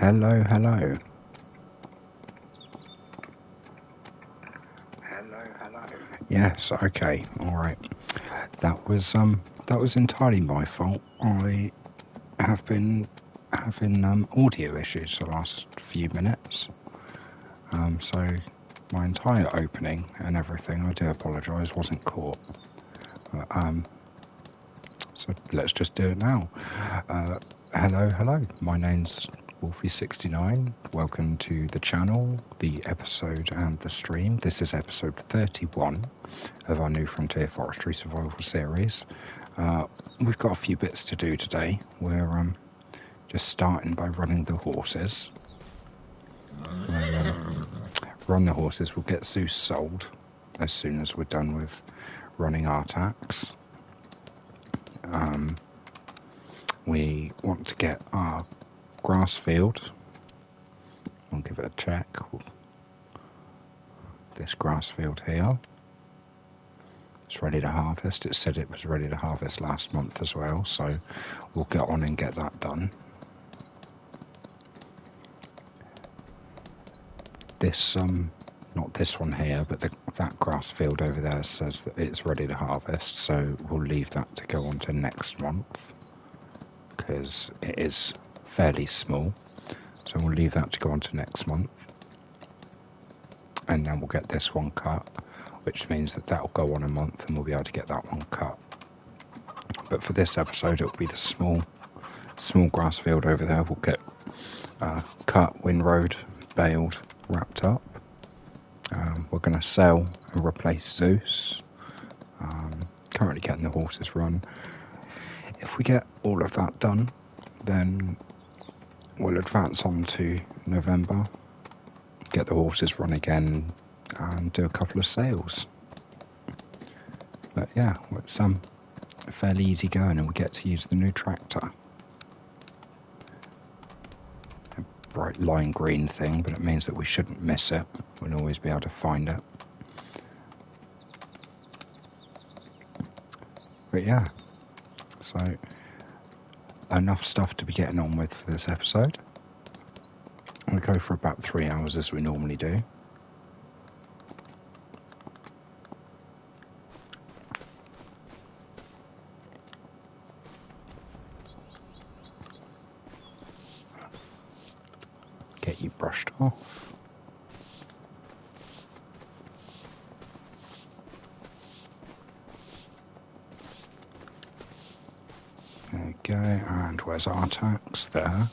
Hello, hello. Yes, okay, alright. That was entirely my fault. I have been having audio issues the last few minutes. So my entire opening and everything, I do apologise, wasn't caught. But, so let's just do it now. Hello, hello. My name's Wolfie69. Welcome to the channel, the episode and the stream. This is episode 31 of our New Frontier Forestry Survival series. We've got a few bits to do today. We're just starting by running the horses. Run the horses. We'll get Zeus sold as soon as we're done with running our tax. We want to get our grass field. I'll give it a check. This grass field here. It's ready to harvest. It said it was ready to harvest last month as well, so we'll get on and get that done. This, not this one here, but that grass field over there says that it's ready to harvest, so we'll leave that to go on to next month, because it is fairly small, so we'll leave that to go on to next month. And then we'll get this one cut, which means that that'll go on a month and we'll be able to get that one cut. But for this episode, it'll be the small grass field over there. We'll get cut, windrowed, baled, wrapped up. We're going to sell and replace Zeus. Currently getting the horses run. If we get all of that done, then we'll advance on to November, get the horses run again, and do a couple of sales. But yeah, it's fairly easy going, and we get to use the new tractor. A bright lime green thing, but it means that we shouldn't miss it. We'll always be able to find it. But yeah, so enough stuff to be getting on with for this episode. We'll go for about 3 hours as we normally do. Get you brushed off. There we go, and where's our tax? There.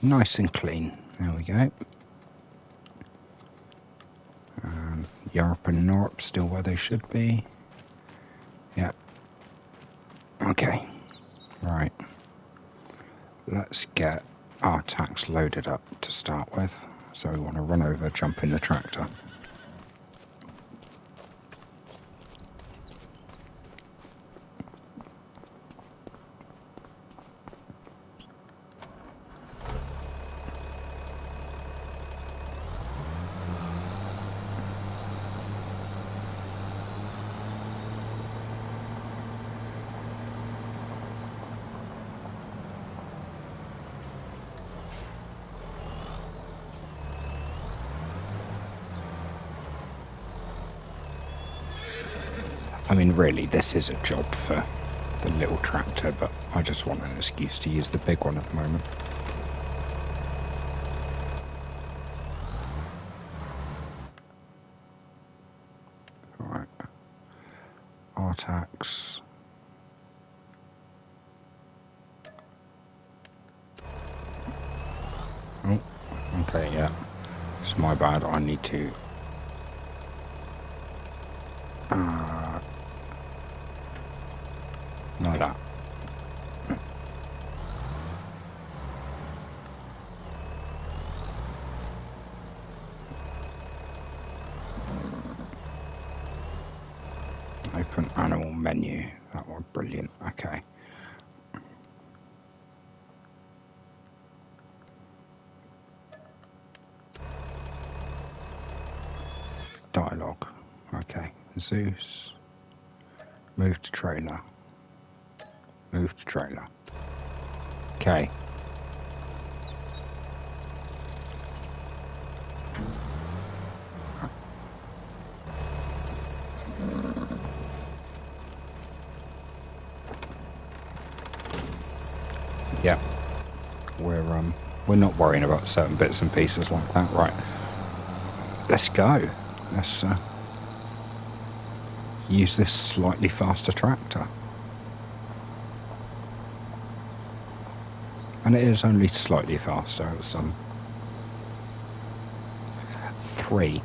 Nice and clean. There we go. Yarp and Norp still where they should be. Yeah. Okay. Right. Let's get our tax loaded up to start with. So we want to run over, jump in the tractor. I mean, really, this is a job for the little tractor, but I just want an excuse to use the big one at the moment. Alright. R-tax. Oh, okay, yeah. It's my bad, I need to... like that. Open animal menu. That one, brilliant. Okay. Dialogue. Okay. Zeus. Move to trailer. Move to trailer. Okay. Yeah. We're not worrying about certain bits and pieces like that, right? Let's go. Let's use this slightly faster tractor. And it is only slightly faster. It's 3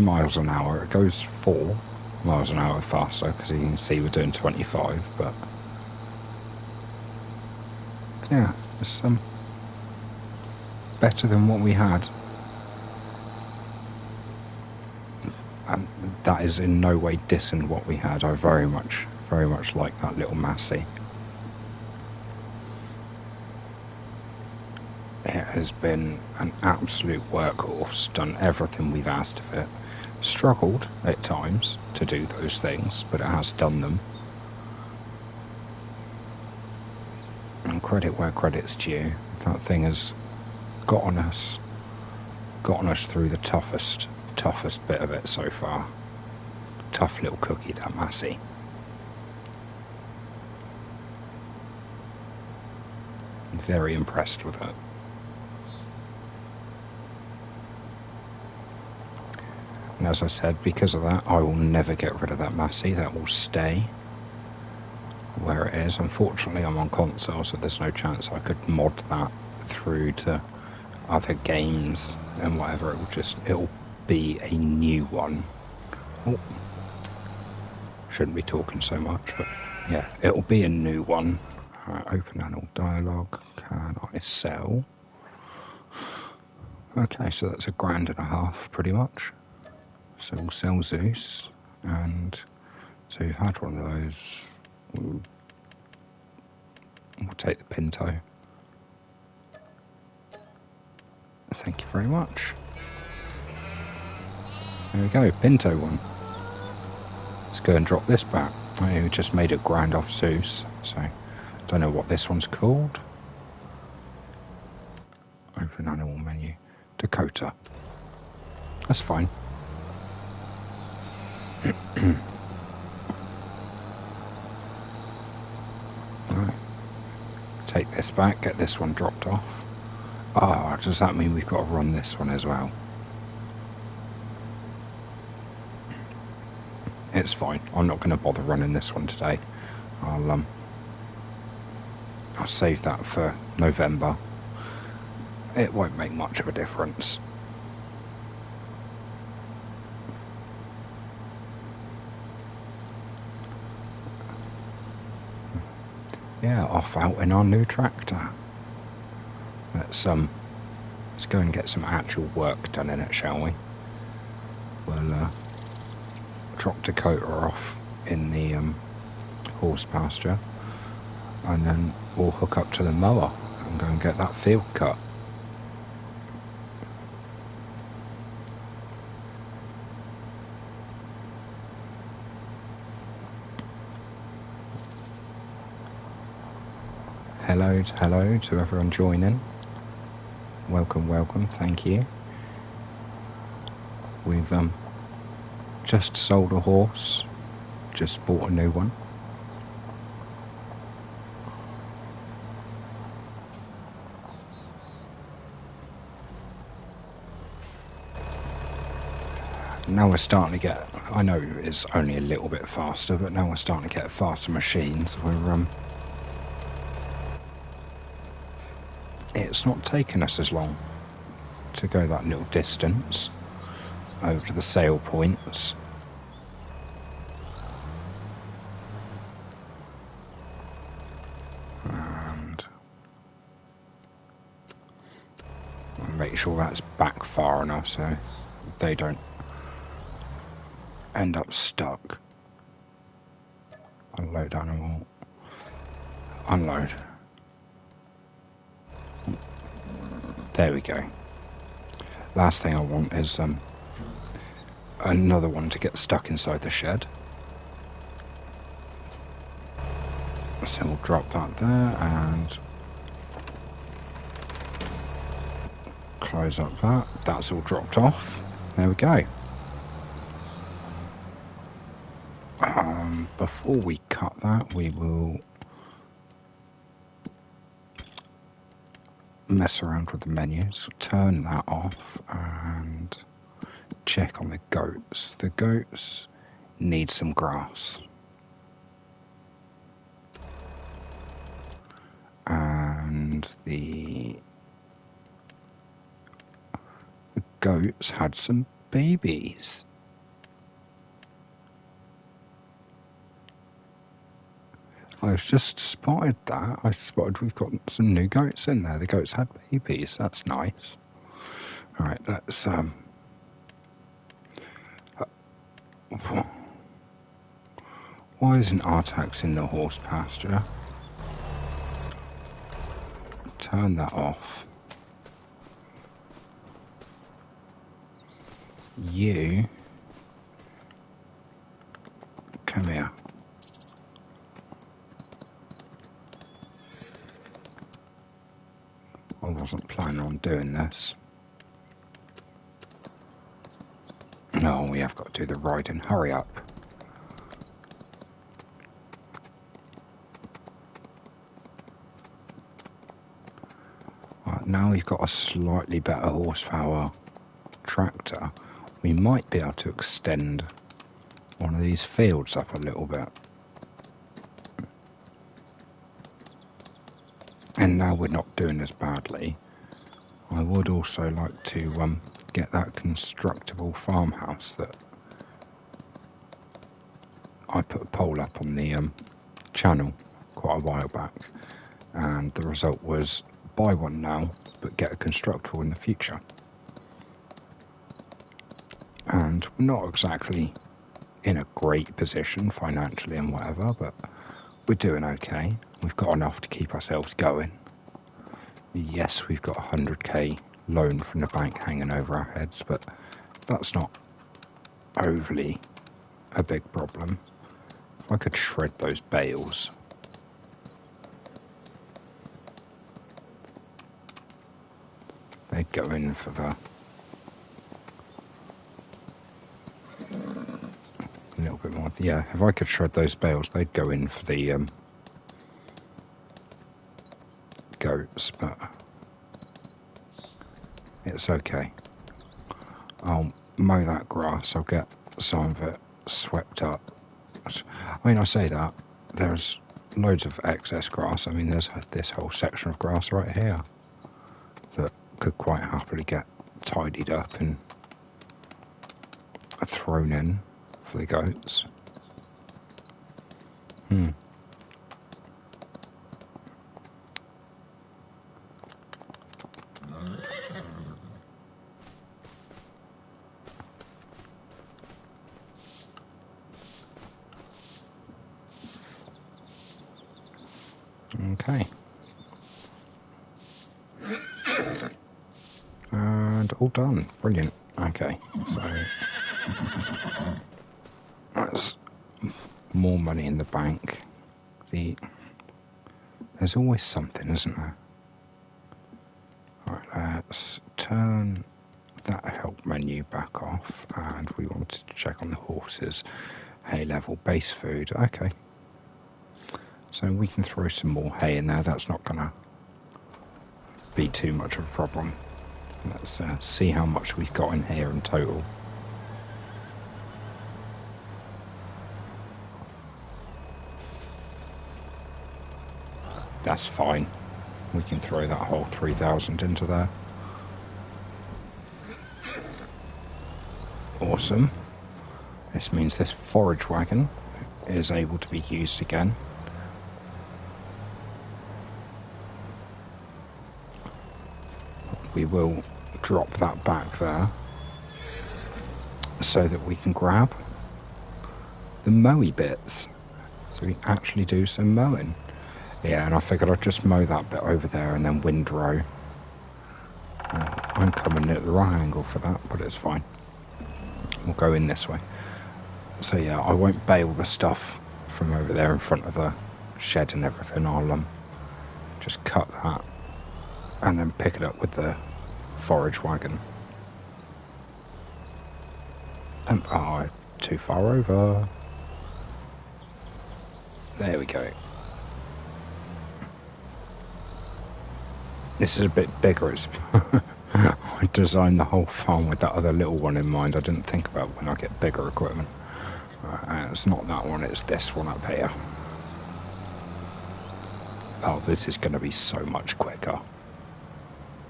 miles an hour. It goes 4 miles an hour faster because you can see we're doing 25. But yeah, it's better than what we had. And that is in no way dissing what we had. I very much like that little Massey. It has been an absolute workhorse, done everything we've asked of it. Struggled at times to do those things, but it has done them. And credit where credit's due. That thing has gotten us through the toughest bit of it so far. Tough little cookie, that Massey. I'm very impressed with it. And as I said, because of that, I will never get rid of that Massey. That will stay where it is. Unfortunately, I'm on console, so there's no chance I could mod that through to other games and whatever. It'll be a new one. Oh, shouldn't be talking so much, but yeah, it'll be a new one. Open annual dialogue. Can I sell? Okay, so that's £1.50 pretty much. So we'll sell Zeus, and so you've had one of those. We'll take the Pinto. Thank you very much. There we go, Pinto one. Let's go and drop this back. We just made it grand off Zeus, so don't know what this one's called. Open animal menu. Dakota. That's fine. Right. Take this back, get this one dropped off. Ah, does that mean we've got to run this one as well? It's fine. I'm not going to bother running this one today. I'll save that for November. It won't make much of a difference. Yeah, off out in our new tractor. Let's go and get some actual work done in it, shall we? We'll drop Dakota off in the horse pasture, and then we'll hook up to the mower and go and get that field cut. Hello to everyone joining. Welcome, thank you. We've just sold a horse, just bought a new one. Now we're starting to get, I know it's only a little bit faster, but now we're starting to get faster machines. It's not taking us as long to go that little distance over to the sale points. And I'll make sure that's back far enough so they don't end up stuck. Unload animal. Unload. There we go. Last thing I want is another one to get stuck inside the shed. So we'll drop that there and close up that. That's all dropped off. There we go. Before we cut that, we will mess around with the menus, turn that off and check on the goats. The goats need some grass. And the goats had some babies. I've just spotted that. I spotted we've got some new goats in there. The goats had babies. That's nice. All right, let's why isn't Artax in the horse pasture? Turn that off. You come here. I wasn't planning on doing this. No, we have got to do the riding. Hurry up. Right, now we've got a slightly better horsepower tractor. We might be able to extend one of these fields up a little bit. And now we're not doing as badly. I would also like to get that constructible farmhouse that I put a poll up on the channel quite a while back, and the result was buy one now but get a constructible in the future. And we're not exactly in a great position financially and whatever, but we're doing okay. We've got enough to keep ourselves going. Yes, we've got a 100k loan from the bank hanging over our heads, but that's not overly a big problem. If I could shred those bales. They'd go in for the a little bit more. Yeah, if I could shred those bales, they'd go in for the goats, but it's okay. I'll mow that grass. I'll get some of it swept up. I mean, I say that there's loads of excess grass. I mean, there's this whole section of grass right here that could quite happily get tidied up and thrown in for the goats. Okay. And all done. Brilliant. Okay, so that's more money in the bank. There's always something, isn't there? Right, let's turn that help menu back off, and we wanted to check on the horses. Hay level, base food. Okay. So we can throw some more hay in there. That's not going to be too much of a problem. Let's see how much we've got in here in total. That's fine. We can throw that whole 3,000 into there. Awesome. This means this forage wagon is able to be used again. We will drop that back there so that we can grab the mowy bits, so we can actually do some mowing. Yeah, and I figured I'd just mow that bit over there and then windrow. I'm coming at the wrong angle for that, but it's fine. we'll go in this way. So yeah, I won't bale the stuff from over there in front of the shed and everything. I'll just cut that and then pick it up with the forage wagon. And oh, too far over. There we go. This is a bit bigger. It's I designed the whole farm with that other little one in mind. I didn't think about when I get bigger equipment. It's not that one, it's this one up here. Oh, this is going to be so much quicker.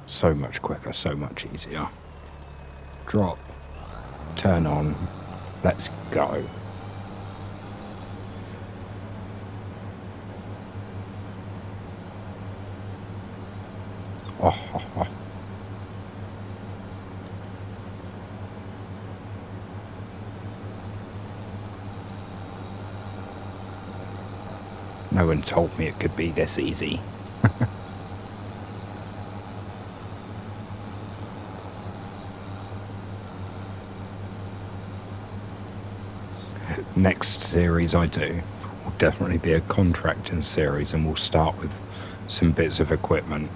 So much quicker, so much easier. Drop. Turn on. Let's go. Oh, oh, oh. No one told me it could be this easy. Next series I do will definitely be a contracting series, and we'll start with some bits of equipment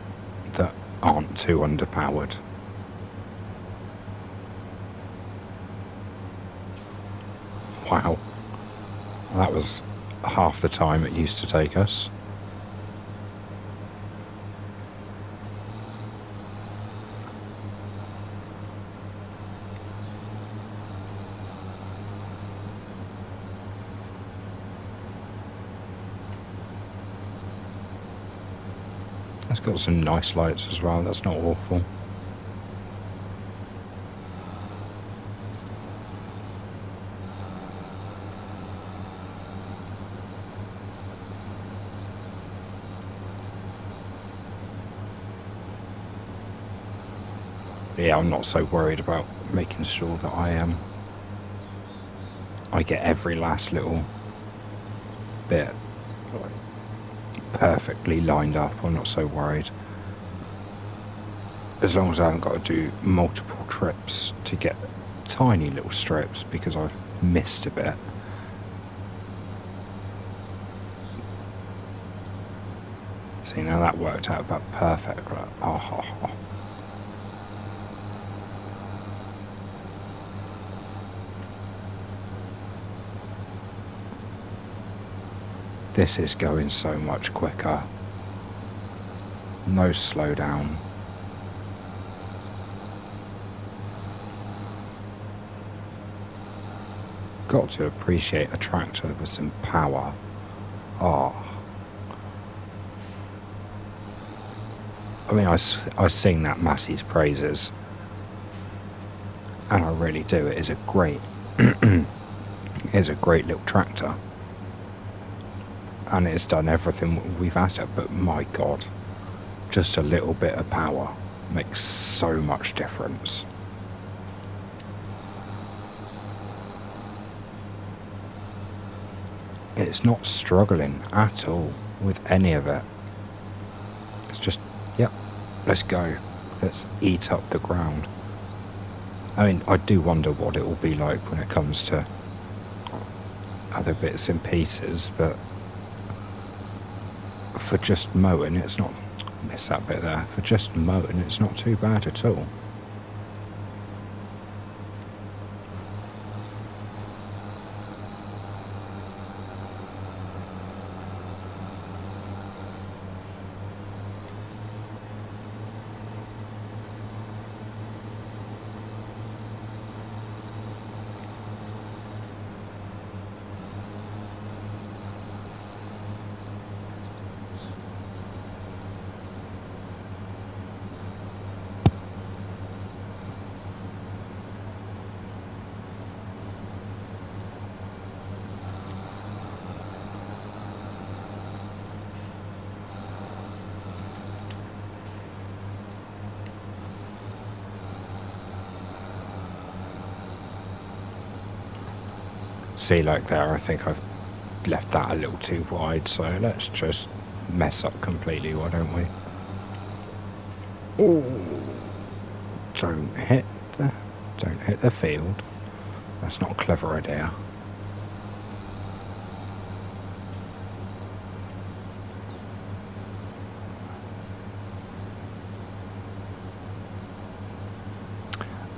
that aren't too underpowered. Wow, that was half the time it used to take us. It's got some nice lights as well, that's not awful. Yeah, I'm not so worried about making sure that I get every last little bit perfectly lined up. I'm not so worried. As long as I haven't got to do multiple trips to get tiny little strips because I've missed a bit. See, now that worked out about perfect. Oh. This is going so much quicker. No slowdown. Got to appreciate a tractor with some power. Oh. I mean, I sing that Massey's praises. And I really do. It is a great, it is a great little tractor. And it's done everything we've asked it, but my God, just a little bit of power makes so much difference. It's not struggling at all with any of it. It's just, yep, let's go. Let's eat up the ground. I mean, I do wonder what it will be like when it comes to other bits and pieces, but for just mowing, it's not, miss that bit there, for just mowing, it's not too bad at all. See, like there, I think I've left that a little too wide, so let's just mess up completely, why don't we? Ooh, don't hit the field. That's not a clever idea.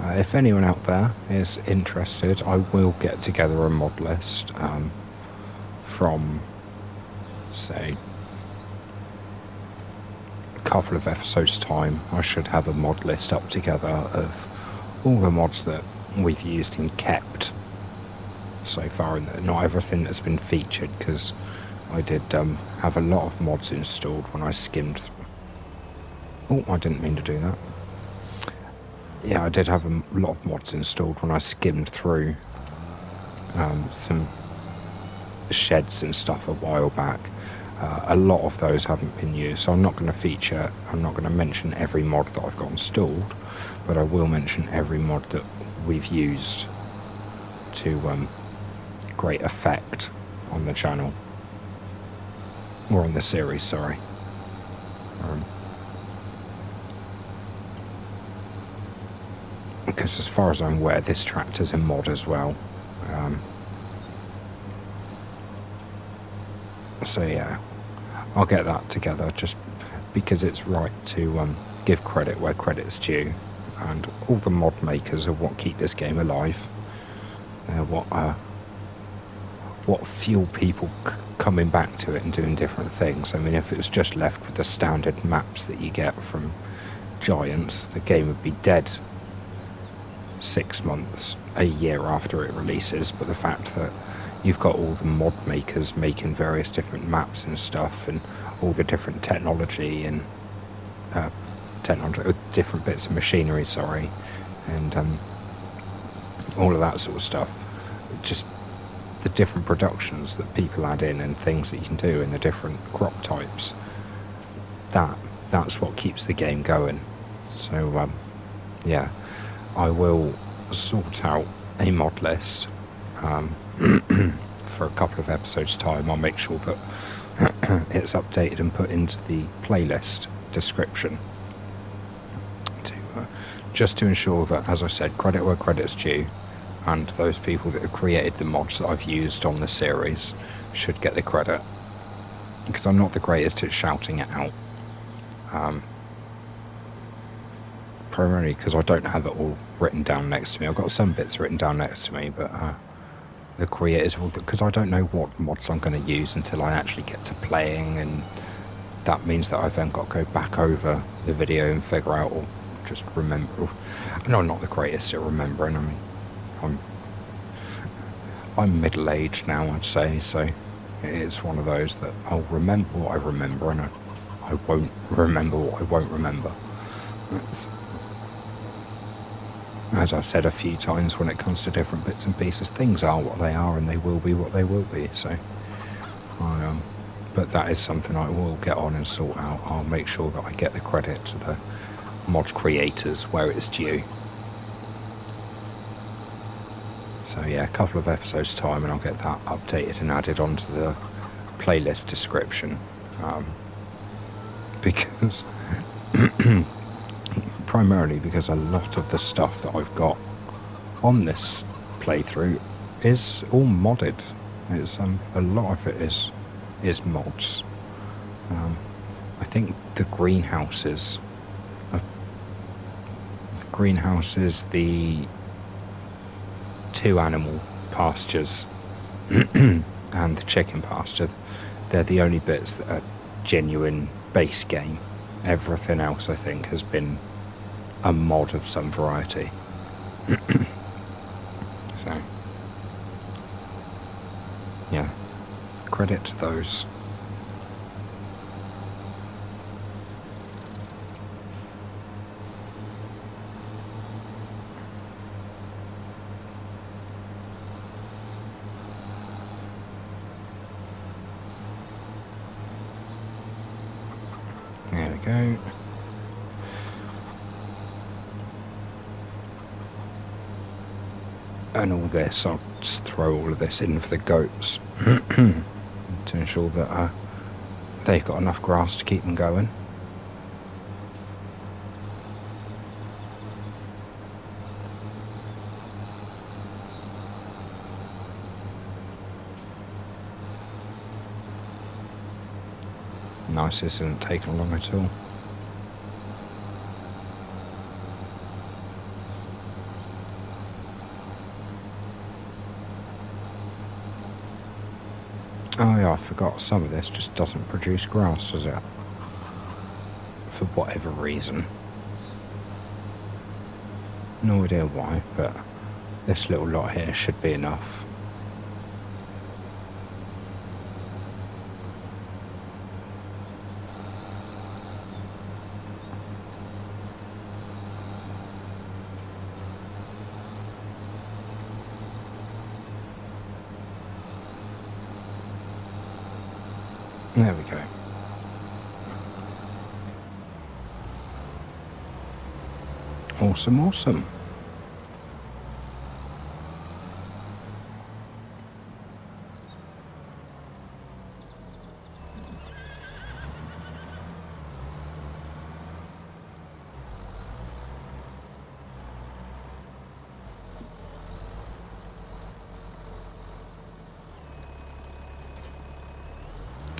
If anyone out there is interested, I will get together a mod list from, say, a couple of episodes' time. I should have a mod list up together of all the mods that we've used and kept so far, and not everything that's been featured, because I did have a lot of mods installed when I skimmed. Oh, I didn't mean to do that. Yeah, I did have a lot of mods installed when I skimmed through some sheds and stuff a while back. A lot of those haven't been used, so I'm not going to mention every mod that I've got installed, but I will mention every mod that we've used to great effect on the channel, or on the series, sorry. Because as far as I'm aware, this tractor's a mod as well. So yeah, I'll get that together, just because it's right to give credit where credit's due, and all the mod makers are what keep this game alive. What fuel people coming back to it and doing different things. I mean, if it was just left with the standard maps that you get from Giants, the game would be dead 6 months, a year after it releases. But the fact that you've got all the mod makers making various different maps and stuff, and all the different technology and different bits of machinery, sorry, and all of that sort of stuff, just the different productions that people add in and things that you can do in the different crop types, that's what keeps the game going. So yeah, I will sort out a mod list for a couple of episodes' time. I'll make sure that it's updated and put into the playlist description, just to ensure that, as I said, credit where credit's due, and those people that have created the mods that I've used on the series should get the credit, because I'm not the greatest at shouting it out. Primarily because I don't have it all written down next to me. I've got some bits written down next to me, but the creators will, because I don't know what mods I'm going to use until I actually get to playing, and that means that I've then got to go back over the video and figure out, or just remember. No, I'm not the greatest at remembering. I mean, I'm middle-aged now, I'd say, so it is one of those that I'll remember what I remember, and I won't remember what I won't remember. As I've said a few times, when it comes to different bits and pieces, things are what they are, and they will be what they will be. So, but that is something I will get on and sort out. I'll make sure that I get the credit to the mod creators where it's due. So yeah, a couple of episodes time, and I'll get that updated and added onto the playlist description, because primarily because a lot of the stuff that I've got on this playthrough is all modded. It's a lot of it is mods. I think the greenhouses, the 2 animal pastures and the chicken pasture, they're the only bits that are genuine base game. Everything else, I think, has been a mod of some variety. So yeah, credit to those. There we go. And all this, I'll just throw all of this in for the goats to ensure that they've got enough grass to keep them going. Nice, this isn't taking long at all. Oh yeah, I forgot, some of this just doesn't produce grass, does it? For whatever reason. No idea why, but this little lot here should be enough. There we go. Awesome, awesome.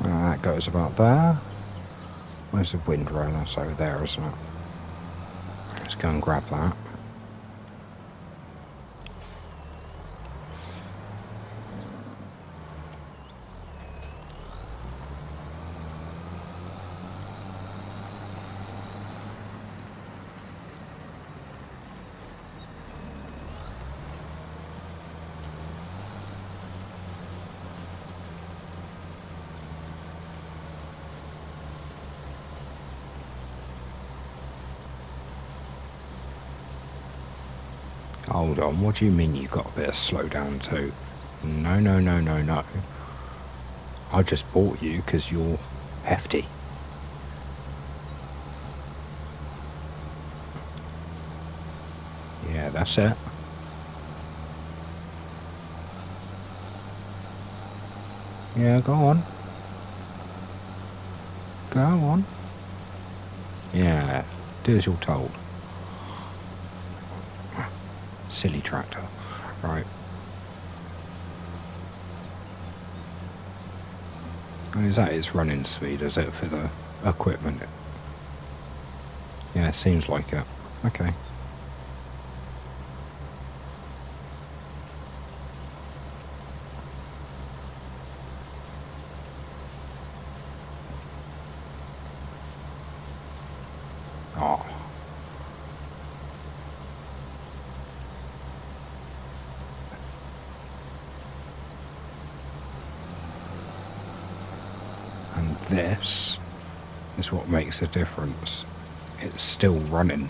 That goes about there. Where's the windrow? That's over there, isn't it? Let's go and grab that. Hold on, what do you mean you got a bit of slowdown too? No, no, no, no, no. I just bought you because you're hefty. Yeah, that's it. Yeah, go on. Go on. Yeah, do as you're told. Silly tractor. Right. Is that its running speed, is it, for the equipment? Yeah, it seems like it. Okay. Oh. And this is what makes a difference. It's still running.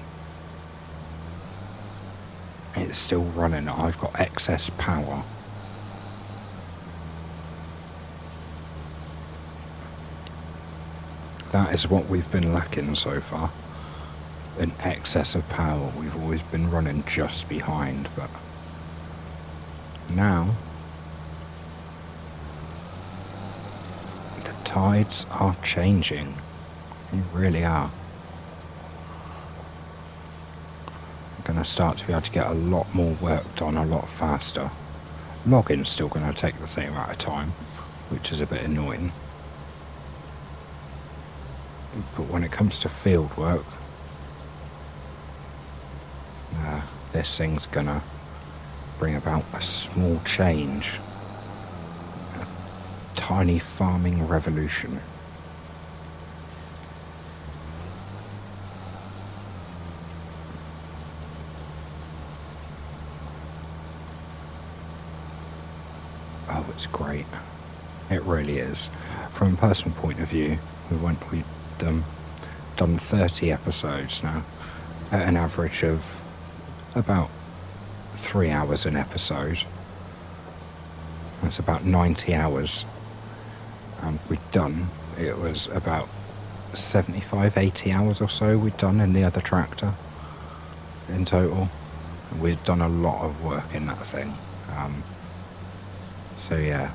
It's still running. I've got excess power. That is what we've been lacking so far. An excess of power. We've always been running just behind, but now the tides are changing. They really are. I'm going to start to be able to get a lot more work done a lot faster. Logging's still going to take the same amount of time, which is a bit annoying. But when it comes to field work, this thing's gonna bring about a small change, a tiny farming revolution. Oh, it's great. It really is. From a personal point of view, we've done 30 episodes now, at an average of about 3 hours an episode. That's about 90 hours. And it was about 75, 80 hours or so we'd done in the other tractor in total. We'd done a lot of work in that thing. So yeah,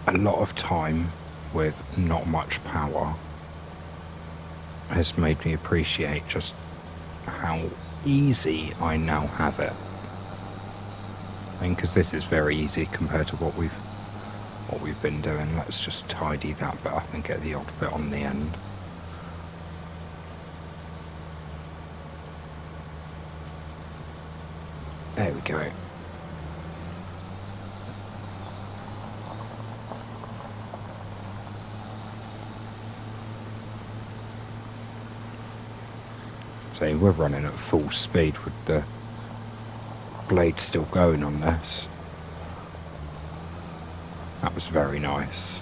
a lot of time with not much power has made me appreciate just how easy I now have it. I mean, because this is very easy compared to what what we've been doing. Let's just tidy that bit up and get the odd bit on the end. There we go. So we're running at full speed with the blade still going on this. That was very nice.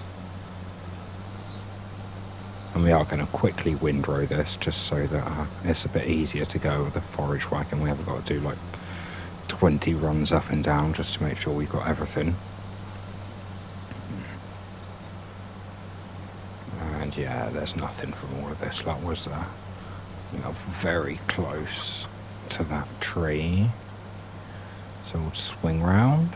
And we are going to quickly windrow this just so that it's a bit easier to go with the forage wagon. We haven't got to do like 20 runs up and down just to make sure we've got everything. And yeah, there's nothing from all of this. That was very close to that tree. So we'll swing round.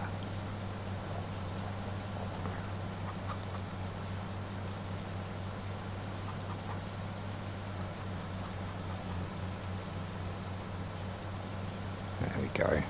There we go.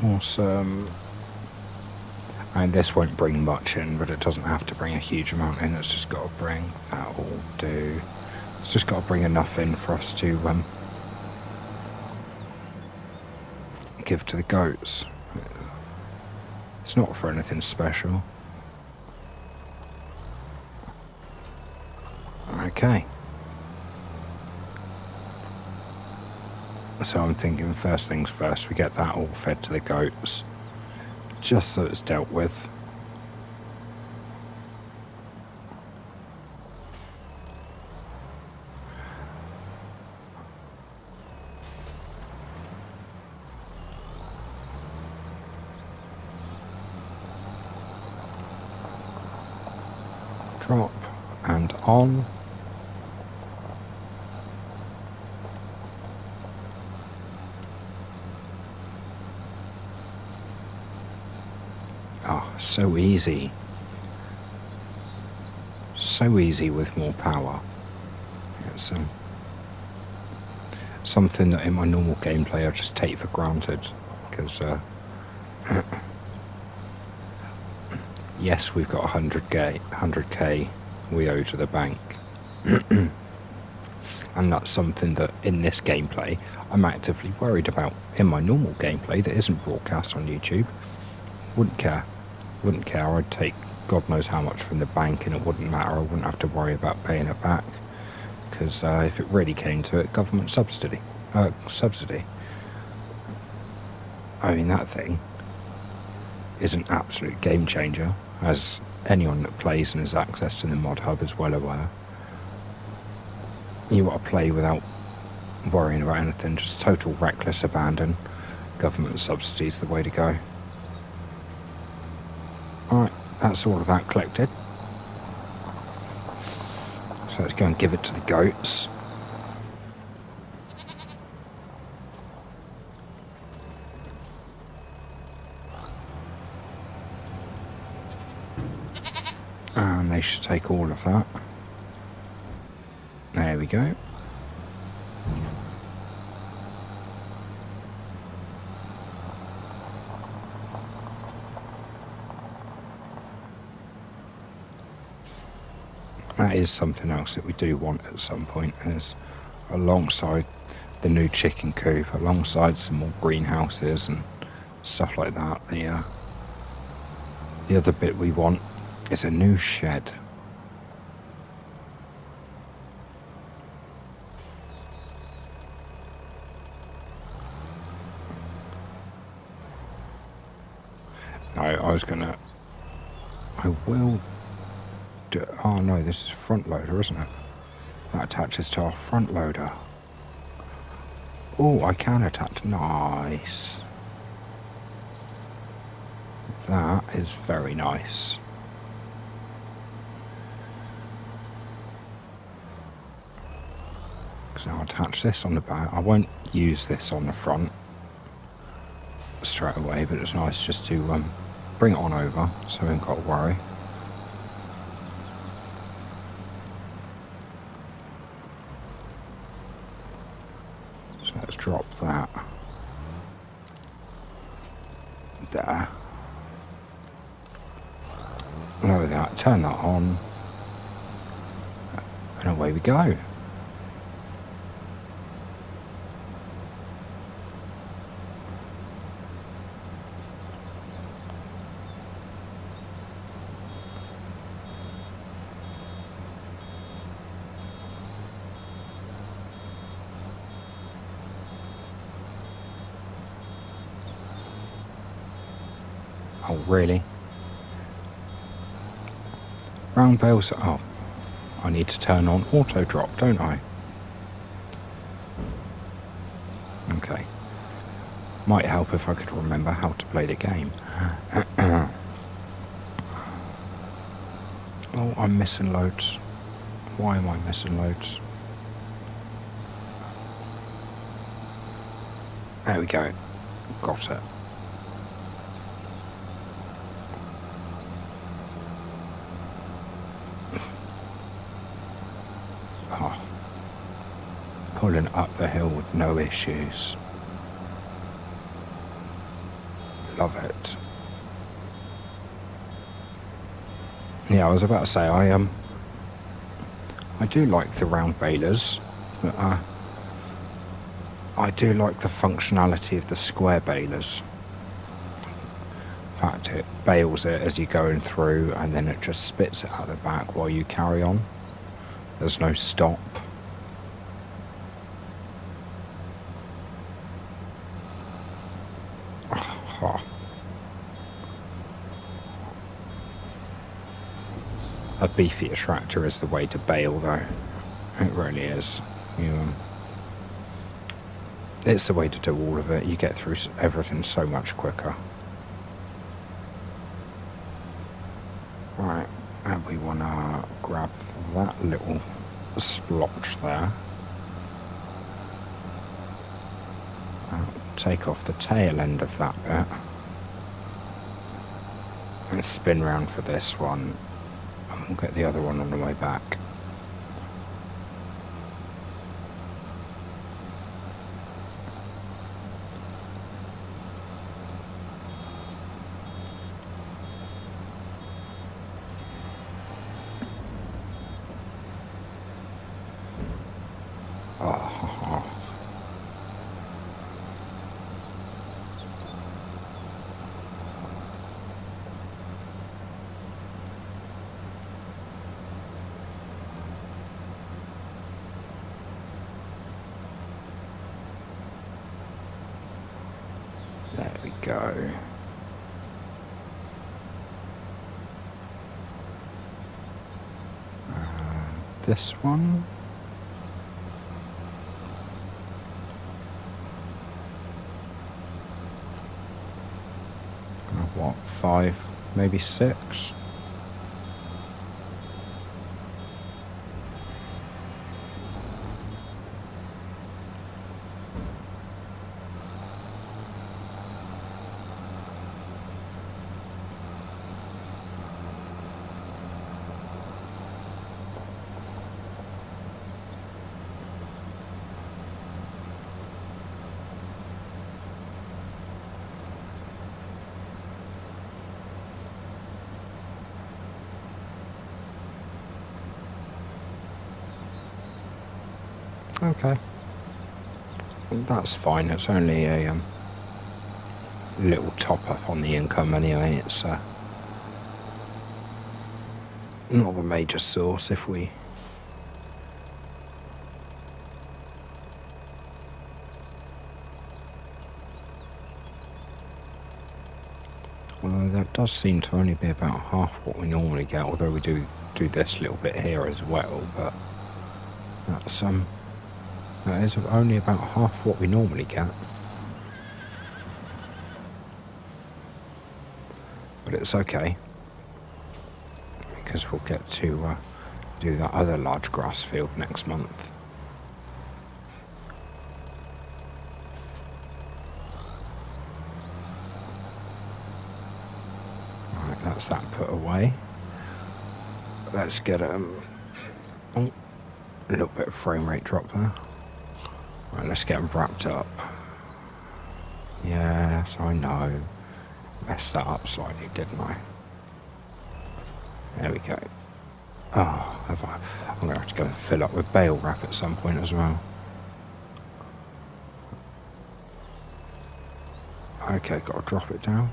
Awesome. And this won't bring much in, but it doesn't have to bring a huge amount in. It's just got to bring, that will do. It's just got to bring enough in for us to give to the goats. It's not for anything special. Okay. So I'm thinking first things first, we get that all fed to the goats, just so it's dealt with. Drop and on. So easy. So easy with more power. It's something that in my normal gameplay I just take for granted, because yes, we've got 100k we owe to the bank. And that's something that in this gameplay I'm actively worried about. In my normal gameplay that isn't broadcast on YouTube, wouldn't care. I'd take God knows how much from the bank and it wouldn't matter. I wouldn't have to worry about paying it back, because if it really came to it, government subsidy. I mean, that thing is an absolute game changer, as anyone that plays and has access to the ModHub is well aware. You want to play without worrying about anything, just total reckless abandon. Government subsidy is the way to go. Alright, that's all of that collected. So let's go and give it to the goats. And they should take all of that. There we go. That is something else that we do want at some point, is alongside the new chicken coop, alongside some more greenhouses and stuff like that. The other bit we want is a new shed. No, I will do. Oh no, this is front loader, isn't it? That attaches to our front loader. Oh, I can attach. Nice. That is very nice. attach this on the back. I won't use this on the front straight away, but it's nice just to bring it on over so we haven't got to worry. So let's drop that there. Lower that, turn that on, and away we go. Oh, really? Round bales. Oh, I need to turn on auto drop, don't I? Okay. Might help if I could remember how to play the game. Oh, I'm missing loads. Why am I missing loads? There we go. Got it. Pulling up the hill with no issues. Love it. Yeah, I was about to say I do like the round balers, but I do like the functionality of the square balers. In fact, it bales it as you're going through, and then it just spits it out the back while you carry on. There's no stop. A beefier tractor is the way to bale, though. It really is. It's the way to do all of it. You get through everything so much quicker. Right, and we want to grab that little splotch there. Take off the tail end of that bit. And spin round for this one. And we'll get the other one on the way back. There we go. This one. What, 5, maybe 6? Okay, that's fine. It's only a little top up on the income anyway. It's not the major source if we although that does seem to only be about half what we normally get, although we do this little bit here as well, but that's that is only about half what we normally get. But it's okay, because we'll get to do that other large grass field next month. Right, that's that put away. Let's get oh, a little bit of frame rate drop there. Right, let's get them wrapped up. Yes, I know. Messed that up slightly, didn't I? There we go. Oh, have I? I'm going to have to go and fill up with bale wrap at some point as well. Okay, got to drop it down.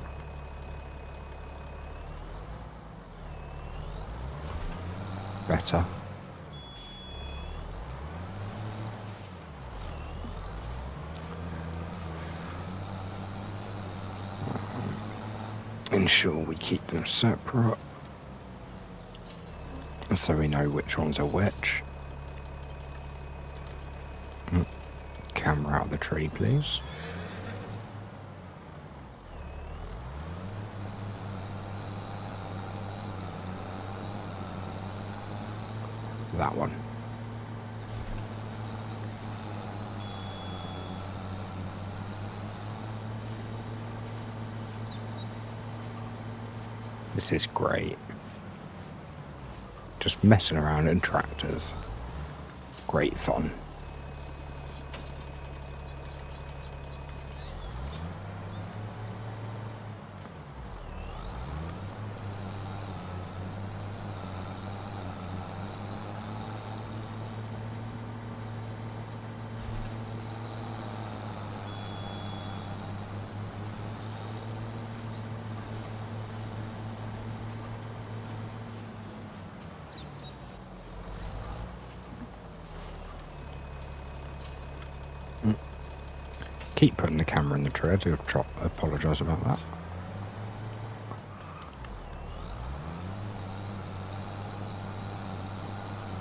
Better. Ensure we keep them separate so we know which ones are which. Camera out of the tree, please. That one. This is great. Just messing around in tractors. Great fun. Keep putting the camera in the tree. I do apologise about that.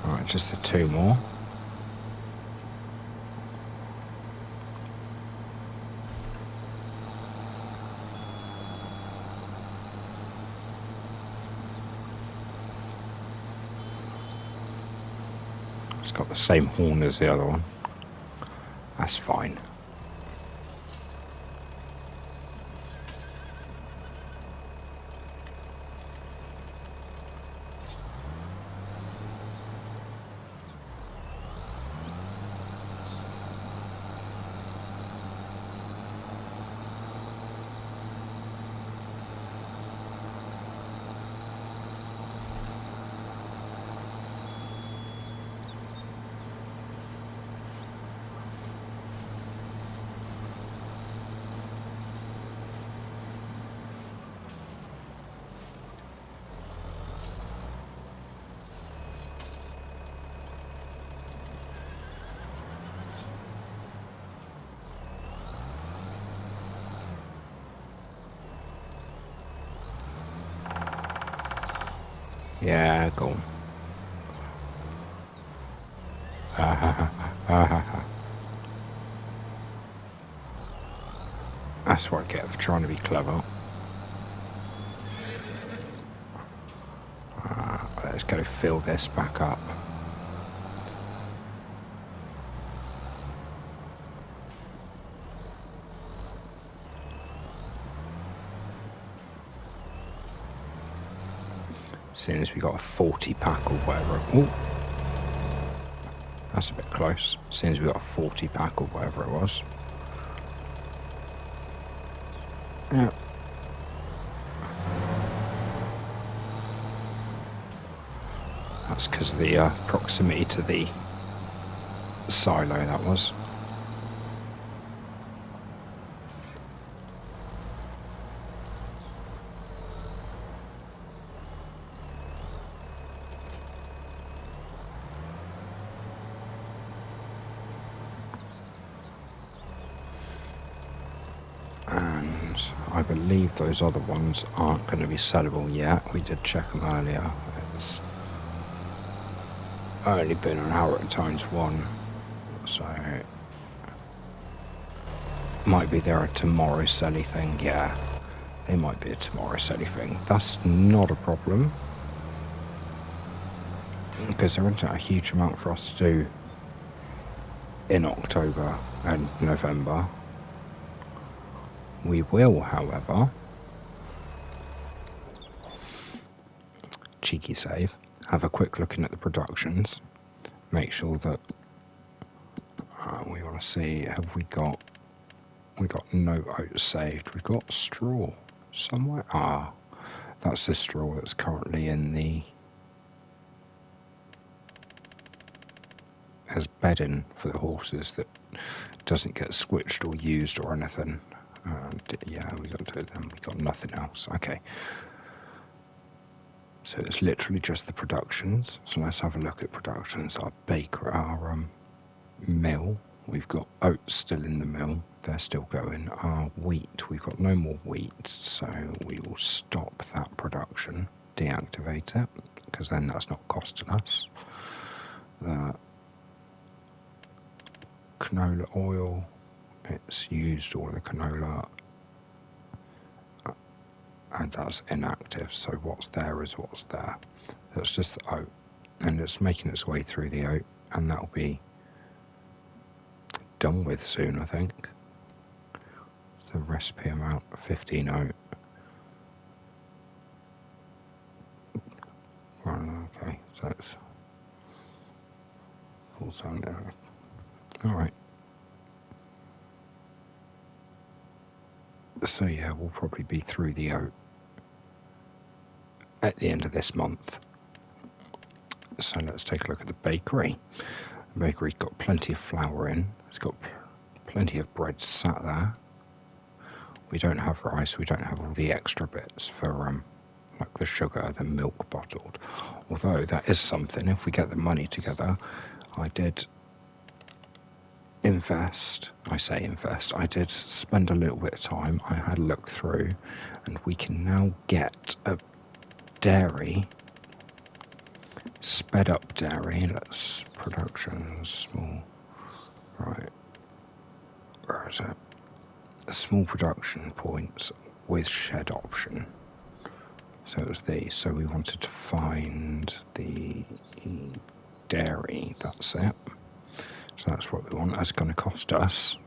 Alright, just the two more. It's got the same horn as the other one. That's fine. Yeah, go on. That's what I get for trying to be clever. Let's go fill this back up. As soon as we got a 40 pack or whatever. Ooh, that's a bit close. As soon as we got a 40 pack or whatever it was. Yeah. That's because of the proximity to the silo, that was. I believe those other ones aren't going to be sellable yet. We did check them earlier. It's only been an hour at times one, so might be there a tomorrow selly thing. Yeah, they might be a tomorrow selly thing. That's not a problem because there isn't a huge amount for us to do in October and November. We will, however, cheeky save, have a quick look in at the productions, make sure that we want to see, have we got no oats saved, we've got straw somewhere, that's the straw that's currently in the as bedding for the horses that doesn't get switched or used or anything. Yeah, we got nothing else. Okay, so it's literally just the productions. So let's have a look at productions. Our baker, our mill. We've got oats still in the mill. They're still going. Our wheat. We've got no more wheat, so we will stop that production. Deactivate it because then that's not costing us. The canola oil. It's used all the canola. And that's inactive, so what's there is what's there. That's just the oat, and it's making its way through the oat, and that'll be done with soon, I think. The recipe amount 15 oat. Okay, so it's full time there. Alright. So yeah, we'll probably be through the oat at the end of this month. So let's take a look at the bakery. The bakery's got plenty of flour in. It's got plenty of bread sat there. We don't have rice. We don't have all the extra bits for like the sugar, the milk bottled. Although that is something. If we get the money together, I did invest. I say invest. I did spend a little bit of time. I had a look through, and we can now get a dairy, sped up dairy. Let's production small. Right, where is it? A small production points with shed option. So it was these. So we wanted to find the dairy. That's it. So that's what we want. That's going to cost us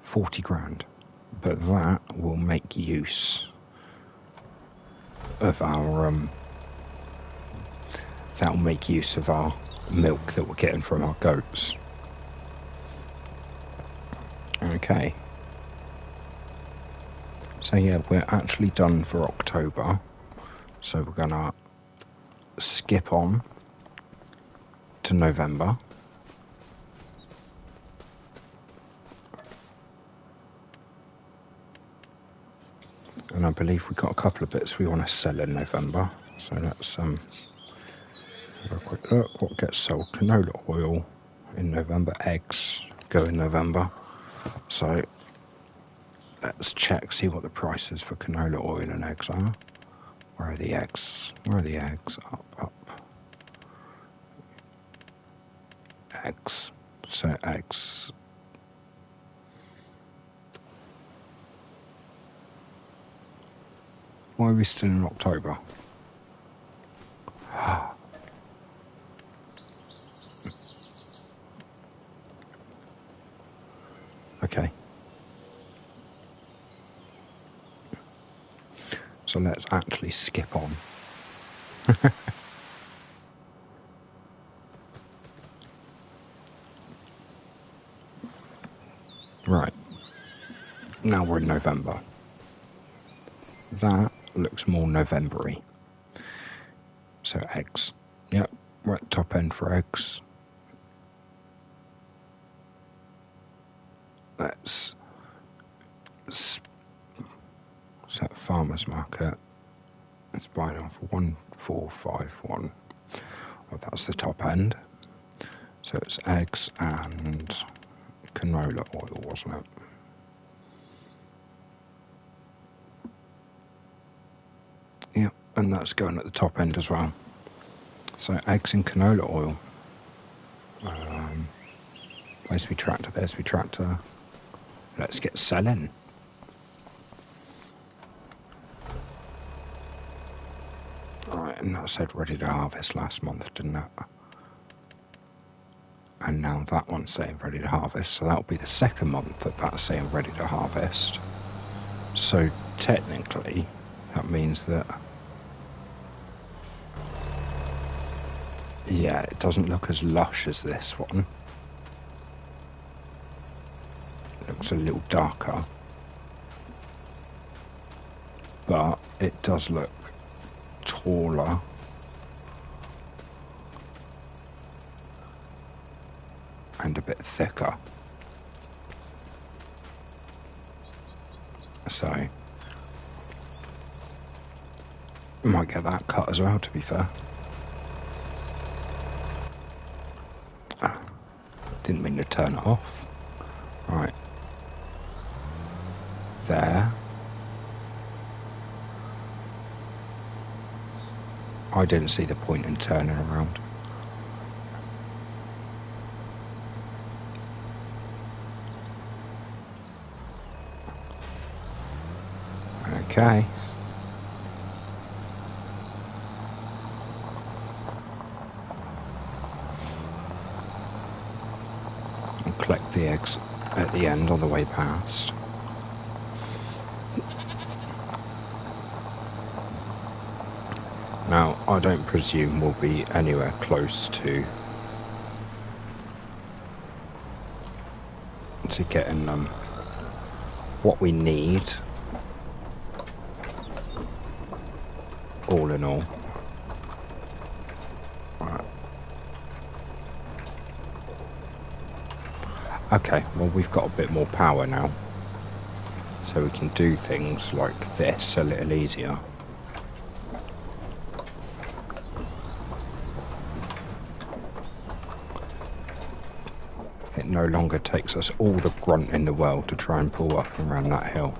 40 grand. But that will make use of our that will make use of our milk that we're getting from our goats. Okay. So yeah, we're actually done for October. So we're gonna skip on to November. And I believe we've got a couple of bits we want to sell in November. So let's have a quick look. What gets sold? Canola oil in November. Eggs go in November. So let's check, see what the prices for canola oil and eggs are. Where are the eggs? Where are the eggs? Up. Eggs. So eggs. Why are we still in October? Okay. So let's actually skip on. Right. Now we're in November. That looks more November-y. So eggs. Yep, we're at top end for eggs. Let's set farmer's market. It's buying off 1451. Well, that's the top end. So it's eggs and canola oil, wasn't it? Yeah, and that's going at the top end as well. So eggs and canola oil. Where's my tractor? There's my tractor. Let's get selling. Right, and that said ready to harvest last month, didn't it? And now that one's saying ready to harvest, so that'll be the second month that that's saying ready to harvest. So technically, that means that Yeah, it doesn't look as lush as this one. It looks a little darker. But it does look taller. And a bit thicker. So I might get that cut as well, to be fair. Didn't mean to turn it off. Right. There. I didn't see the point in turning around. Okay. I'll collect the eggs at the end on the way past. Now, I don't presume we'll be anywhere close to getting what we need, all in all. Right. Okay, well, we've got a bit more power now, so we can do things like this a little easier. It no longer takes us all the grunt in the world to try and pull up and around that hill.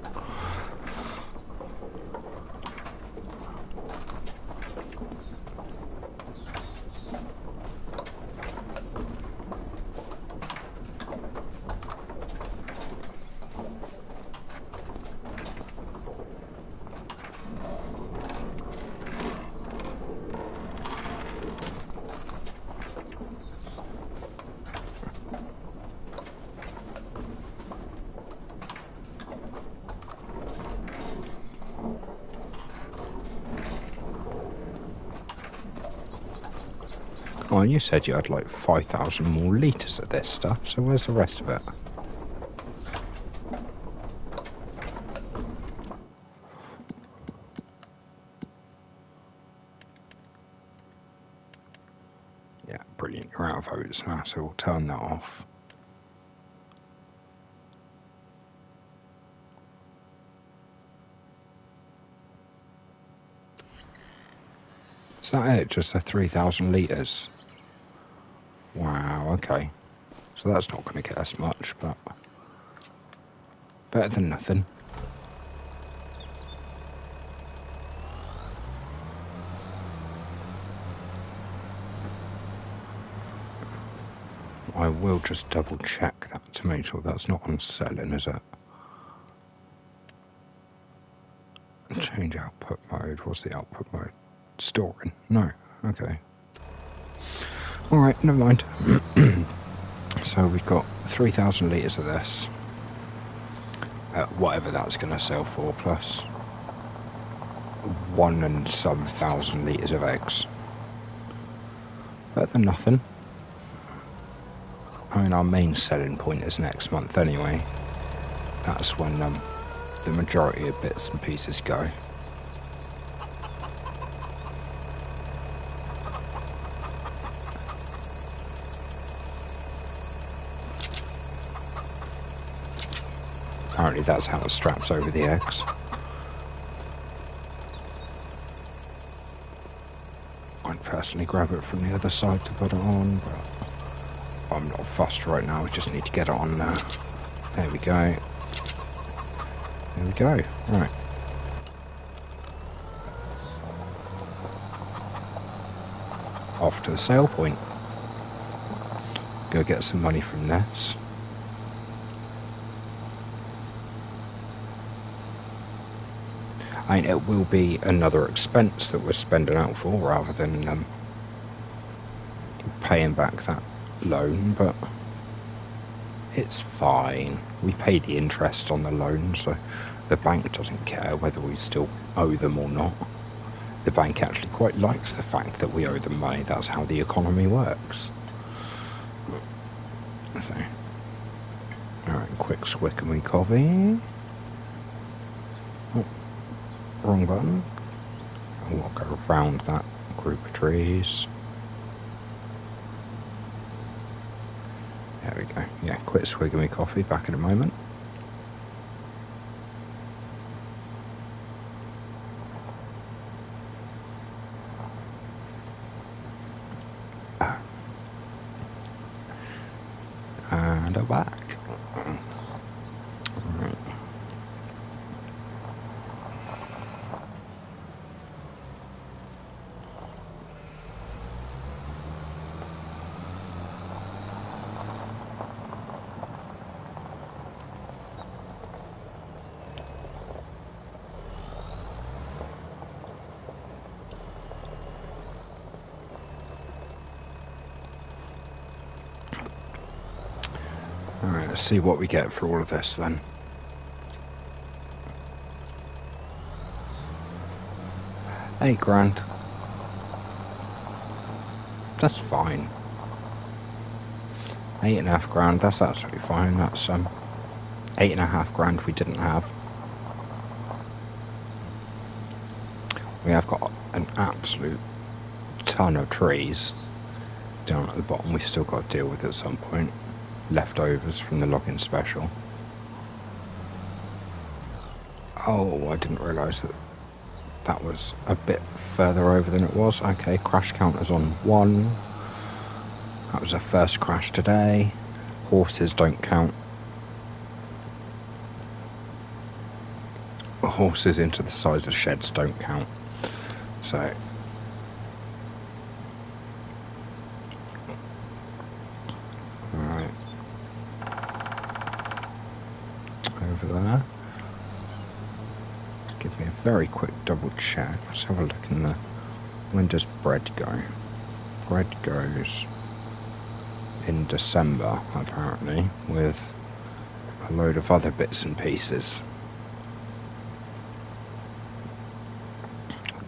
Oh, you said you had like 5,000 more litres of this stuff, so where's the rest of it? Yeah, brilliant, you're out of oats now, so we'll turn that off. Is that it? Just the 3,000 litres? Wow, okay. So that's not going to get us much, but better than nothing. I will just double check that to make sure that's not on selling, is it? Change output mode. What's the output mode? Storing? No. Okay. Alright, never mind. So we've got 3,000 litres of this. Whatever that's going to sell for, plus 1 and some 1,000 litres of eggs. Better than nothing. I mean, our main selling point is next month anyway. That's when the majority of bits and pieces go. Apparently that's how it straps over the eggs. I'd personally grab it from the other side to put it on, but I'm not fussed right now, we just need to get it on there. There we go. There we go. Right. Off to the sale point. Go get some money from this. I mean, it will be another expense that we're spending out for rather than paying back that loan, but it's fine. We pay the interest on the loan, so the bank doesn't care whether we still owe them or not. the bank actually quite likes the fact that we owe them money. That's how the economy works. So, alright, quick swick and we coffee. Oh, wrong button. And we'll go around that group of trees. There we go. Yeah, quick swig of me coffee, back in a moment. And I'm back. Right. Alright, let's see what we get for all of this then. £8,000. That's fine. 8.5 grand, that's absolutely fine. That's 8.5 grand we didn't have. We have got an absolute ton of trees down at the bottom we still got to deal with at some point. Leftovers from the logging special. Oh, I didn't realise that that was a bit further over than it was. Okay, crash counters on 1. That was our first crash today. Horses don't count. Horses into the size of sheds don't count. So over there. Give me a very quick double check. Let's have a look in the... When does bread go? Bread goes in December, apparently, with a load of other bits and pieces.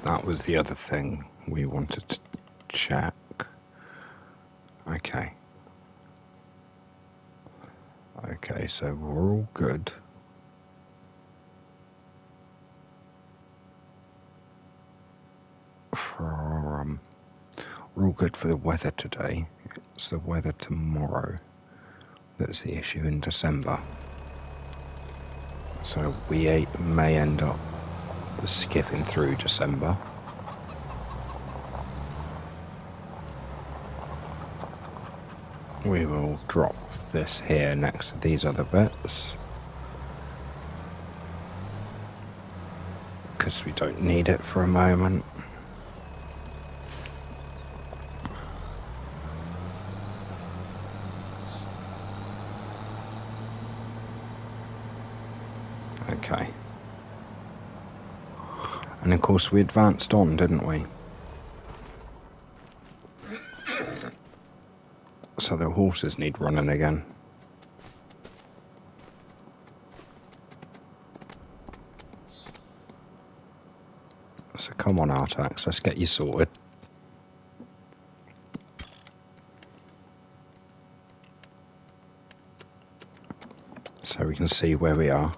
That was the other thing we wanted to check. Okay. Okay, so we're all good. We're all good for the weather today. It's the weather tomorrow that's the issue in December. So we may end up skipping through December. We will drop this here next to these other bits, because we don't need it for a moment. Okay. And of course we advanced on, didn't we? So the horses need running again. So come on, Artax, let's get you sorted. So we can see where we are.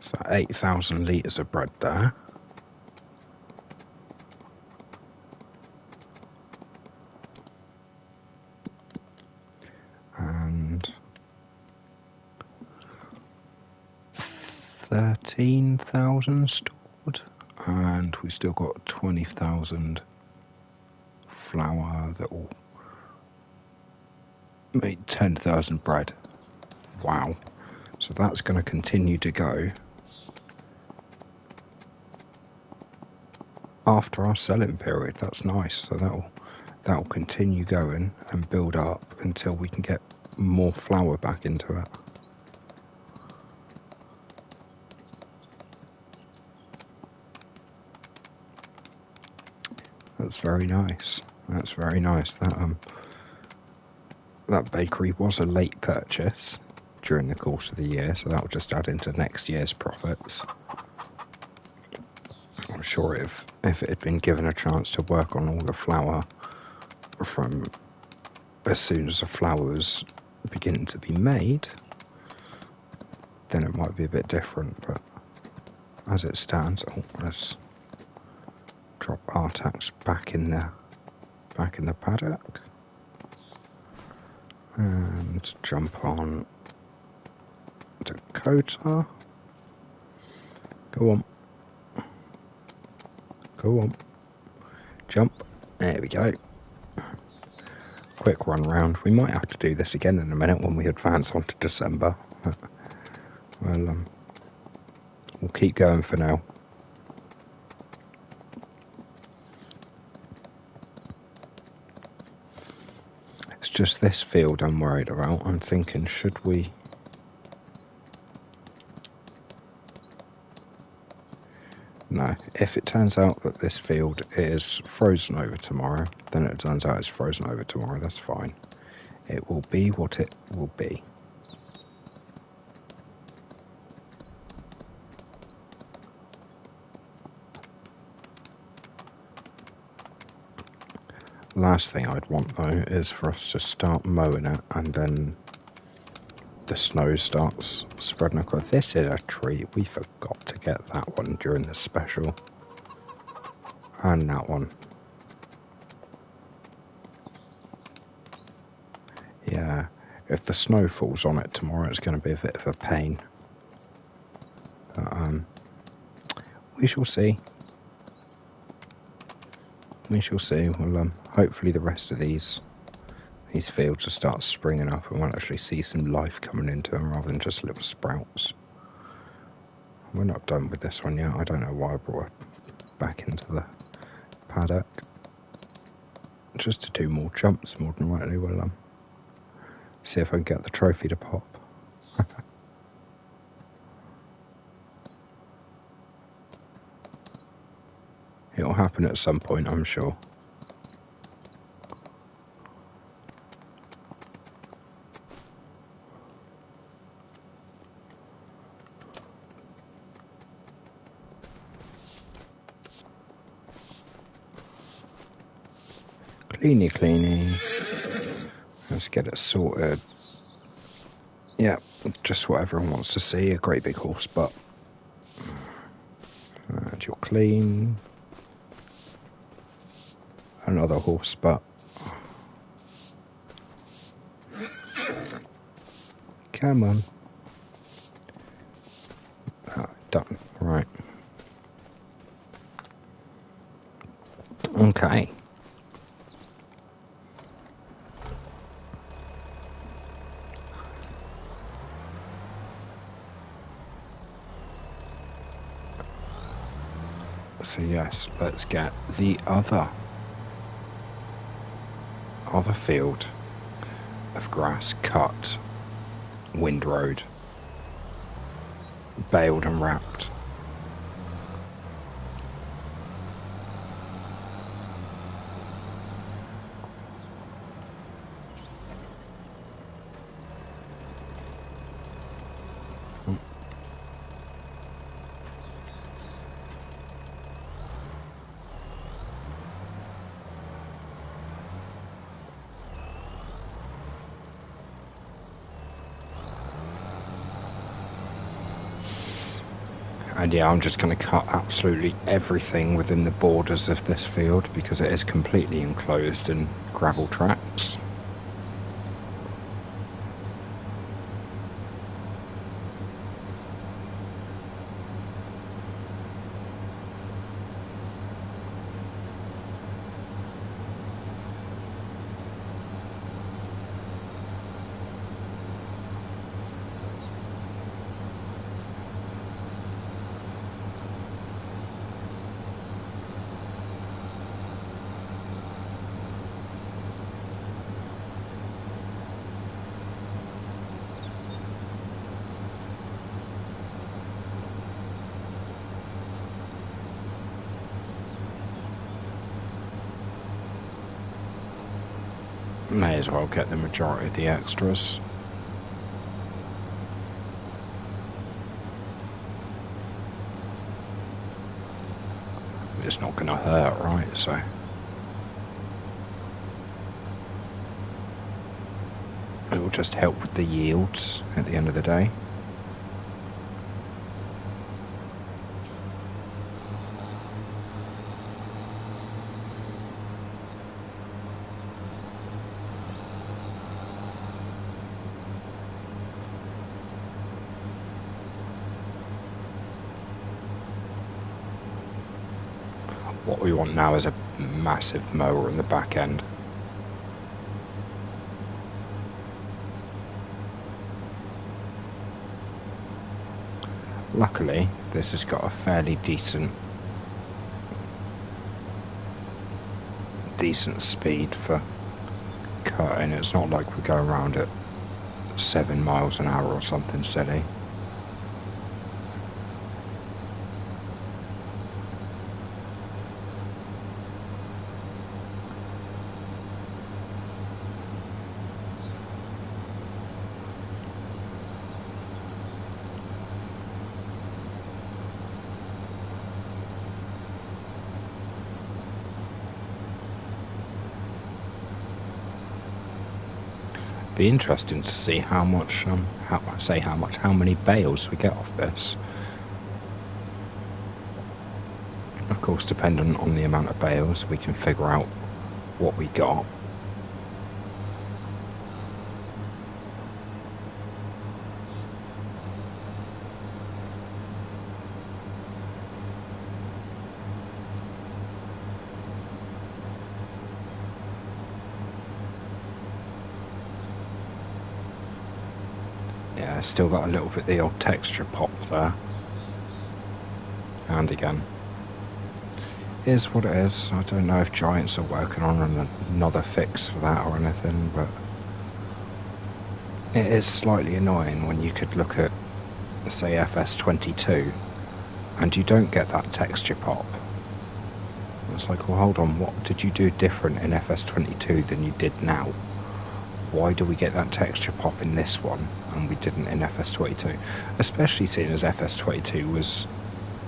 So 8,000 litres of bread there. And 13,000 stored. And we still got 20,000 flour that will make 10,000 bread. Wow. So that's going to continue to go. after our selling period. That's nice. So that'll continue going and build up until we can get more flour back into it. That's very nice. That's very nice. That bakery was a late purchase during the course of the year, so that'll just add into next year's profits. I'm sure if it had been given a chance to work on all the flour from as soon as the flour was beginning to be made, then it might be a bit different. But as it stands, let's drop Artax back in the paddock and jump on Dakota. Go on. Go on. Jump. There we go. Quick run round. We might have to do this again in a minute when we advance on to December. Well, we'll keep going for now. It's just this field I'm worried about. I'm thinking, should we... No, if it turns out that this field is frozen over tomorrow, then it turns out it's frozen over tomorrow. That's fine. It will be what it will be. Last thing I'd want though is for us to start mowing it and then the snow starts spreading across. This is a tree. We forgot to get that one during the special. And that one. Yeah, if the snow falls on it tomorrow, it's going to be a bit of a pain. But, we shall see. We shall see. Well, hopefully the rest of these fields will start springing up and we'll actually see some life coming into them rather than just little sprouts. We're not done with this one yet. I don't know why I brought it back into the paddock. Just to do more jumps, more than likely. We'll see if I can get the trophy to pop. It'll happen at some point, I'm sure. Cleany. Let's get it sorted. Yeah, just what everyone wants to see. A great big horse butt. And you're clean. Another horse butt. Come on. Done. Right. Okay. So yes, let's get the other field of grass cut, windrowed, baled and wrapped. And yeah, I'm just going to cut absolutely everything within the borders of this field because it is completely enclosed in gravel tracks. May as well get the majority of the extras. It's not going to hurt, right? So it will just help with the yields at the end of the day. What we want now is a massive mower in the back end. Luckily, this has got a fairly decent speed for cutting. It's not like we go around at 7 miles an hour or something silly. Be interesting to see how much how many bales we get off this. Of course, dependent on the amount of bales, we can figure out what we got. Yeah, still got a little bit of the old texture pop there. And again, is what it is. I don't know if Giants are working on another fix for that or anything, but it is slightly annoying when you could look at, say, FS22 and you don't get that texture pop. It's like, well, hold on, what did you do different in FS22 than you did now? Why do we get that texture pop in this one and we didn't in FS22? Especially seeing as FS22 was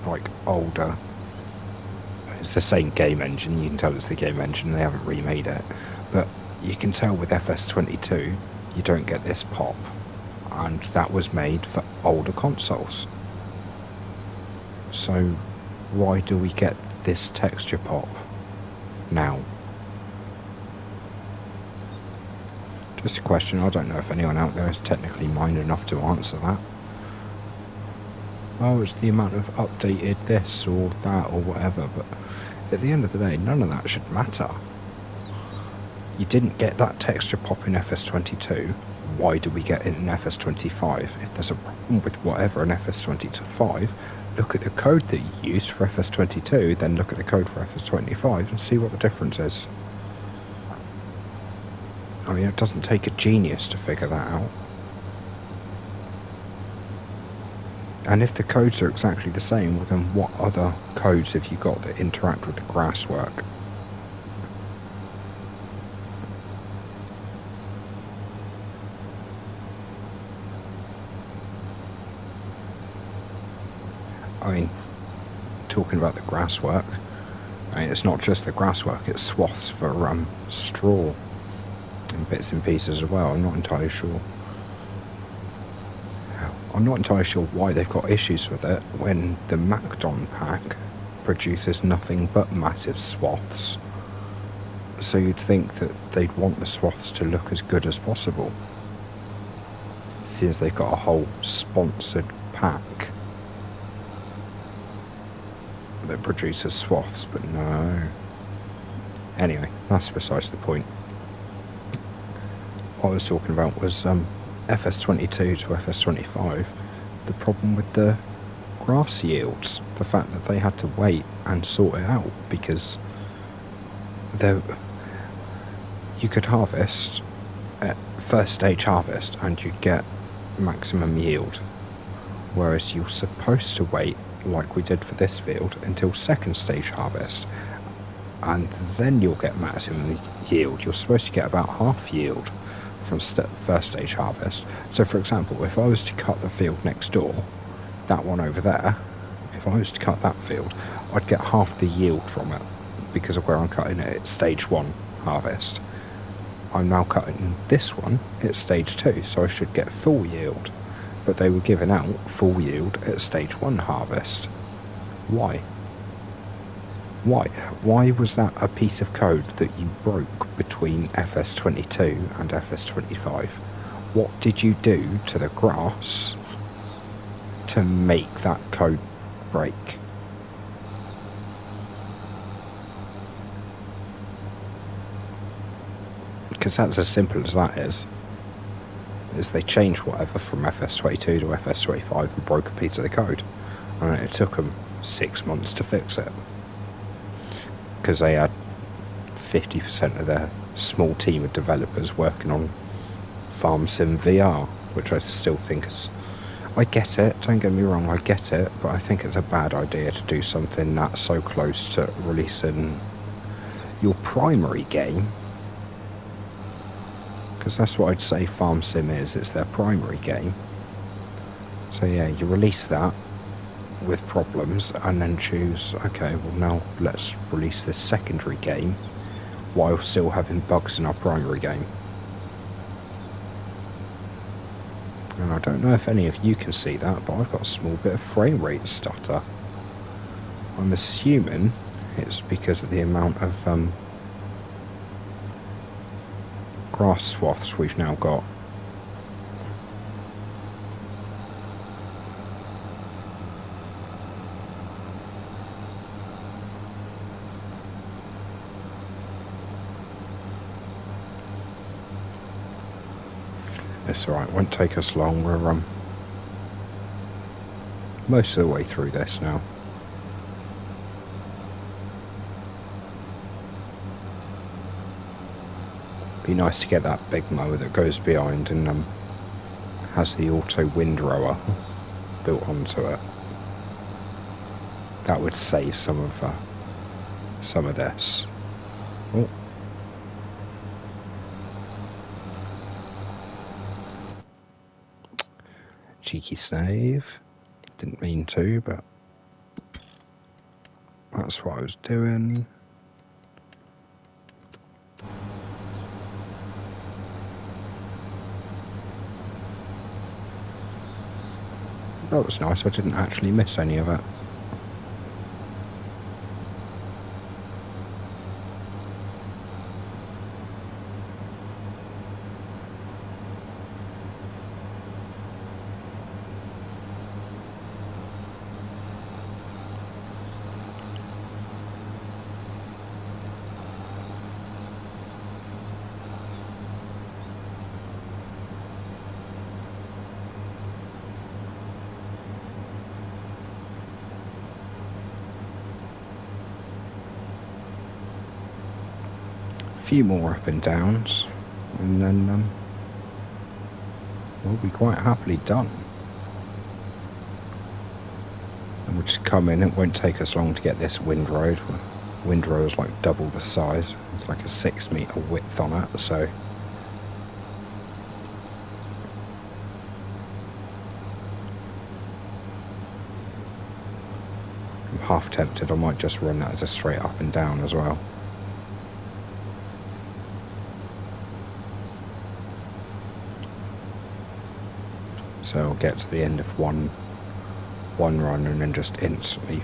like older. It's the same game engine, you can tell it's the game engine, they haven't remade it. But you can tell with FS22 you don't get this pop, and that was made for older consoles. So why do we get this texture pop now? Just a question. I don't know if anyone out there is technically minded enough to answer that. Oh, it's the amount of updated this or that or whatever, but at the end of the day, none of that should matter. You didn't get that texture pop in FS22, why do we get it in FS25? If there's a problem with whatever in FS25, look at the code that you used for FS22, then look at the code for FS25 and see what the difference is. I mean, it doesn't take a genius to figure that out. And if the codes are exactly the same, well, then what other codes have you got that interact with the grass work? I mean, talking about the grass work, I mean, it's not just the grass work, it's swaths for straw and bits and pieces as well. I'm not entirely sure. I'm not entirely sure why they've got issues with it when the Macdon pack produces nothing but massive swaths. So you'd think that they'd want the swaths to look as good as possible, since they've got a whole sponsored pack that produces swaths, but no. Anyway, that's besides the point. What I was talking about was FS22 to FS25, the problem with the grass yields, the fact that they had to wait and sort it out, because you could harvest at first stage harvest and you'd get maximum yield, whereas you're supposed to wait, like we did for this field, until second stage harvest, and then you'll get maximum yield. You're supposed to get about half yield from first stage harvest. So for example, if I was to cut the field next door, that one over there, if I was to cut that field, I'd get half the yield from it because of where I'm cutting it. It's stage 1 harvest. I'm now cutting this one at stage 2, so I should get full yield, but they were giving out full yield at stage 1 harvest. Why was that a piece of code that you broke between FS22 and FS25? What did you do to the grass to make that code break? Because that's as simple as that is they changed whatever from FS22 to FS25 and broke a piece of the code, and it took them 6 months to fix it because they had 50% of their small team of developers working on Farm Sim VR, which I still think is, I get it, don't get me wrong, I get it, but I think it's a bad idea to do something that's so close to releasing your primary game. Because that's what I'd say Farm Sim is, it's their primary game. So yeah, you release that with problems and then choose, okay, well now let's release this secondary game while still having bugs in our primary game. And I don't know if any of you can see that, but I've got a small bit of frame rate stutter. I'm assuming it's because of the amount of grass swaths we've now got. It's alright, won't take us long, we're most of the way through this now. Be nice to get that big mower that goes behind and has the auto windrower built onto it. That would save some of this. Oh. Cheeky save. Didn't mean to, but that's what I was doing. That was nice, I didn't actually miss any of it. Few more up and downs, and then we'll be quite happily done. And we'll just come in, it won't take us long to get this windrow. Windrow is like double the size, it's like a 6 metre width on it, so I'm half tempted, I might just run that as a straight up and down as well. So I'll get to the end of one run and then just instantly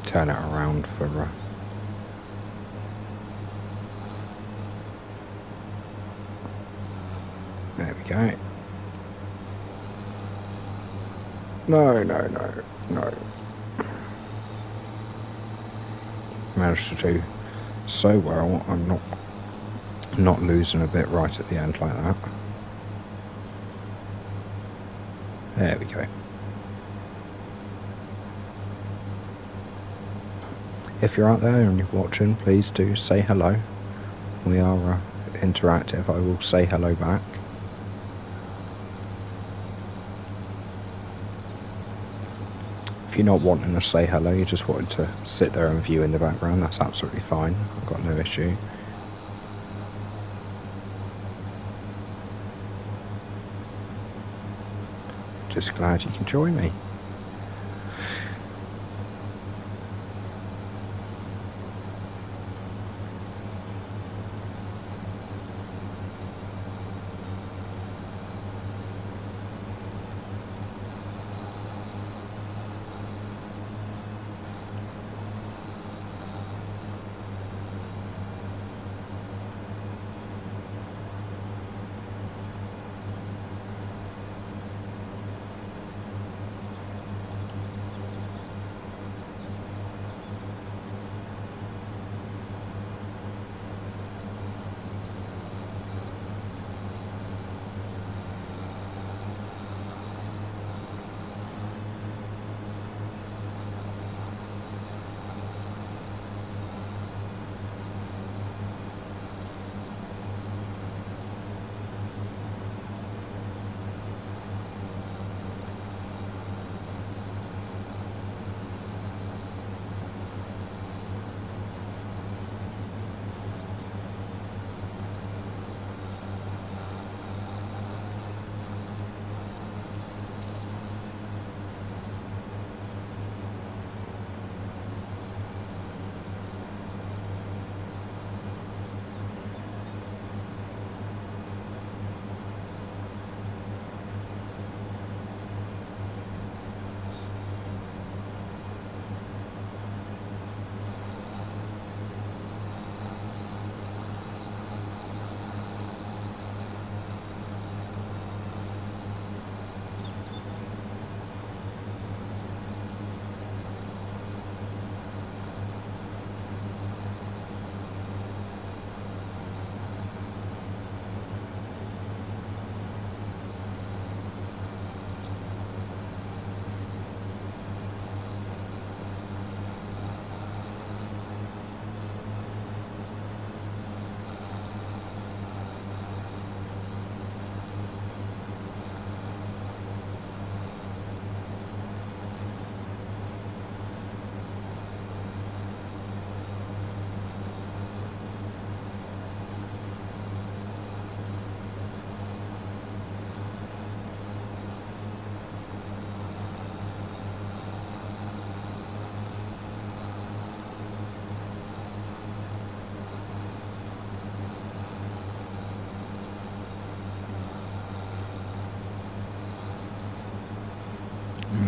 turn it around for there we go. No. Managed to do so well, I'm not losing a bit right at the end like that. There we go. If you're out there and you're watching, please do say hello. We are interactive, I will say hello back. if you're not wanting to say hello, you just wanting to sit there and view in the background, that's absolutely fine. I've got no issue. Just glad you can join me.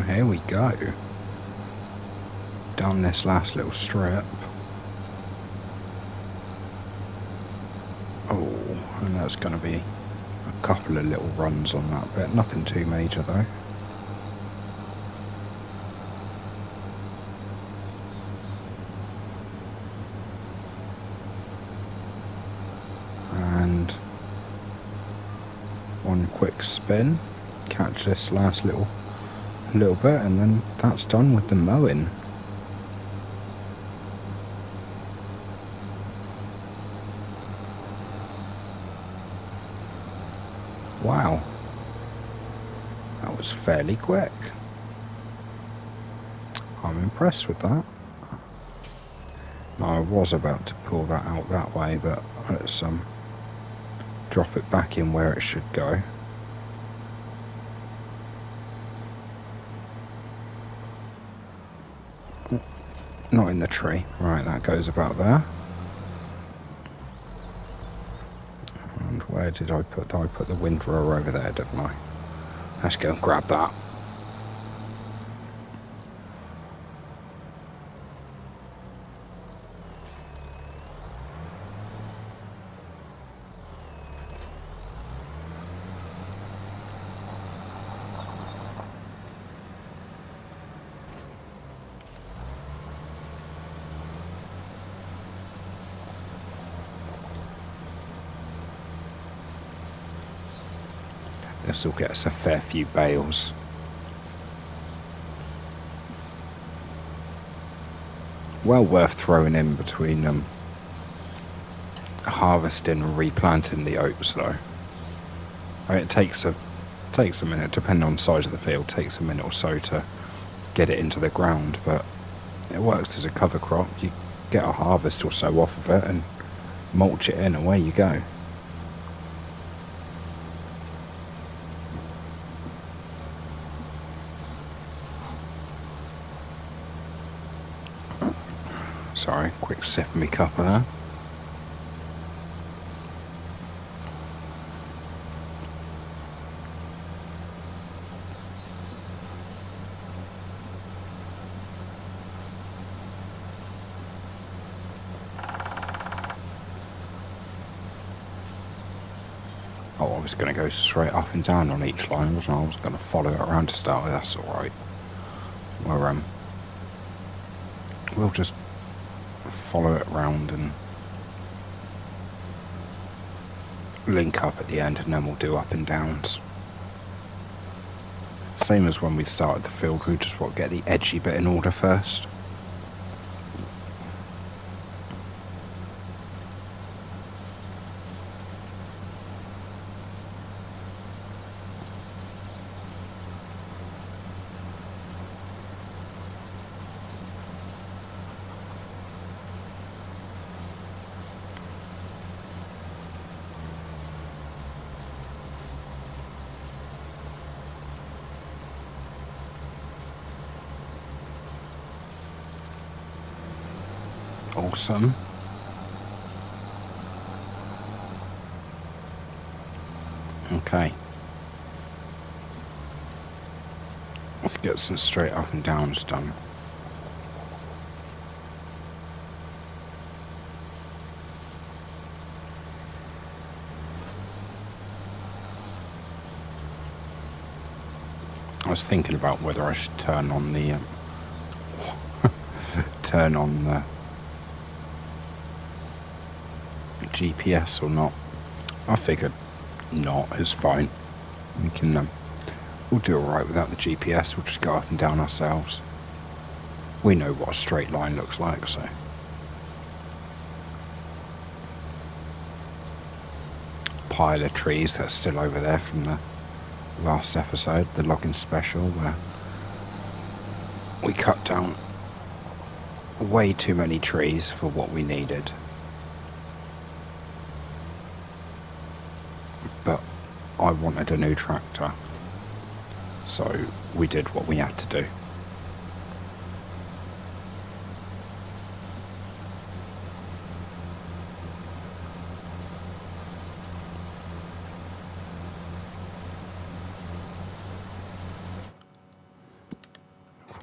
Here we go. Down this last little strip. Oh, and that's going to be a couple of little runs on that bit. Nothing too major though. And one quick spin. Catch this last little bit, and then that's done with the mowing. Wow, that was fairly quick. I'm impressed with that. I was about to pull that out that way, but let's drop it back in where it should go. Not in the tree. Right, that goes about there. And where did I put that? I put the windrow over there, didn't I? Let's go and grab that. This will get us a fair few bales. Well worth throwing in between harvesting and replanting the oats though. I mean, it takes a minute, depending on the size of the field, takes a minute or so to get it into the ground, but it works as a cover crop. You get a harvest or so off of it and mulch it in, away you go. Sorry, quick sip of my cuppa there. Oh, I was going to go straight up and down on each line, wasn't I? I was going to follow it around to start with. That's alright. We'll just follow it around and link up at the end, and then we'll do up and downs. Same as when we started the field, we just want to get the edgy bit in order first. Awesome. Okay. Let's get some straight up and downs done. I was thinking about whether I should turn on the GPS or not. I figured not, it's fine. We can we'll do alright without the GPS. We'll just go up and down ourselves. We know what a straight line looks like, so. Pile of trees that's still over there from the last episode, the logging special, where we cut down way too many trees for what we needed. But I wanted a new tractor, so we did what we had to do.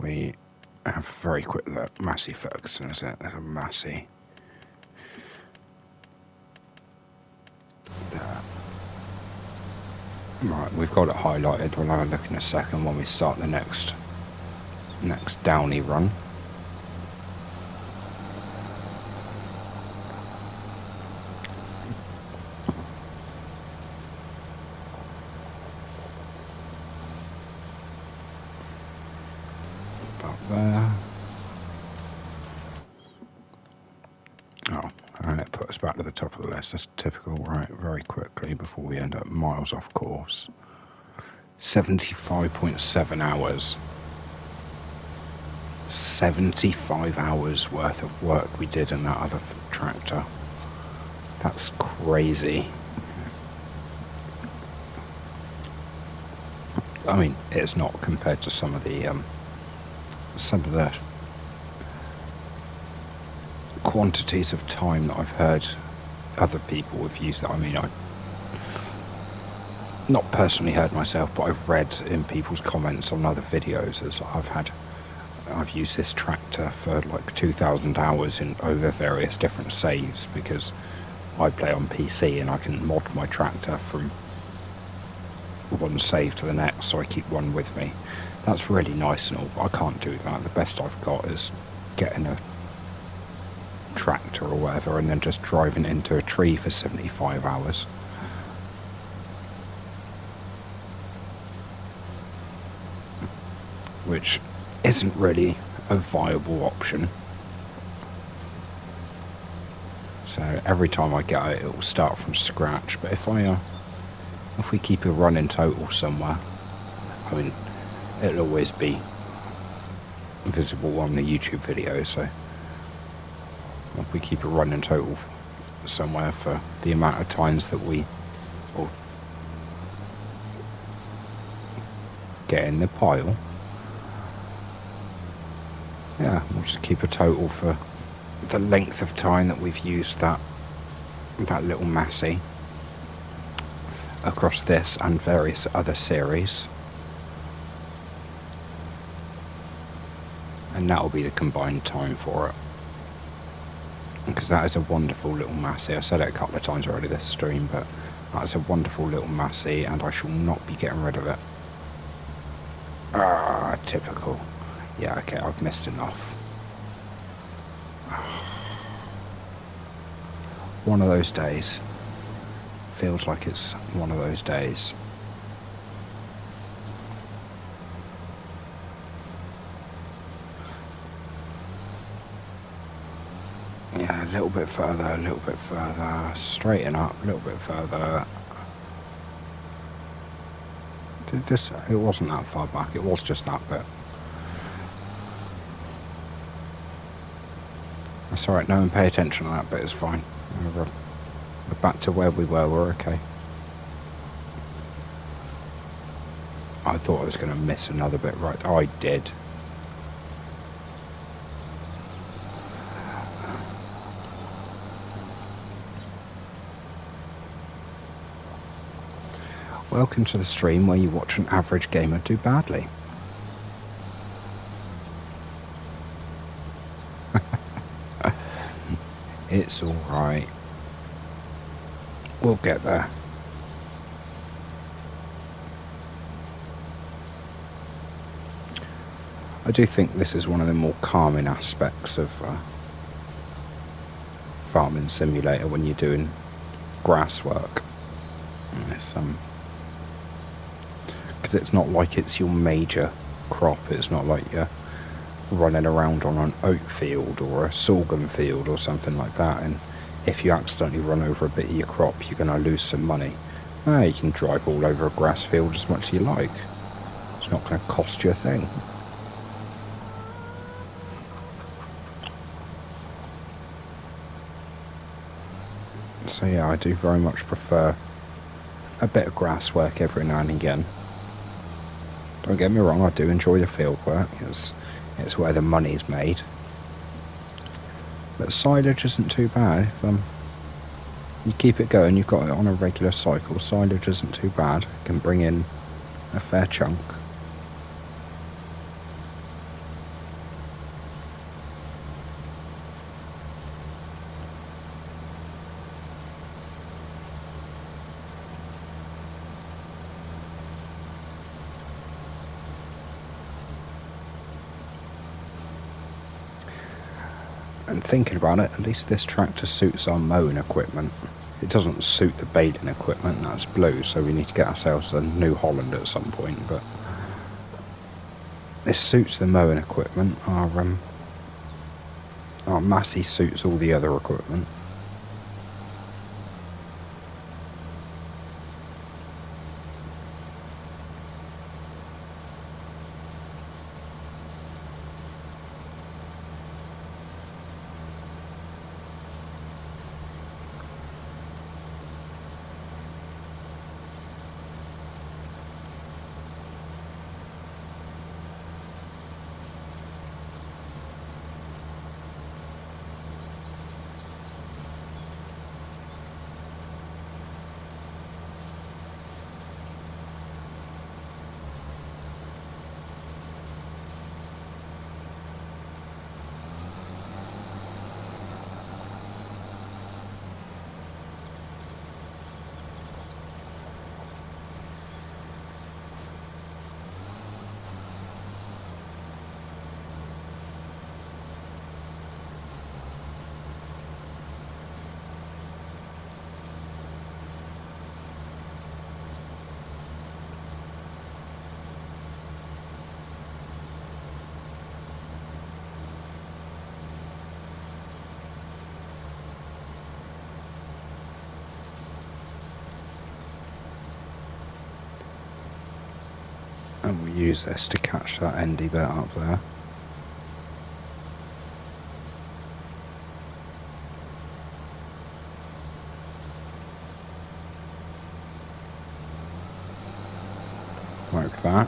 We have a very quick look. Massey Ferguson, is it? There's a Massey. Right, we've got it highlighted. We'll have a look in a second when we start the next downy run. About there. Oh, and it put us back to the top of the list. That's typical, right? Very quickly before we end up miles off course. 75.7 hours. 75 hours worth of work we did in that other tractor. That's crazy. I mean, it's not compared to some of the quantities of time that I've heard other people have used that. I mean, I not personally heard myself, but I've read in people's comments on other videos as I've used this tractor for like 2,000 hours in over various different saves, because I play on PC and I can mod my tractor from one save to the next, so I keep one with me. That's really nice and all, but I can't do that. The best I've got is getting a tractor or whatever and then just driving into a tree for 75 hours. Which isn't really a viable option. So every time I get it, it will start from scratch. But if we keep a running total somewhere, I mean, it'll always be visible on the YouTube video, so if we keep a running total somewhere for the amount of times that we will get in the pile. Yeah, we'll just keep a total for the length of time that we've used that little Massey across this and various other series. And that will be the combined time for it. Because that is a wonderful little Massey. I said it a couple of times already this stream, but that's a wonderful little Massey and I shall not be getting rid of it. Ah, typical. Yeah, okay, I've missed enough. One of those days. Feels like it's one of those days. Yeah, a little bit further, straighten up, a little bit further. It wasn't that far back, it was just that bit. That's alright, no one pay attention to that bit, it's fine. We're back to where we were, we're okay. I thought I was going to miss another bit, right? Oh, I did. Welcome to the stream where you watch an average gamer do badly. It's alright. We'll get there. I do think this is one of the more calming aspects of Farming Simulator when you're doing grass work. It's because it's not like it's your major crop. It's not like you're running around on an oat field or a sorghum field or something like that, and if you accidentally run over a bit of your crop you're going to lose some money. You can drive all over a grass field as much as you like. It's not going to cost you a thing. So yeah, I do very much prefer a bit of grass work every now and again. Don't get me wrong, I do enjoy the field work. It's where the money's made. But silage isn't too bad. If you keep it going, you've got it on a regular cycle, silage isn't too bad. It can bring in a fair chunk. And thinking about it, at least this tractor suits our mowing equipment. It doesn't suit the baling equipment, that's blue, so we need to get ourselves a New Holland at some point, but this suits the mowing equipment. Our Massey suits all the other equipment. And we'll use this to catch that endy bit up there. like that.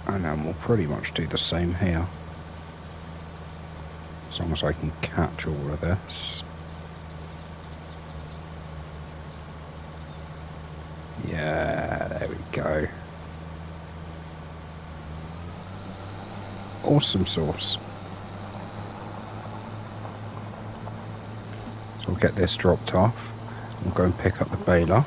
And then we'll pretty much do the same here. As long as I can catch all of this. Yeah, there we go. Awesome sauce. So we'll get this dropped off. We'll go and pick up the baler.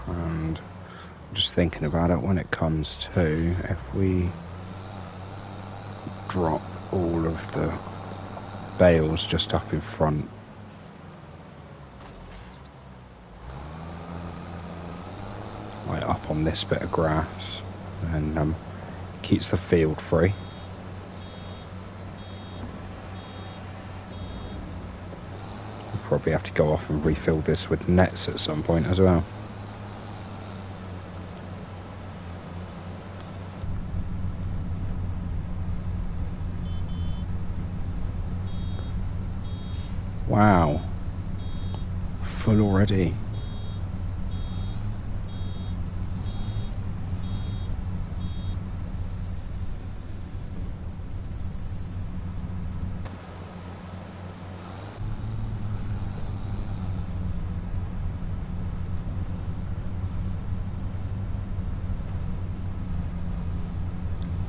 And I'm just thinking about it when it comes to if we drop all of the bales just up in front, like up on this bit of grass, and keeps the field free. We'll probably have to go off and refill this with nets at some point as well. Wow, full already.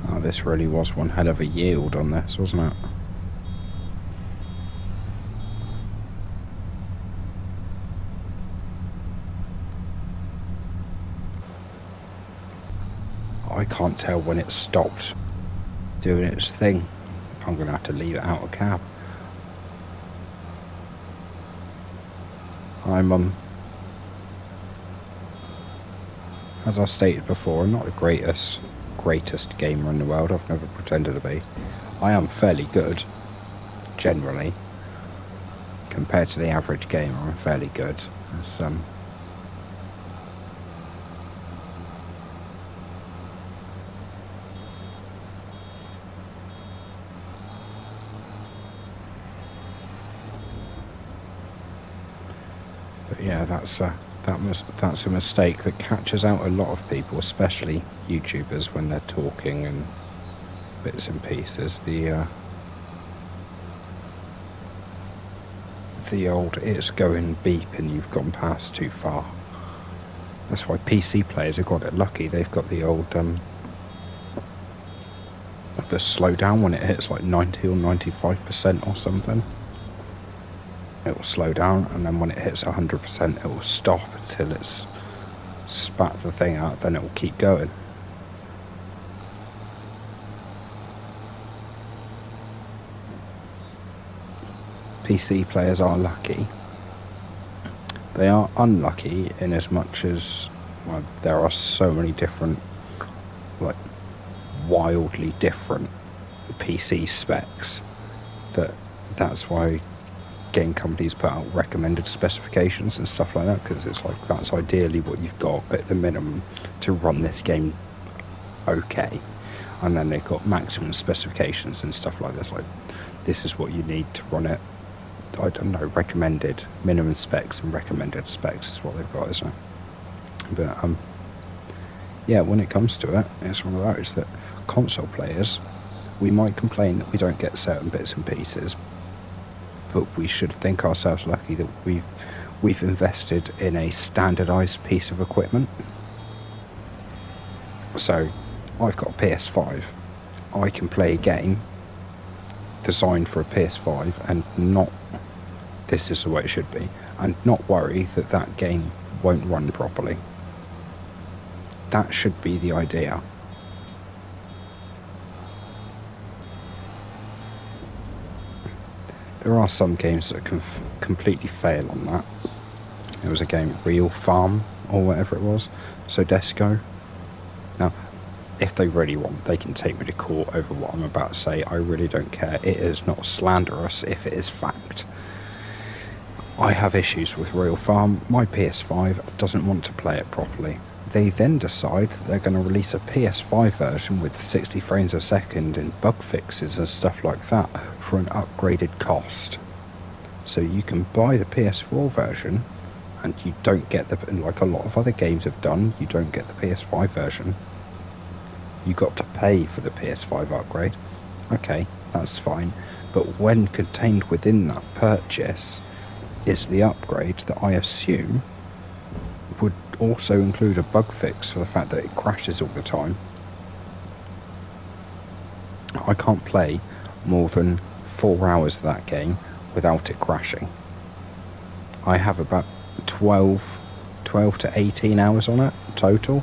Oh, this really was one hell of a yield on this, wasn't it? I can't tell when it stopped doing its thing. I'm going to have to leave it out of cab. I'm, as I stated before, I'm not the greatest gamer in the world. I've never pretended to be. I am fairly good, generally. Compared to the average gamer, I'm fairly good. It's, yeah, that's a mistake that catches out a lot of people, especially YouTubers, when they're talking and bits and pieces. The old "it's going beep and you've gone past too far." That's why PC players have got it lucky. They've got the old the slow down when it hits like 90 or 95% or something. It will slow down, and then when it hits 100% it will stop until it's spat the thing out, then it will keep going. PC players are lucky. They are unlucky in as much as, well, there are so many different, like, wildly different PC specs that's why game companies put out recommended specifications and stuff like that, because it's like that's ideally what you've got at the minimum to run this game okay, and then they've got maximum specifications and stuff like this, like this is what you need to run it. I don't know, recommended minimum specs and recommended specs is what they've got, isn't it? But yeah, when it comes to it, it's one of those that console players, we might complain that we don't get certain bits and pieces, but we should think ourselves lucky that we've invested in a standardized piece of equipment. So I've got a PS5. I can play a game designed for a PS5 and not, this is the way it should be, and not worry that that game won't run properly. That should be the idea. There are some games that can completely fail on that. There was a game, Real Farm, or whatever it was, Sodesco. Now, if they really want, they can take me to court over what I'm about to say. I really don't care. It is not slanderous if it is fact. I have issues with Real Farm. My PS5 doesn't want to play it properly. They then decide they're going to release a PS5 version with 60 frames a second and bug fixes and stuff like that for an upgraded cost. So you can buy the PS4 version and you don't get the, like a lot of other games have done, you don't get the PS5 version. You got to pay for the PS5 upgrade. Okay, that's fine. But when contained within that purchase is the upgrade that I assume would also include a bug fix for the fact that it crashes all the time. I can't play more than 4 hours of that game without it crashing. I have about 12 to 18 hours on it total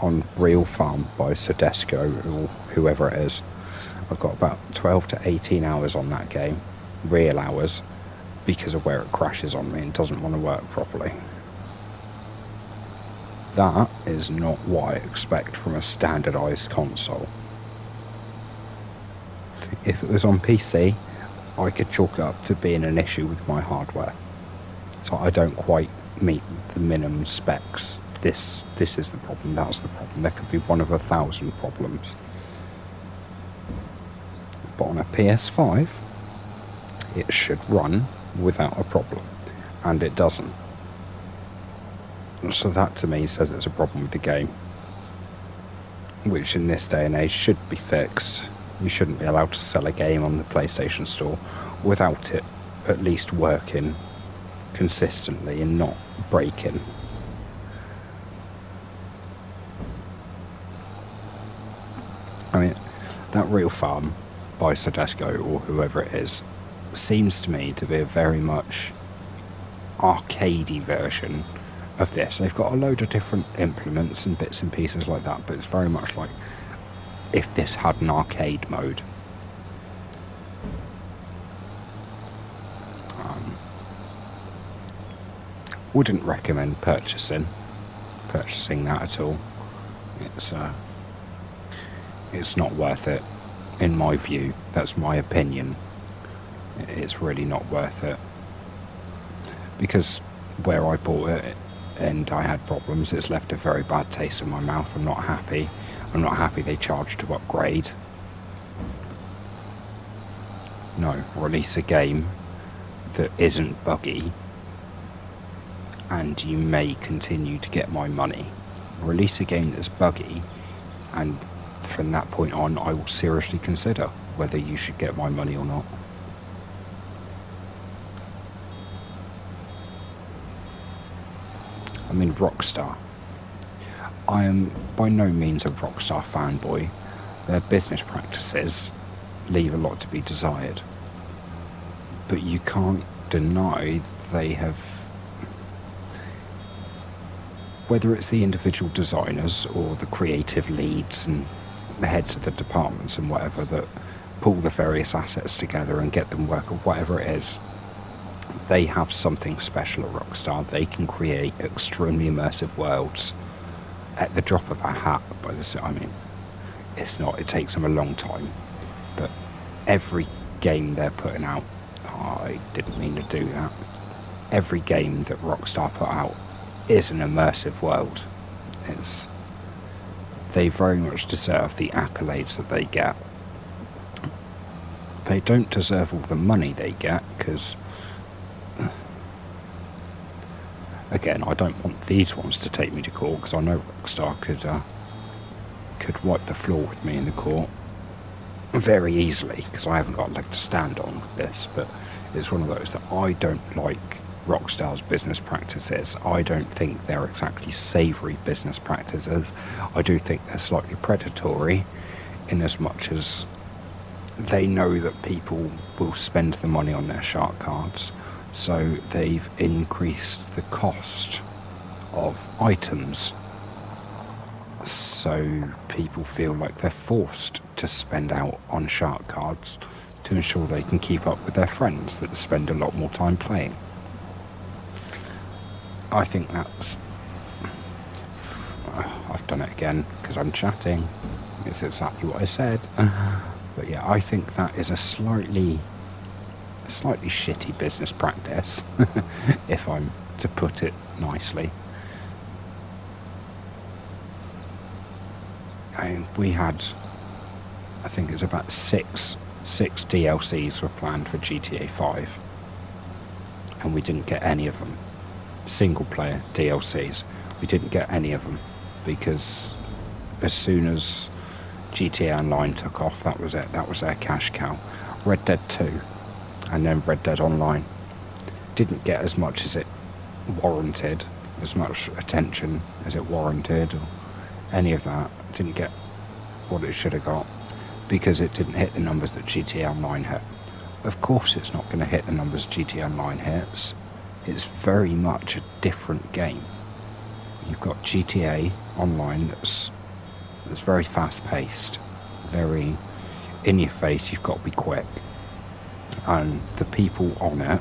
on Real Farm by Sodesco or whoever it is. I've got about 12 to 18 hours on that game, real hours, because of where it crashes on me and doesn't want to work properly. That is not what I expect from a standardised console. If it was on PC, I could chalk it up to being an issue with my hardware. So I don't quite meet the minimum specs. This is the problem, that's the problem. There could be one of 1,000 problems. But on a PS5, it should run without a problem, and it doesn't. So that to me says it's a problem with the game, which in this day and age should be fixed. You shouldn't be allowed to sell a game on the PlayStation Store without it at least working consistently and not breaking. I mean, that Real Farm by Sodesco or whoever it is seems to me to be a very much arcadey version of this. They've got a load of different implements and bits and pieces like that, but it's very much like if this had an arcade mode. Wouldn't recommend purchasing that at all. It's not worth it, in my view. That's my opinion. It's really not worth it, because where I bought it and I had problems, it's left a very bad taste in my mouth. I'm not happy they charged to upgrade. No, release a game that isn't buggy and you may continue to get my money. Release a game that's buggy, and from that point on I will seriously consider whether you should get my money or not. I mean, Rockstar. I am by no means a Rockstar fanboy. Their business practices leave a lot to be desired. But you can't deny they have, whether it's the individual designers or the creative leads and the heads of the departments and whatever that pull the various assets together and get them work or whatever it is, they have something special at Rockstar. They can create extremely immersive worlds at the drop of a hat. I mean, it takes them a long time, but every game they're putting out, I didn't mean to do that, every game that Rockstar put out is an immersive world. They very much deserve the accolades that they get. They don't deserve all the money they get, because again, I don't want these ones to take me to court, because I know Rockstar could wipe the floor with me in the court very easily, because I haven't got a leg to stand on with this. But it's one of those that I don't like Rockstar's business practices. I don't think they're exactly savoury business practices. I do think they're slightly predatory, in as much as they know that people will spend the money on their shark cards. So they've increased the cost of items, so people feel like they're forced to spend out on shark cards to ensure they can keep up with their friends that spend a lot more time playing. I think that's... I've done it again because I'm chatting. It's exactly what I said. But yeah, I think that is a slightly shitty business practice, if I'm to put it nicely. We had, I think it's about six DLCs were planned for GTA 5, and we didn't get any of them. Single player DLCs, we didn't get any of them, because as soon as GTA Online took off, that was it. That was their cash cow. Red Dead 2 and then Red Dead Online didn't get as much as it warranted, as much attention as it warranted, or any of that. Didn't get what it should have got because it didn't hit the numbers that GTA Online hit. Of course it's not going to hit the numbers GTA Online hits. It's very much a different game. You've got GTA Online that's very fast paced, very in your face. You've got to be quick, and the people on it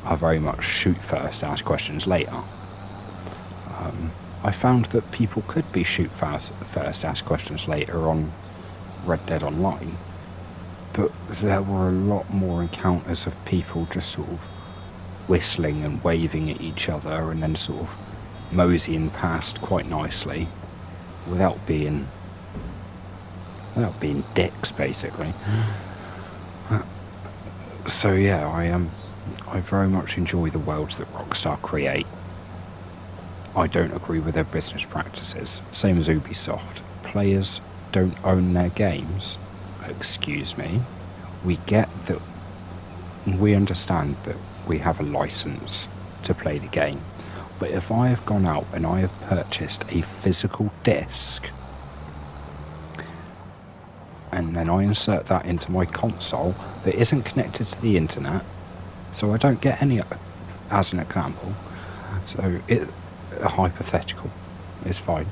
are very much shoot first, ask questions later. I found that people could be shoot first, ask questions later on Red Dead Online, but there were a lot more encounters of people just sort of whistling and waving at each other and then sort of moseying past quite nicely without being dicks, basically. So yeah, I very much enjoy the worlds that Rockstar create. I don't agree with their business practices. Same as Ubisoft. Players don't own their games. Excuse me. We get that. We understand that we have a license to play the game. But if I have gone out and I have purchased a physical disc, and then I insert that into my console that isn't connected to the internet, so I don't get any, as an example, so a hypothetical is fine.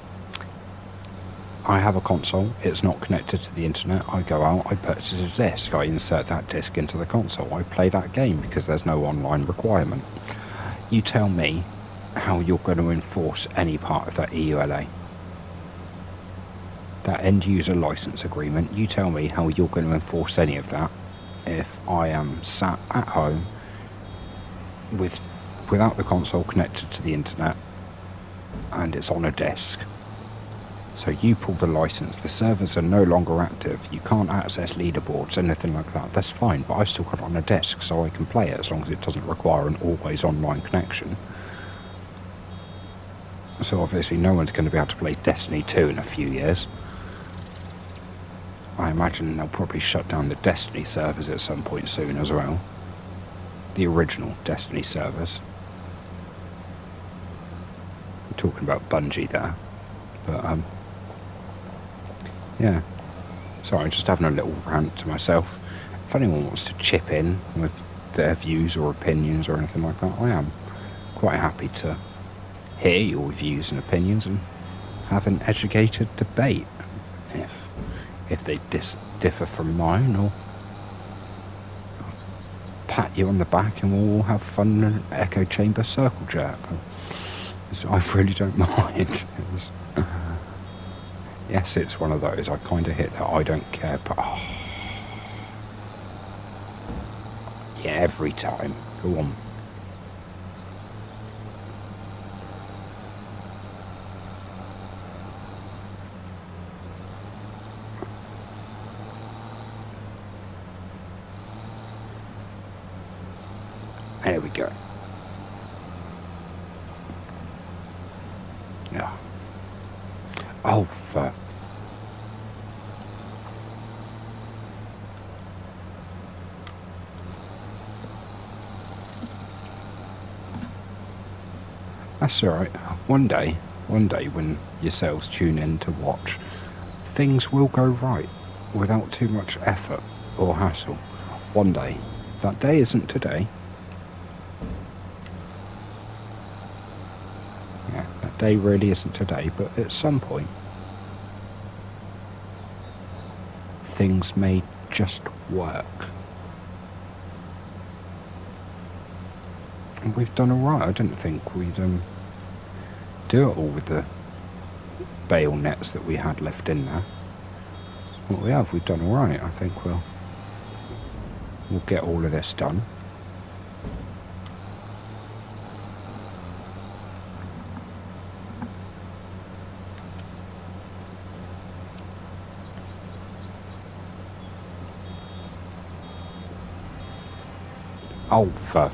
I have a console, it's not connected to the internet, I go out, I purchase a disc, I insert that disc into the console, I play that game because there's no online requirement. You tell me how you're going to enforce any part of that EULA. That end user license agreement, you tell me how you're going to enforce any of that if I am sat at home without the console connected to the internet and it's on a disc. So you pull the license, the servers are no longer active, you can't access leaderboards, anything like that. That's fine, but I've still got it on a disc so I can play it as long as it doesn't require an always online connection. So obviously no one's going to be able to play Destiny 2 in a few years. I imagine they'll probably shut down the Destiny servers at some point soon as well. The original Destiny servers. I'm talking about Bungie there. But, yeah. Sorry, just having a little rant to myself. If anyone wants to chip in with their views or opinions or anything like that, I am quite happy to hear your views and opinions and have an educated debate if they differ from mine, or pat you on the back and we'll all have fun and echo chamber circle jerk. So I really don't mind. Yes, it's one of those. I kind of hit that I don't care, but yeah, every time. Go on. There we go. Yeah. Oh, fuck. That's alright. One day when yourselves tune in to watch, things will go right without too much effort or hassle. One day. That day isn't today. Today really isn't today, but at some point things may just work. And we've done alright. I didn't think we'd do it all with the bale nets that we had left in there. What we have, we've done alright. I think we'll get all of this done. Oh, for...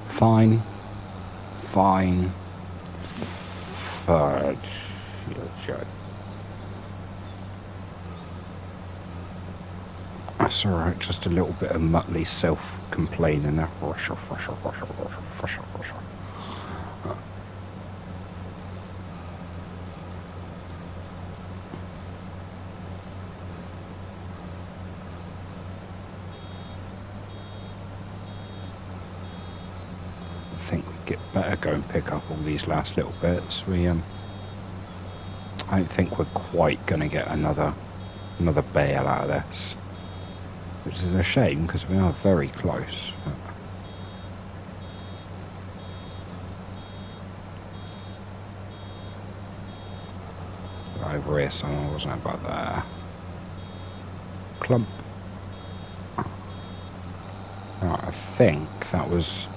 Fine. Fudge. That's alright, just a little bit of Muttley self-complaining there. I think we better go and pick up all these last little bits. I don't think we're quite going to get another bale out of this, which is a shame because we are very close. Over here somewhere, wasn't it? About there. Clump. Right, I think that was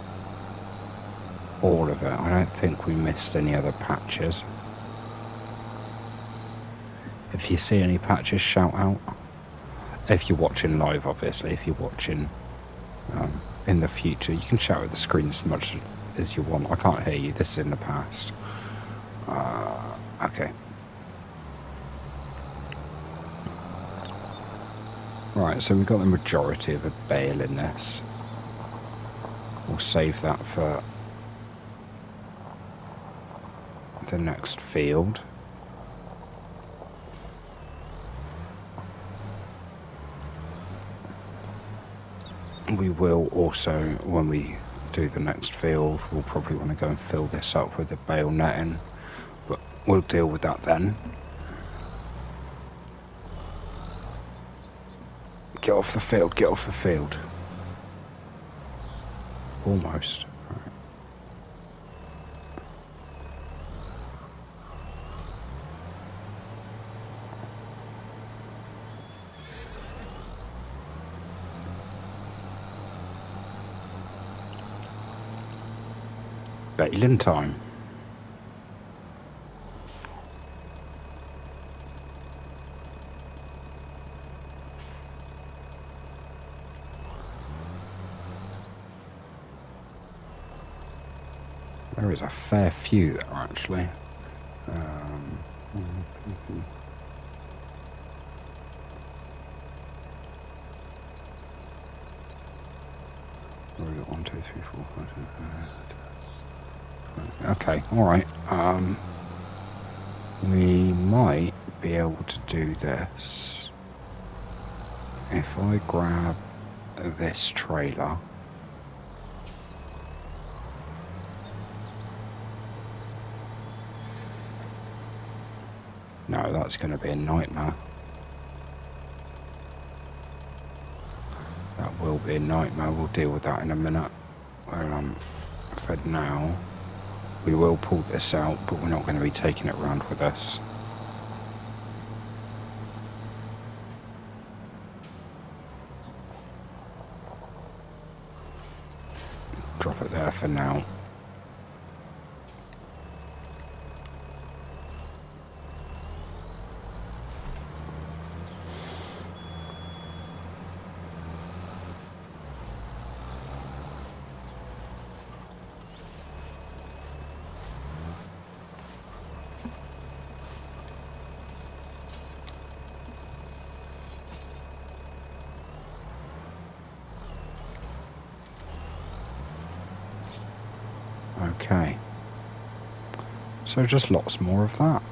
all of it. I don't think we missed any other patches. If you see any patches, shout out. If you're watching live, obviously. If you're watching in the future, you can shout at the screen as much as you want. I can't hear you. This is in the past. Okay. Right, so we've got the majority of a bale in this. We'll save that for the next field. We will also, when we do the next field, we'll probably want to go and fill this up with the bale netting, but we'll deal with that then. Get off the field, get off the field. Almost. Baling time. There is a fair few there actually. Where we got 1, 2, 3, 4, 5, 6, 7. Okay, alright. We might be able to do this if I grab this trailer. No, that's going to be a nightmare. That will be a nightmare. We'll deal with that in a minute. Well, for now, we will pull this out, but we're not going to be taking it round with us. Drop it there for now. So just lots more of that.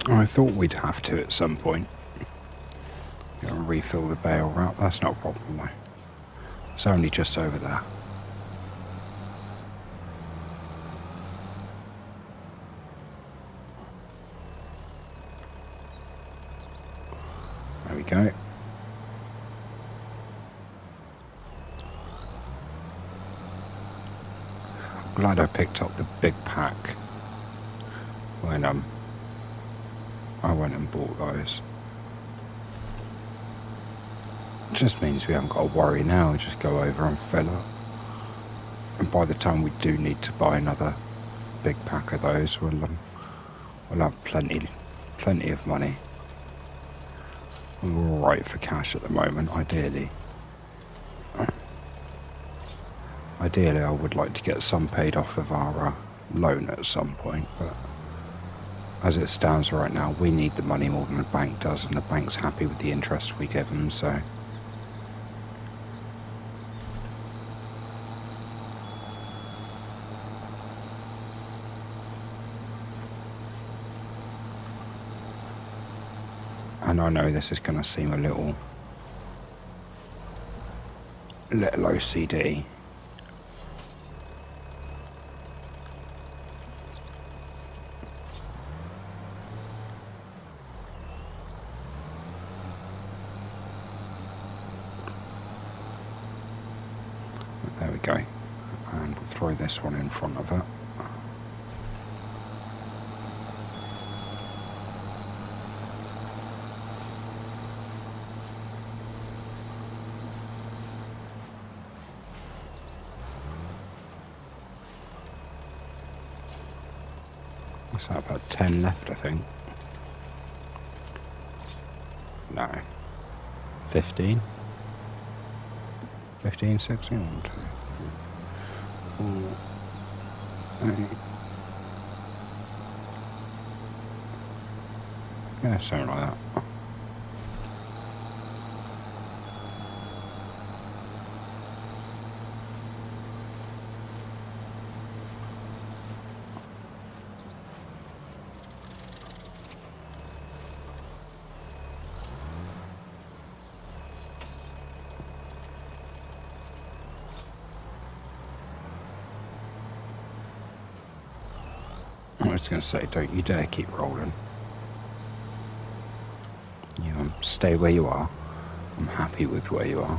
I thought we'd have to at some point. Refill the bale wrap. That's not a problem though. It's only just over there. There we go. Glad I picked up the big pack when I went and bought those. Just means we haven't got to worry now. We just go over and fill up. And by the time we do need to buy another big pack of those, we'll have plenty of money. We're all right for cash at the moment. Ideally, I would like to get some paid off of our loan at some point, but as it stands right now, we need the money more than the bank does, and the bank's happy with the interest we give them, so. And I know this is going to seem a little OCD. There we go. And we'll throw this one in front of it. What's that, about 10 left, I think? No. 15? 15, 16, 1, 2, 3, 4, 8. Yeah, something like that. I was going to say, don't you dare keep rolling. You stay where you are. I'm happy with where you are.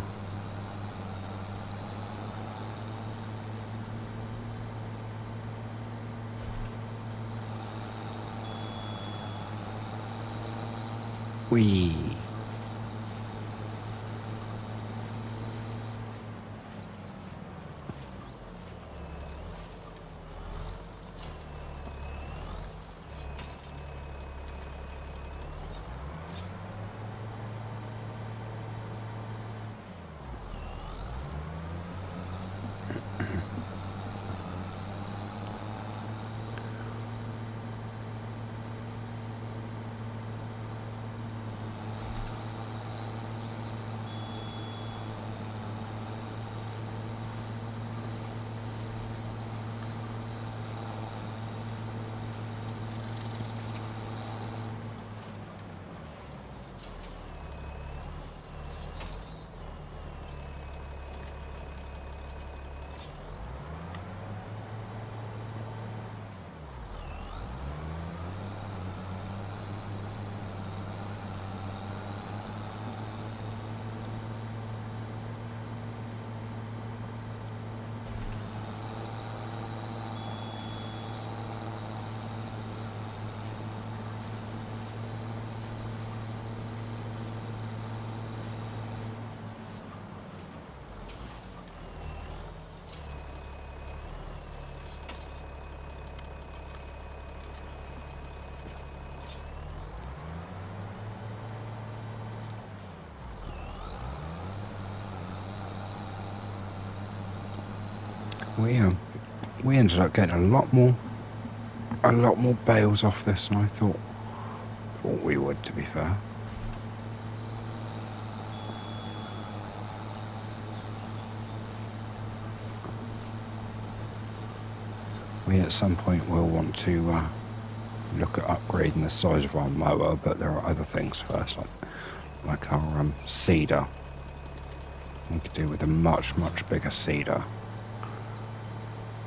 Whee! We ended up getting a lot more bales off this than I thought we would, to be fair. We at some point will want to look at upgrading the size of our mower, but there are other things first, like our seeder. We could do with a much bigger seeder.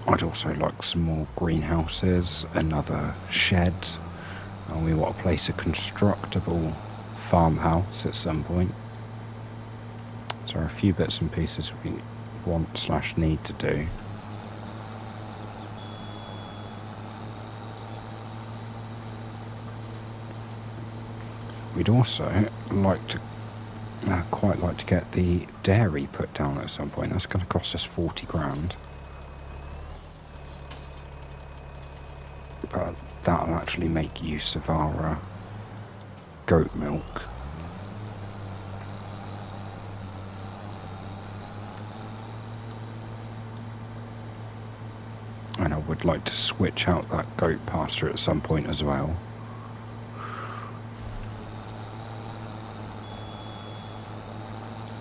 I'd also like some more greenhouses, another shed, and we want to place a constructible farmhouse at some point. So there are a few bits and pieces we want/need to do. We'd also like to quite like to get the dairy put down at some point. That's going to cost us 40 grand. But that'll actually make use of our goat milk. And I would like to switch out that goat pasture at some point as well.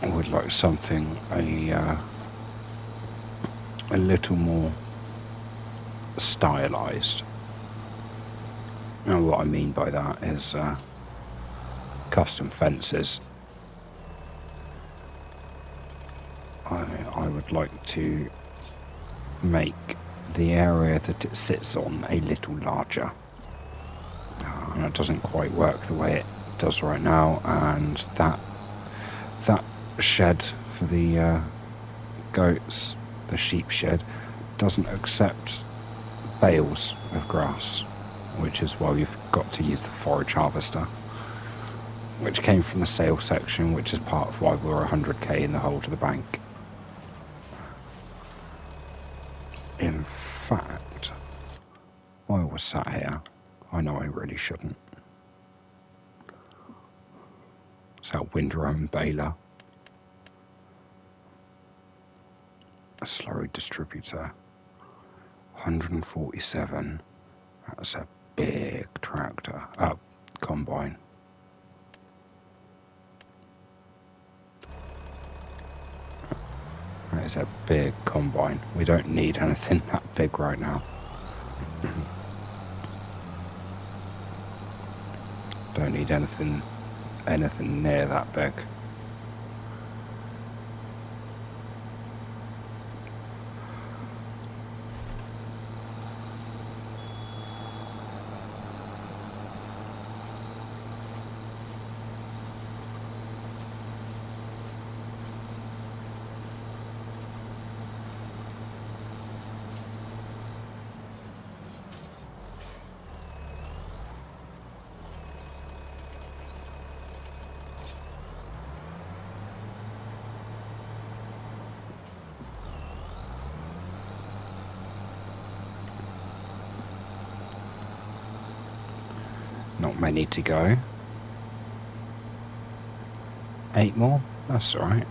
I would like something a little more stylized. And what I mean by that is custom fences. I would like to make the area that it sits on a little larger. And it doesn't quite work the way it does right now, and that shed for the goats, the sheep shed, doesn't accept bales of grass, which is why we've got to use the forage harvester, which came from the sales section, which is part of why we're 100k in the hole to the bank. In fact, while I was sat here, I know I really shouldn't. It's our windrow and baler. A slurry distributor. 147. That's a big tractor. Combine. That is a big combine. We don't need anything that big right now. Don't need anything near that big. Not many to go. 8 more? That's alright.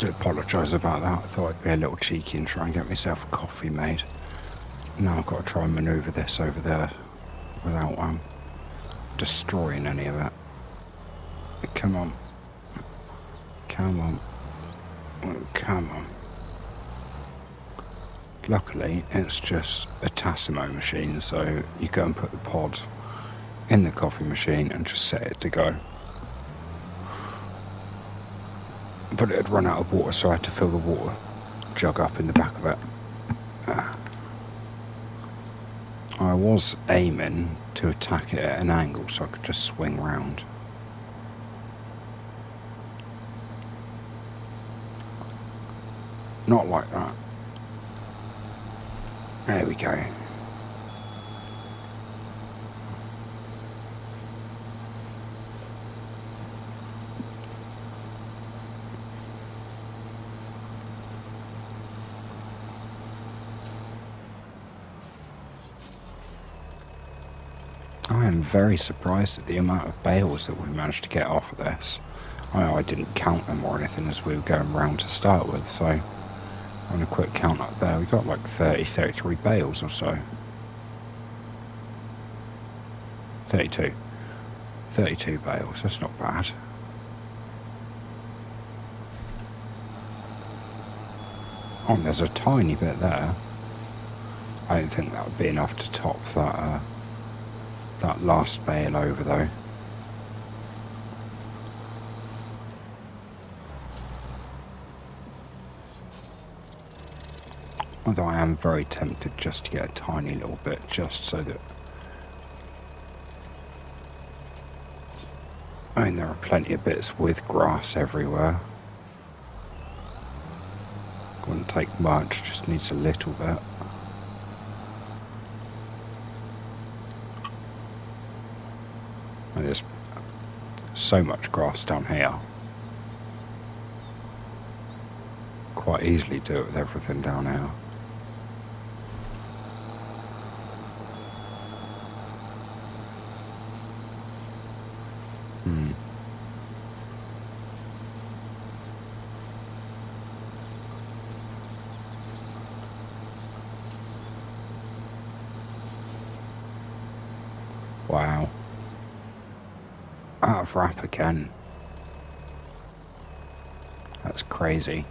do apologise about that. I thought I'd be a little cheeky and try and get myself a coffee made. Now I've got to try and manoeuvre this over there without destroying any of it. Come on. Come on. Oh, come on. Luckily, it's just a Tassimo machine, so you go and put the pod in the coffee machine and just set it to go. But it had run out of water, so I had to fill the water jug up in the back of it. I was aiming to attack it at an angle so I could just swing round. Not like that. There we go. I am very surprised at the amount of bales that we managed to get off of this. I didn't count them or anything as we were going round to start with, so on a quick count up there, we got like 33 bales or so. 32 bales, that's not bad. Oh, and there's a tiny bit there. I don't think that would be enough to top that last bale over though. Although I am very tempted just to get a tiny little bit, just so that... I mean, there are plenty of bits with grass everywhere. Wouldn't take much, just needs a little bit. And there's so much grass down here. Quite easily do it with everything down here. Wow. Out of wrap again. That's crazy.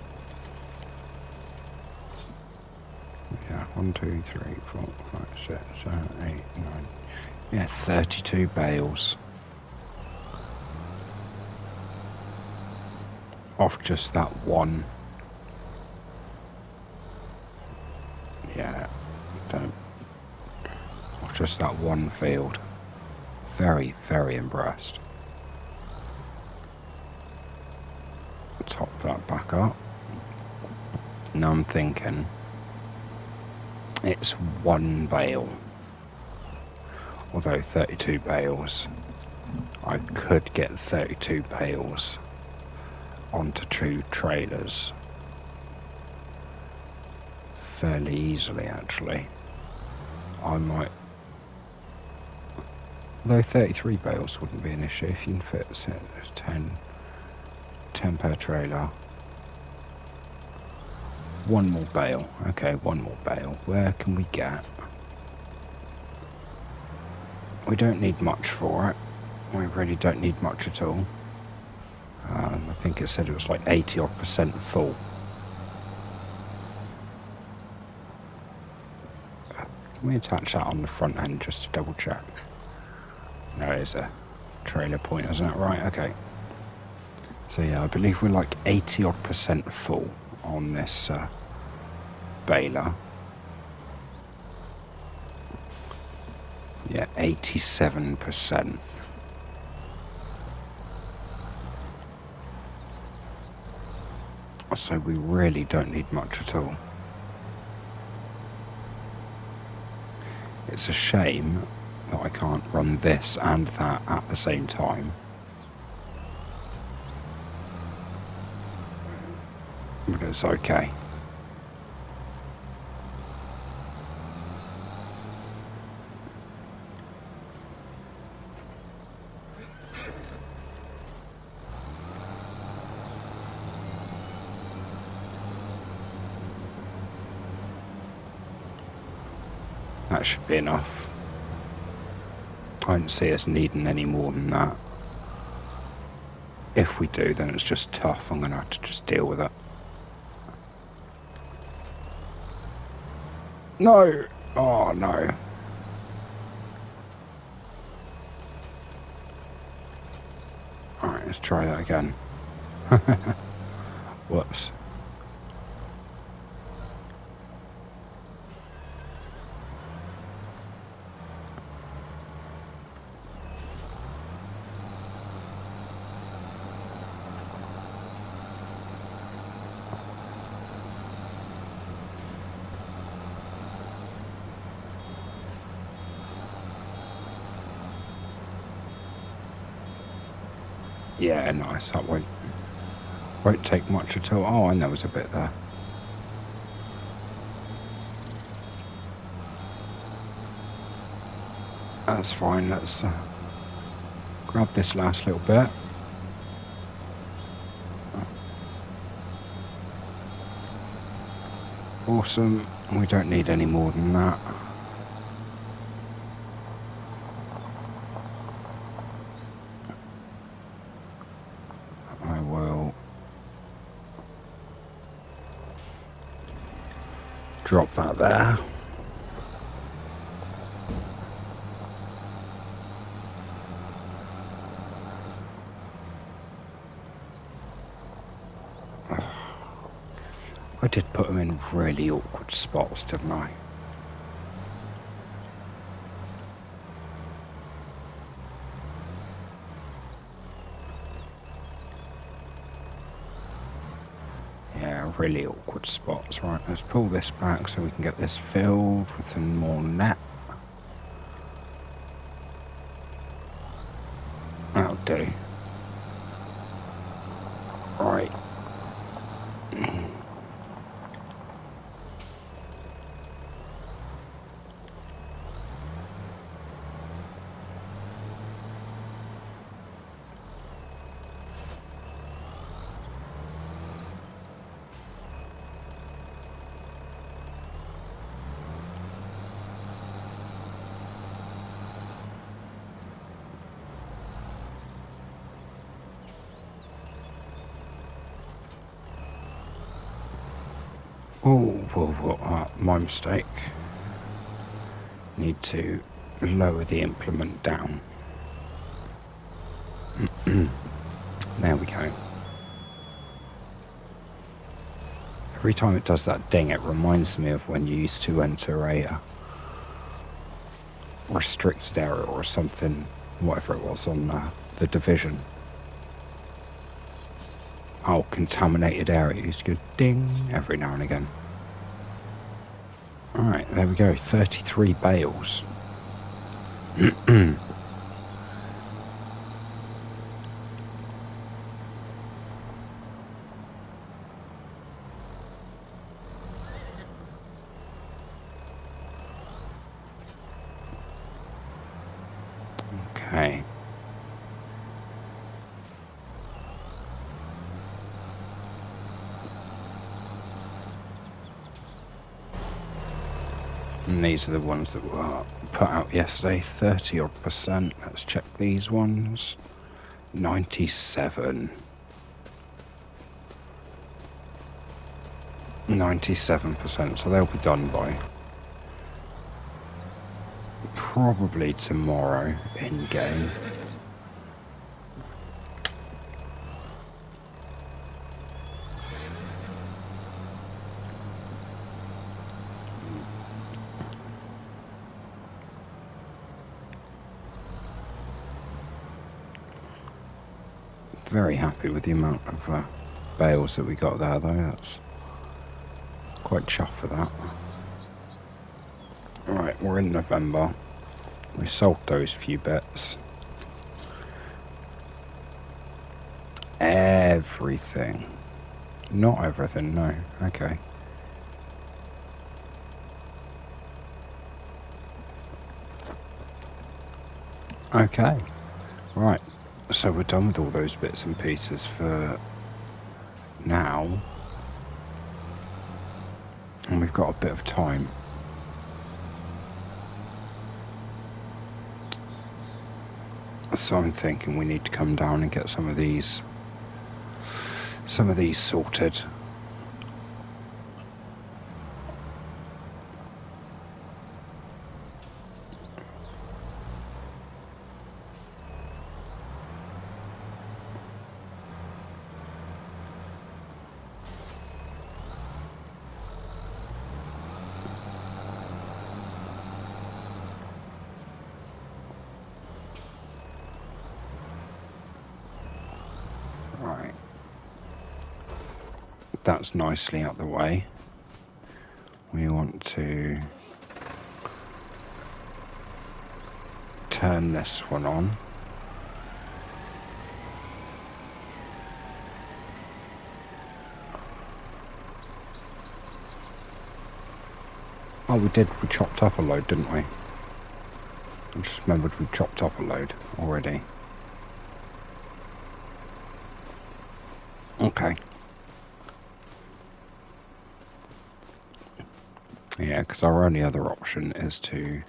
Yeah, 1, 2, 3, 4, 5, 6, 7, 8, 9. Yeah, 32 bales. Off just that one. Yeah, off just that one field. Very, very impressed. Top that back up. Now I'm thinking it's one bale. Although 32 bales, I could get 32 bales onto 2 trailers fairly easily, actually. I might, although 33 bales wouldn't be an issue if you can fit 10 per trailer. One more bale. Okay, one more bale. Where can we get? We don't need much for it. We really don't need much at all. I think it said it was like 80% full. Can we attach that on the front end just to double check? No, it's a trailer point, isn't that right? Okay. So yeah, I believe we're like 80% full on this baler. Yeah, 87%. So we really don't need much at all. It's a shame that I can't run this and that at the same time. But it's okay. That should be enough. I don't see us needing any more than that. If we do, then it's just tough. I'm going to have to just deal with it. No! Oh, no. Alright, let's try that again. Whoops. Yeah, nice. That won't take much at all. Oh, and there was a bit there. That's fine. Let's grab this last little bit. Awesome. We don't need any more than that. I will drop that there. I did put them in really awkward spots, didn't I? Yeah, really awkward spots. Right, let's pull this back so we can get this filled with some more net. That'll do. Right. Oh, my mistake. Need to lower the implement down. There we go. Every time it does that ding, it reminds me of when you used to enter a restricted area or something, whatever it was on the Division. Oh, contaminated area. It used to go ding every now and again. Alright, there we go. 33 bales. Okay. And these are the ones that were put out yesterday, 30-odd%. Let's check these ones. 97. 97%, so they'll be done by probably tomorrow in game. Very happy with the amount of bales that we got there, though. That's quite chuffed for that. Right, we're in November. We sold those few bits. Everything. Not everything, no. Okay. Okay. Right. So we're done with all those bits and pieces for now. And we've got a bit of time. So I'm thinking we need to come down and get some of these sorted. Right. That's nicely out the way. We want to turn this one on. Oh, we did. We chopped up a load, didn't we? I just remembered we chopped up a load already. Okay. Yeah, because our only other option is to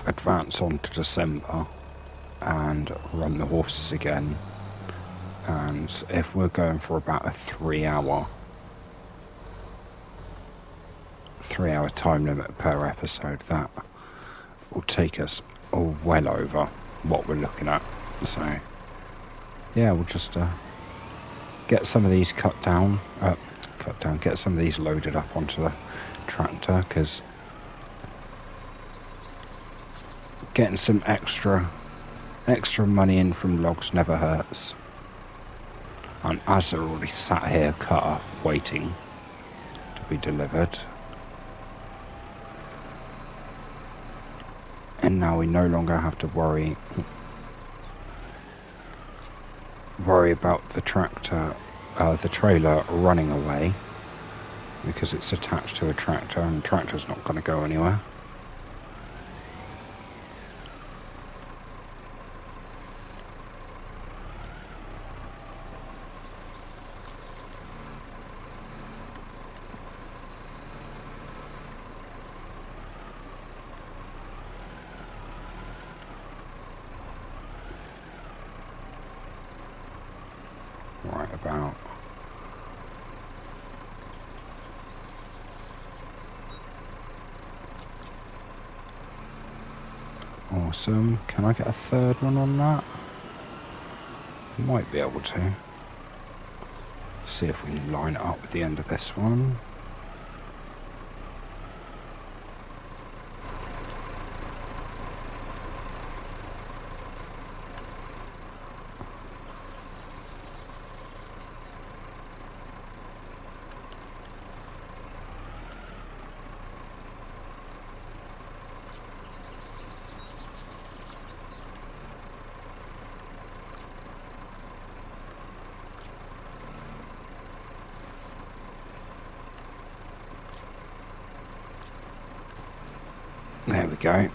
advance on to December and run the horses again. And if we're going for about a 3-hour time limit per episode, that will take us well over what we're looking at. So yeah, we'll just get some of these cut down, get some of these loaded up onto the tractor, because getting some extra money in from logs never hurts. And as they're already sat here cut up waiting to be delivered, and now we no longer have to worry about the tractor, the trailer running away, because it's attached to a tractor and the tractor's not going to go anywhere. Right about. Awesome. Can I get a third one on that? Might be able to. See if we can line it up with the end of this one. There we go.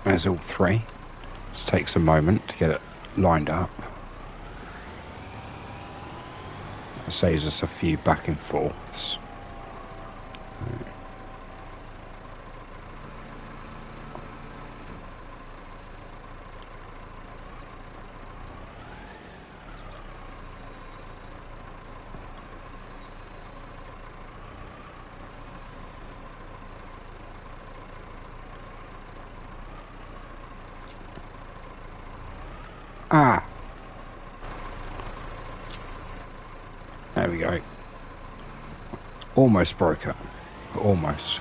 There's all three. Just takes a moment to get it lined up. It saves us a few back and forths. Ah! There we go. Almost broke it. Almost.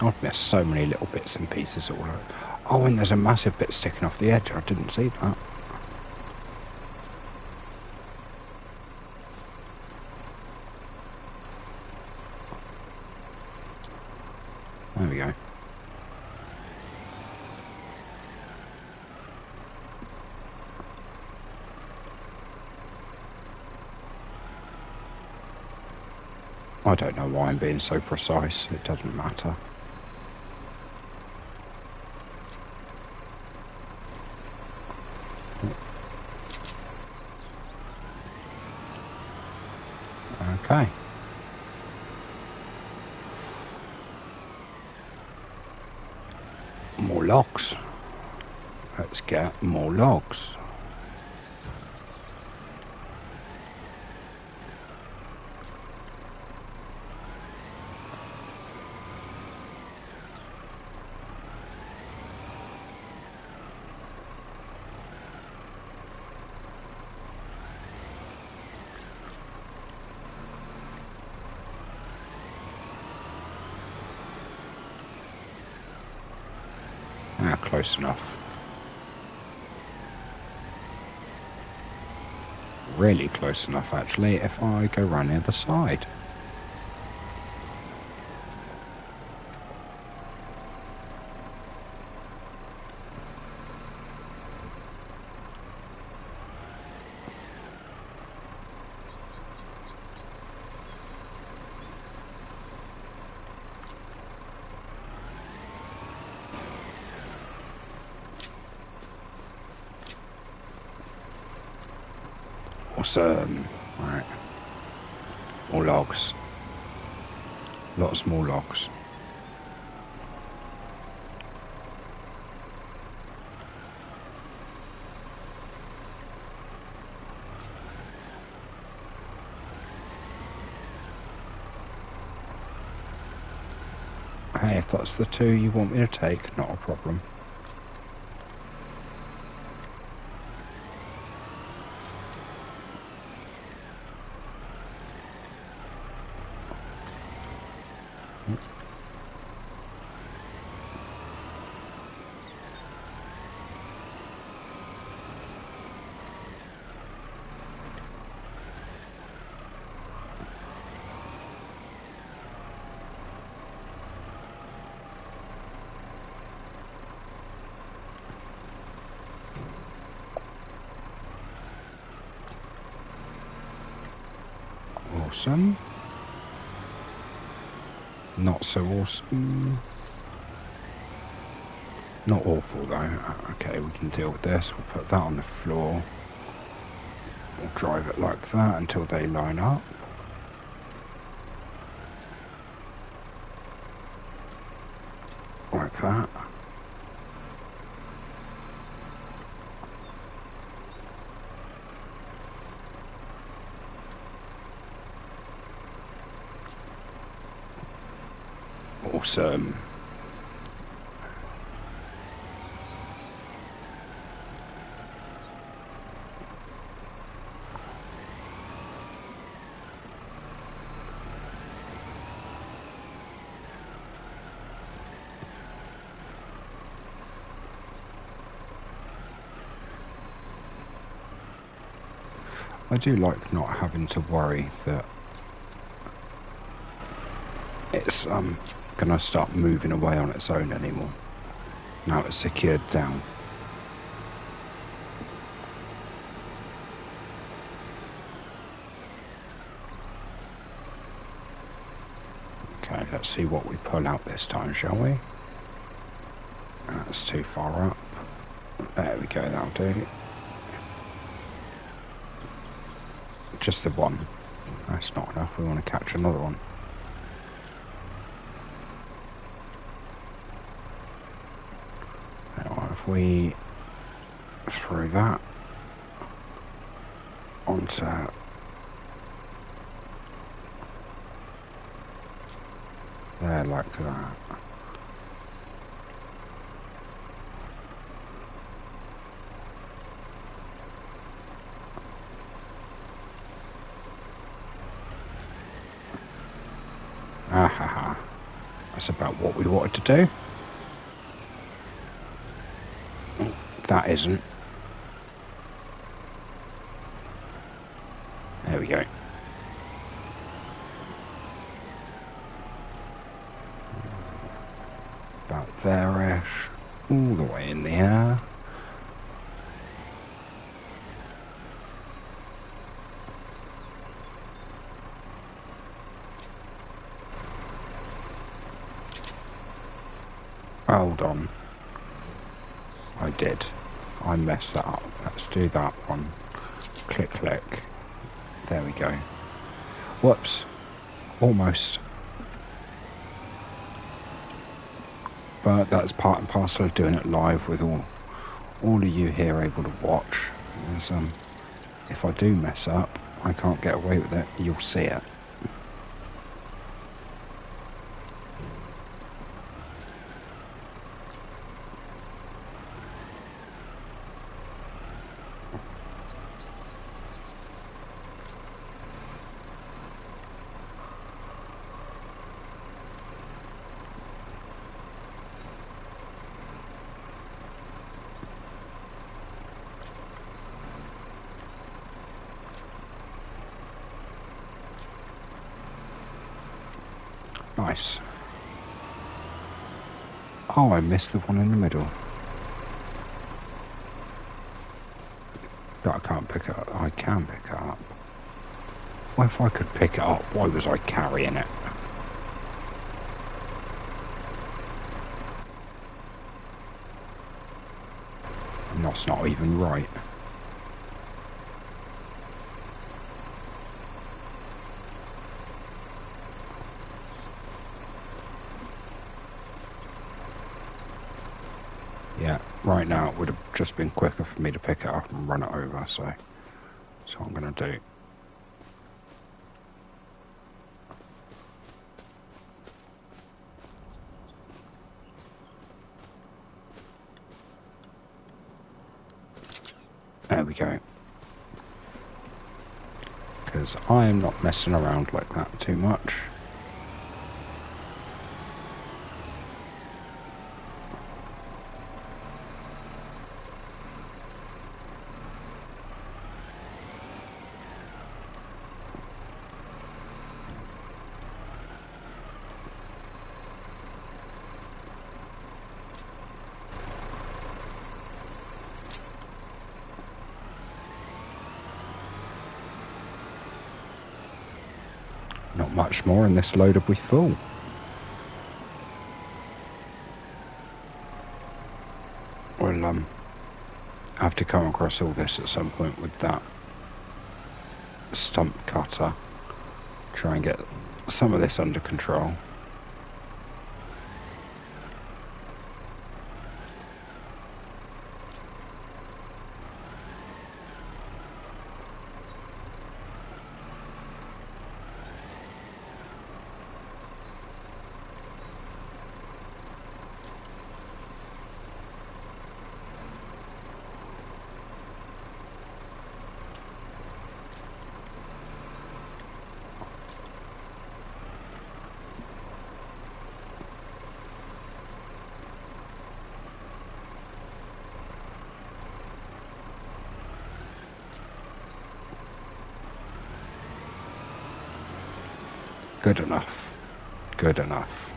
I've missed so many little bits and pieces all over. Oh, and there's a massive bit sticking off the edge. I didn't see that. There we go. I don't know why I'm being so precise. It doesn't matter. Okay. More logs. Let's get more logs. Close enough. Really close enough, actually, if I go round the other side. Awesome. Right. More logs. Lots more logs. Hey, if that's the two you want me to take, not a problem. Awesome. Not so awesome. Not awful though. Okay, we can deal with this. We'll put that on the floor. We'll drive it like that until they line up. Like that. Awesome. I do like not having to worry that it's gonna start moving away on its own anymore. Now it's secured down. Okay, let's see what we pull out this time, shall we? That's too far up. There we go, that'll do. Just the one. That's not enough, we want to catch another one. Now, if we throw that onto there like that. Ah ha ha. That's about what we wanted to do. That isn't. There we go. About there-ish. All the way in the air. Hold on. I did. I messed that up. Let's do that one. Click, click. There we go. Whoops. Almost. But that's part and parcel of doing it live with all of you here able to watch. Is, if I do mess up, I can't get away with it. You'll see it. Nice. Oh, I missed the one in the middle. But I can't pick it up. I can pick it up. Well, if I could pick it up, why was I carrying it? And that's not even right. Yeah, right now it would have just been quicker for me to pick it up and run it over, so that's what I'm going to do. There we go. Because I am not messing around like that too much. Not much more and this load will be full. We'll have to come across all this at some point with that stump cutter. Try and get some of this under control. Good enough. Good enough.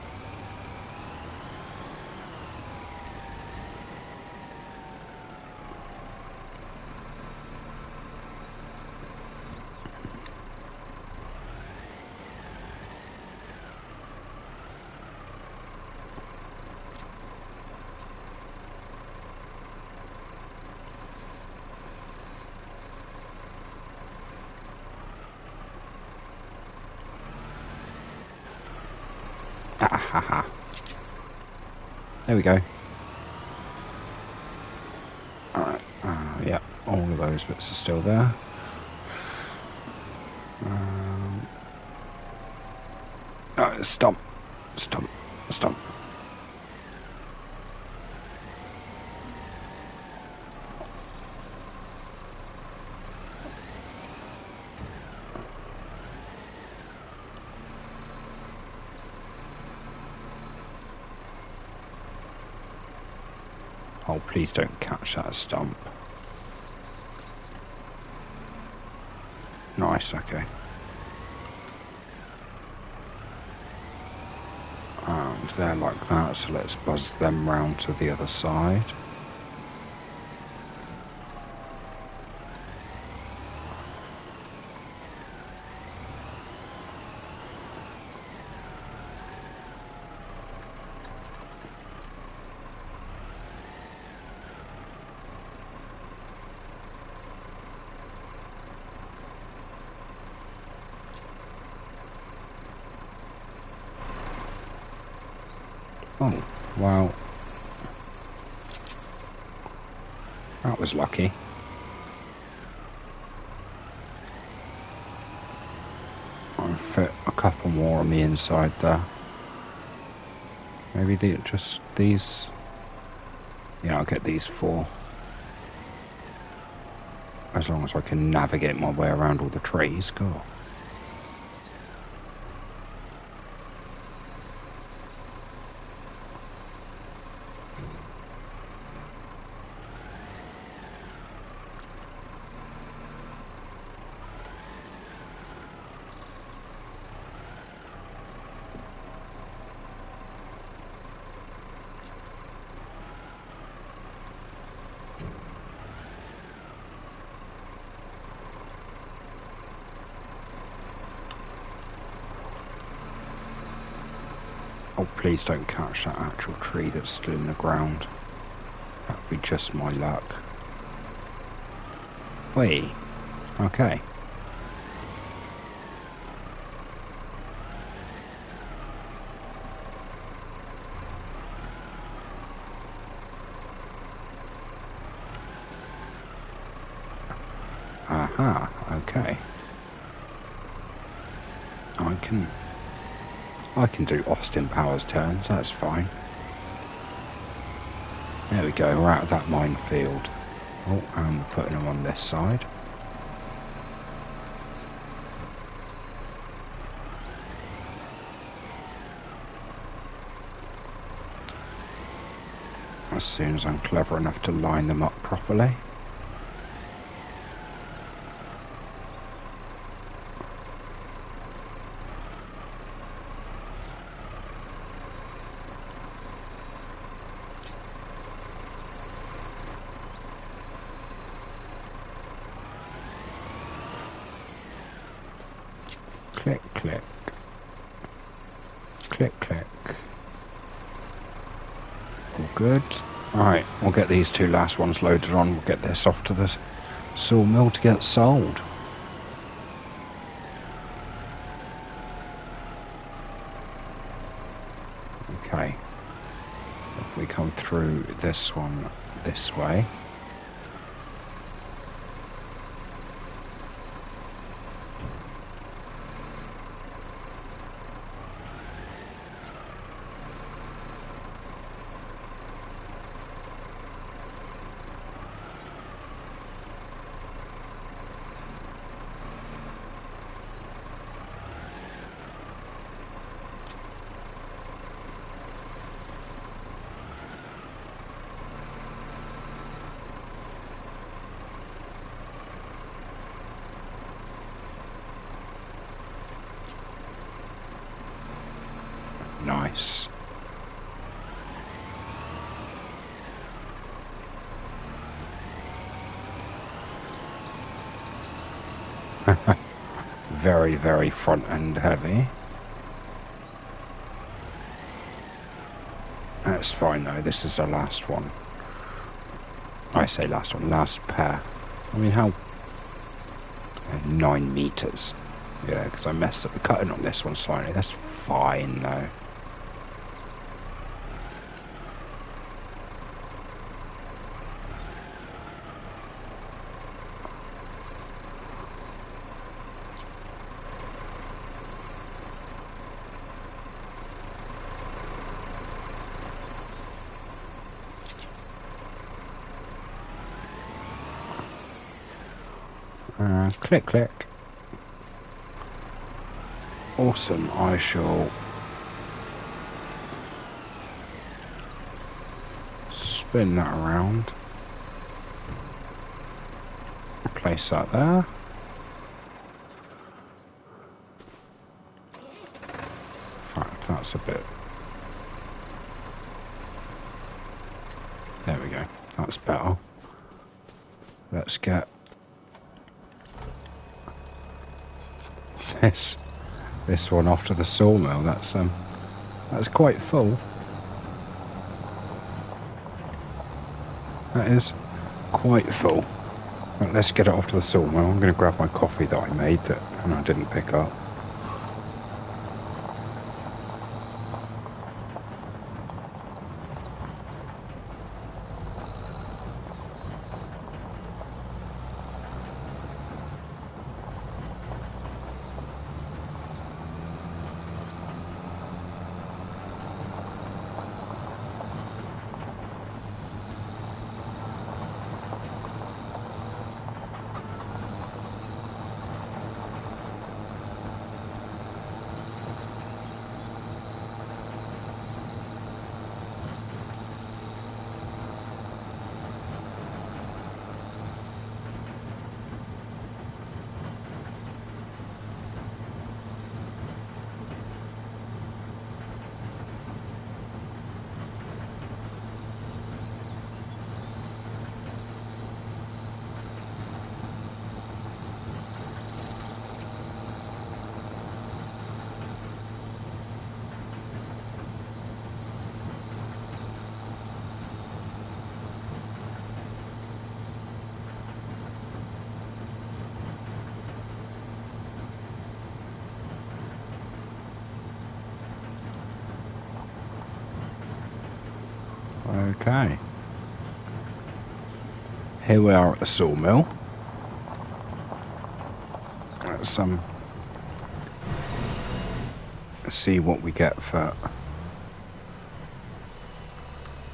There we go. Alright, yeah, all of those bits are still there. No, stump, stump, stump. Oh, please don't catch that stump. Nice, okay. And they're like that, so let's buzz them round to the other side. Oh, wow. That was lucky. I'll fit a couple more on the inside there. Maybe just these. Yeah, I'll get these 4. As long as I can navigate my way around all the trees, go. Oh, please don't catch that actual tree that's still in the ground. That would be just my luck. Wait. Okay. Aha, okay. I can do Austin Powers turns, that's fine. There we go, we're out of that minefield. Oh, and we're putting them on this side. As soon as I'm clever enough to line them up properly. Click, click. Click, click. All good. Alright, we'll get these 2 last ones loaded on. We'll get this off to the sawmill to get sold. Okay. If we come through this one this way. Nice. Very, very front end heavy. That's fine though, this is the last one. I say last one, last pair. I mean, how? 9 meters. Yeah, because I messed up the cutting on this one slightly. That's fine though. Click, click. Awesome, I shall spin that around. Place that there. In fact, that's a bit... There we go. That's better. Let's get this one off to the sawmill. That's quite full. That is quite full. Right, let's get it off to the sawmill. I'm going to grab my coffee that I made and I didn't pick up. Okay. Here we are at the sawmill. Let's see what we get for...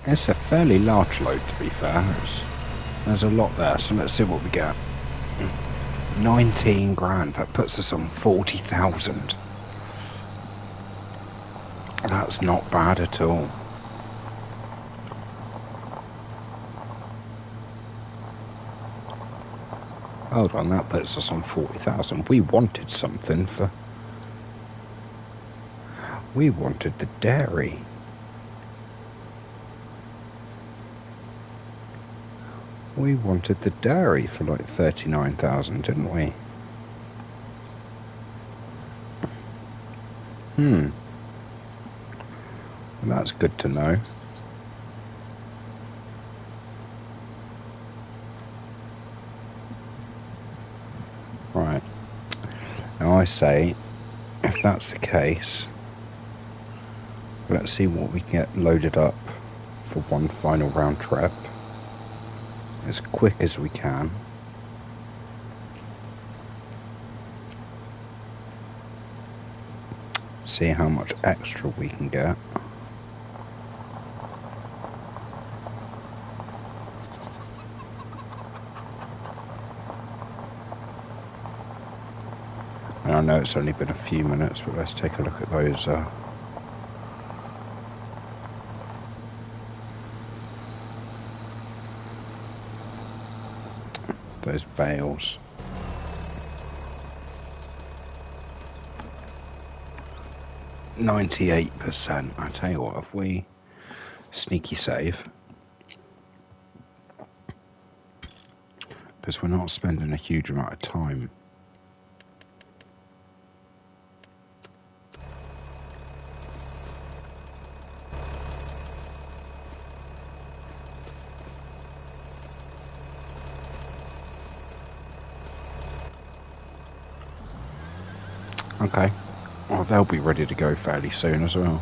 It's a fairly large load, to be fair. There's a lot there, so let's see what we get. 19 grand, that puts us on 40,000. That's not bad at all. Hold on, that puts us on 40,000. We wanted something for... We wanted the dairy. We wanted the dairy for like 39,000, didn't we? Well, that's good to know. Right. Now I say, if that's the case, let's see what we can get loaded up for one final round trip. As quick as we can. See how much extra we can get. And I know it's only been a few minutes, but let's take a look at those bales. %. I tell you what, if we sneaky save, because we're not spending a huge amount of time. Okay, well they'll be ready to go fairly soon as well.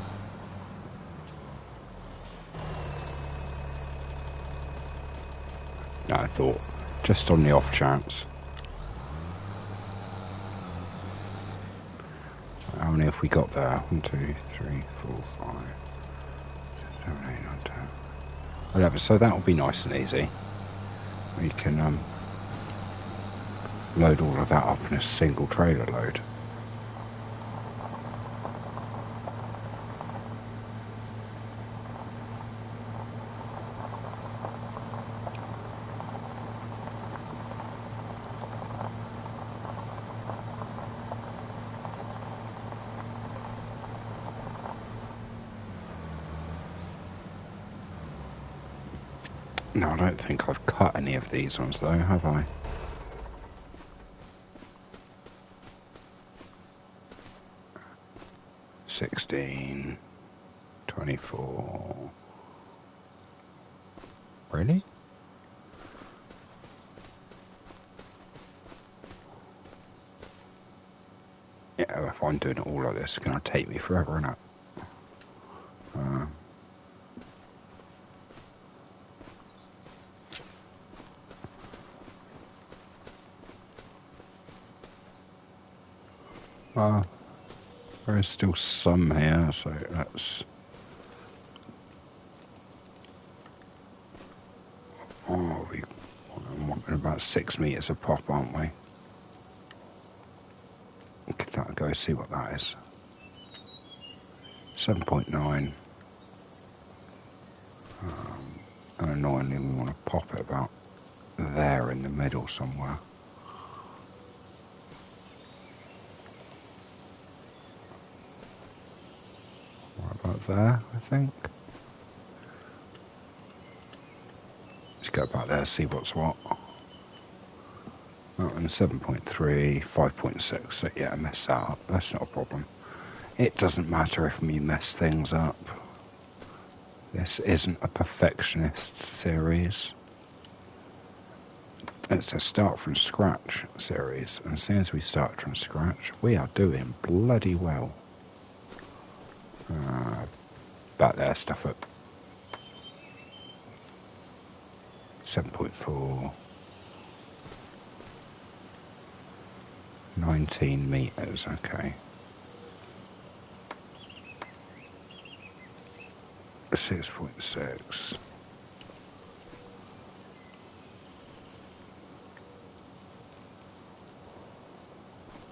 No, I thought, just on the off chance. How many have we got there? 1, 2, 3, 4, 5, 6, 7, 8, 9, 10, 11. So that'll be nice and easy. We can load all of that up in a single trailer load. No, I don't think I've cut any of these ones though, have I? $16, $24. Really? Yeah, if I'm doing it all like this, it's going to take me forever, isn't it? There is still some here, so that's... Oh, we're wanting about 6 meters a pop, aren't we? Give that a go, see what that is. 7.9. And annoyingly, we want to pop it about there in the middle somewhere. Right about there, I think. Let's go about there, see what's what. Oh, and 7.3, 5.6. So yeah, mess that up. That's not a problem. It doesn't matter if we mess things up. This isn't a perfectionist series. It's a start from scratch series. And as soon as we start from scratch, we are doing bloody well. Back there, stuff up. 7.4. 19 meters, okay. 6.6.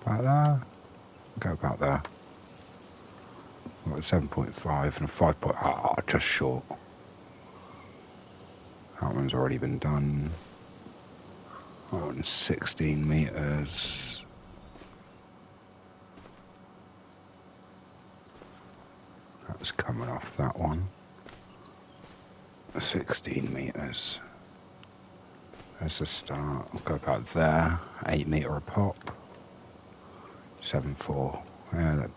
About there. Go about there. I've got 7.5 and a 5. Just short. That one's already been done. That one's 16 meters. That's coming off that one. 16 meters. There's a start. I'll go about there. 8 meter a pop. 7.4. Yeah,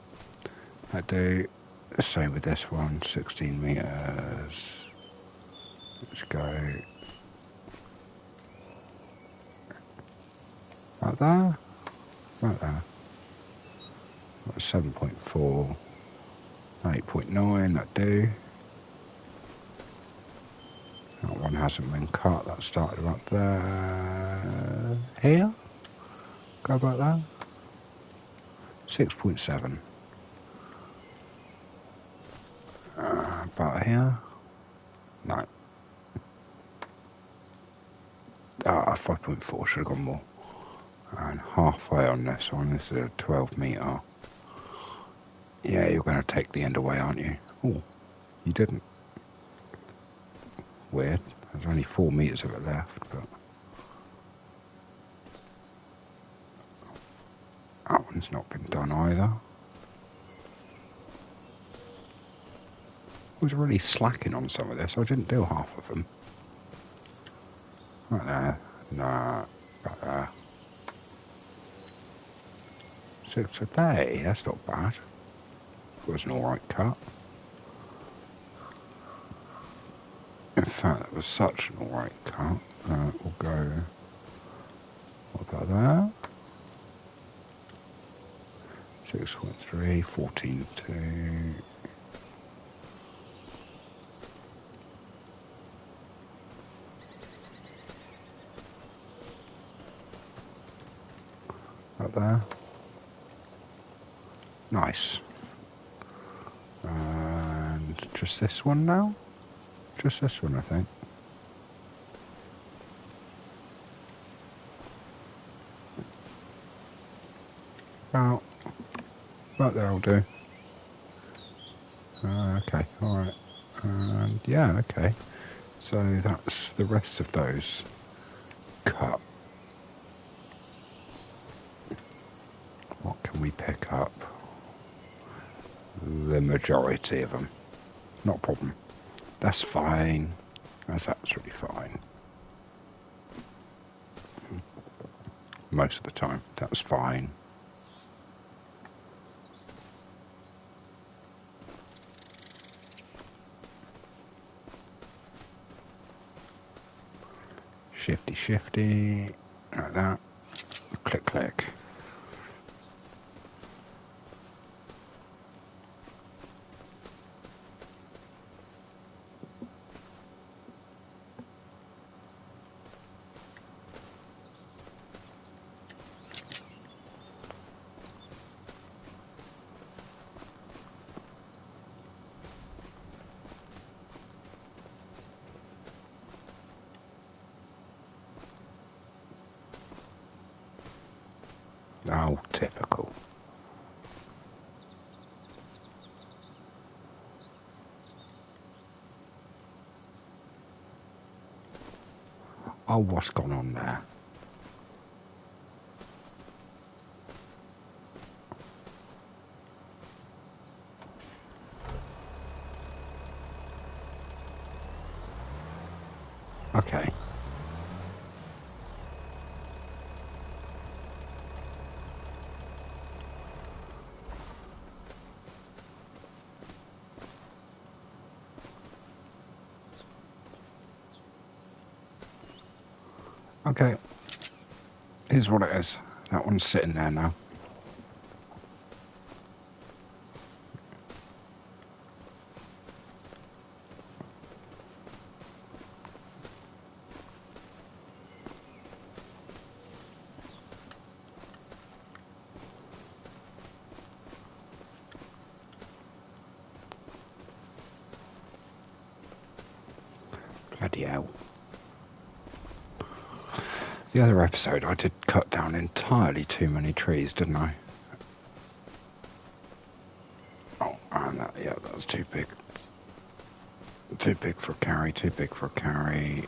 that do. Same with this one. 16 meters. Let's go. About there. About there. 7.4. 8.9, that do. That one hasn't been cut, that started about there. Here? Go about there. 6.7. About here? No. 5.4, should have gone more. And halfway on this one, this is a 12 meter. Yeah, you're going to take the end away, aren't you? Oh, you didn't. Weird. There's only 4 meters of it left, but... That one's not been done either. I was really slacking on some of this. I didn't do half of them. Right there. Nah, right there. 6 a day. That's not bad. It was an alright cut. In fact, it was such an alright cut. We'll go... What about that? 6.3, 14.2. About there. Nice. And just this one now? Just this one, I think. About there will do. Okay, alright. And yeah, okay. So that's the rest of those cut. What can we pick up? The majority of them. Not a problem. That's fine. That's absolutely fine. Most of the time, that's fine. Shifty, shifty, like that. Click, click. Oh, typical. Oh, what's gone on there? Okay. Okay. Here's what it is. That one's sitting there now. Bloody hell. The other episode I did cut down entirely too many trees, didn't I? Oh, and that, yeah, that was too big. Too big for a carry, too big for a carry.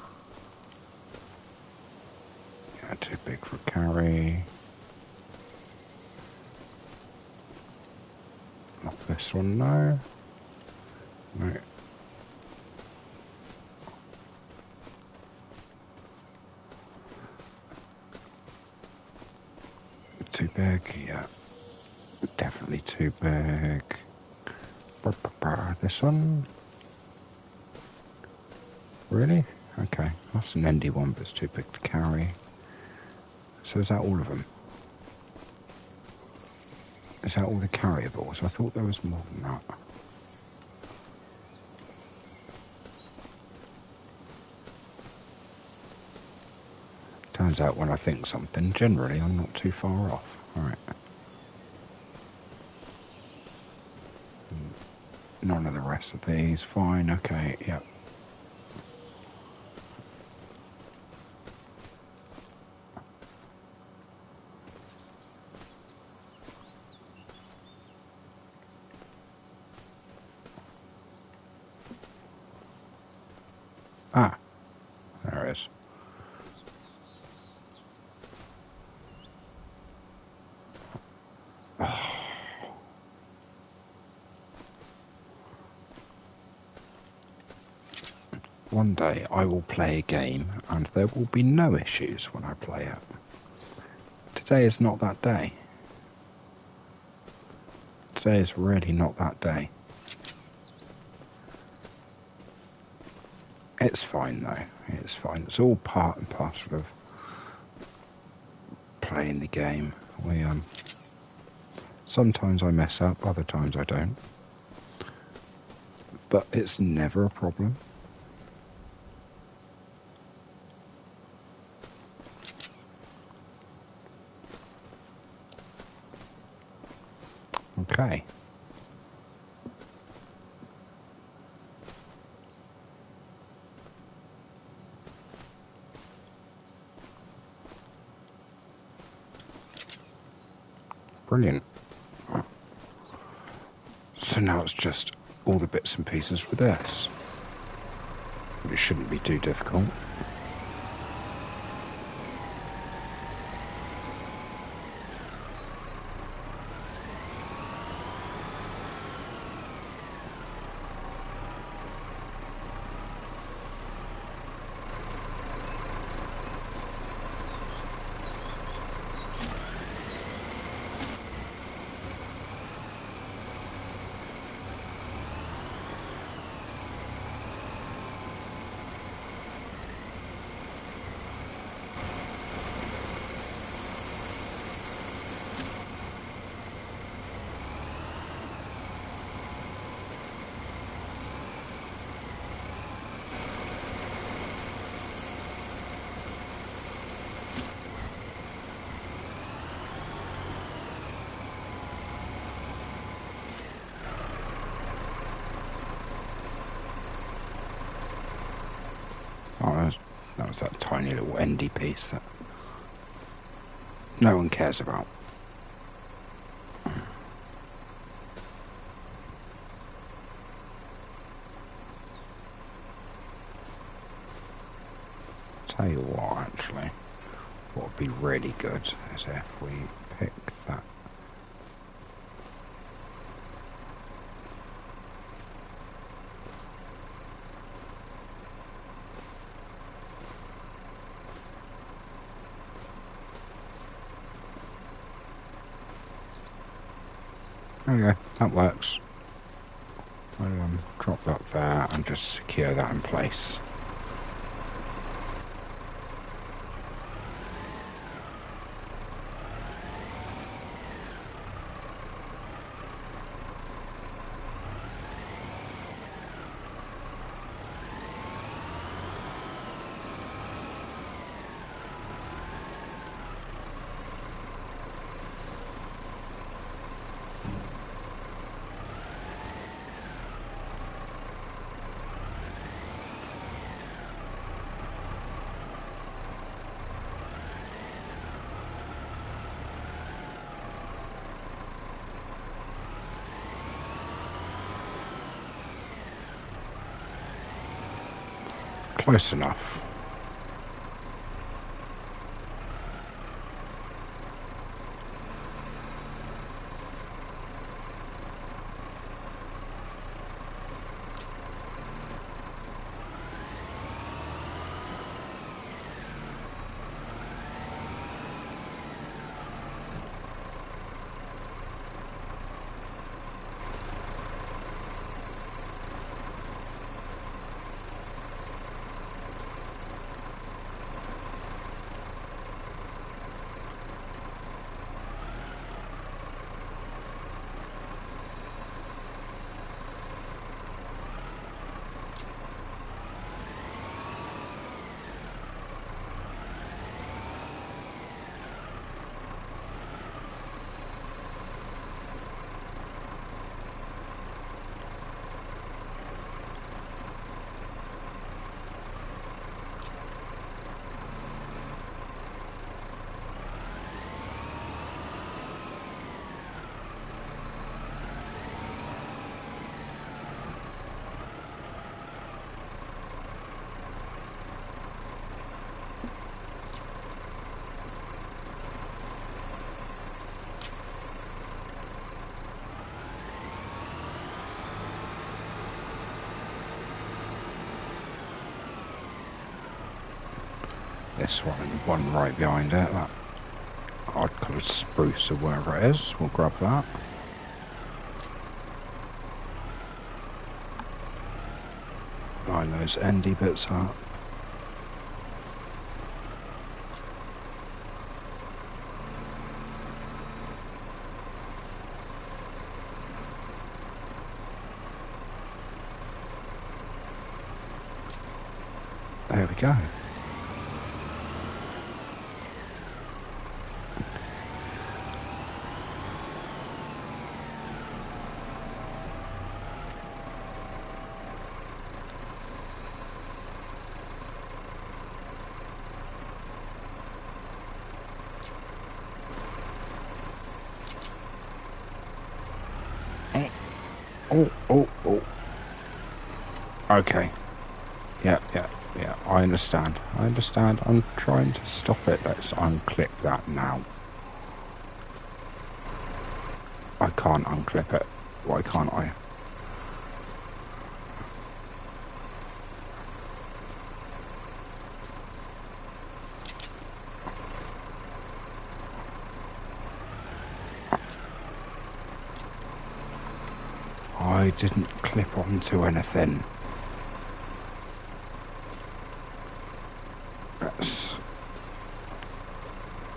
Yeah, too big for a carry. Not this one, no. No. Too big, yeah. Definitely too big. This one? Really? Okay, that's an endy one, but it's too big to carry. So is that all of them? Is that all the carryables? I thought there was more than that. Turns out when I think something, generally I'm not too far off. Alright. None of the rest of these. Fine, okay, yep. Ah, there it is. One day I will play a game and there will be no issues when I play it. Today is not that day. Today is really not that day. It's fine though, it's fine. It's all part and parcel of playing the game. Sometimes I mess up, other times I don't. But it's never a problem. Okay. Brilliant. So now it's just all the bits and pieces for this. But it shouldn't be too difficult. That's that tiny little endy piece that no one cares about. Tell you what, actually, what would be really good is if we pick that. There we go, that works. I'll drop that there and just secure that in place. Close enough. This one right behind it, that odd coloured spruce or wherever it is, we'll grab that. Line those endy bits up. There we go. Oh. Okay. Yeah. I understand. I'm trying to stop it. Let's unclip that now. I can't unclip it. Why can't I? I didn't clip onto anything.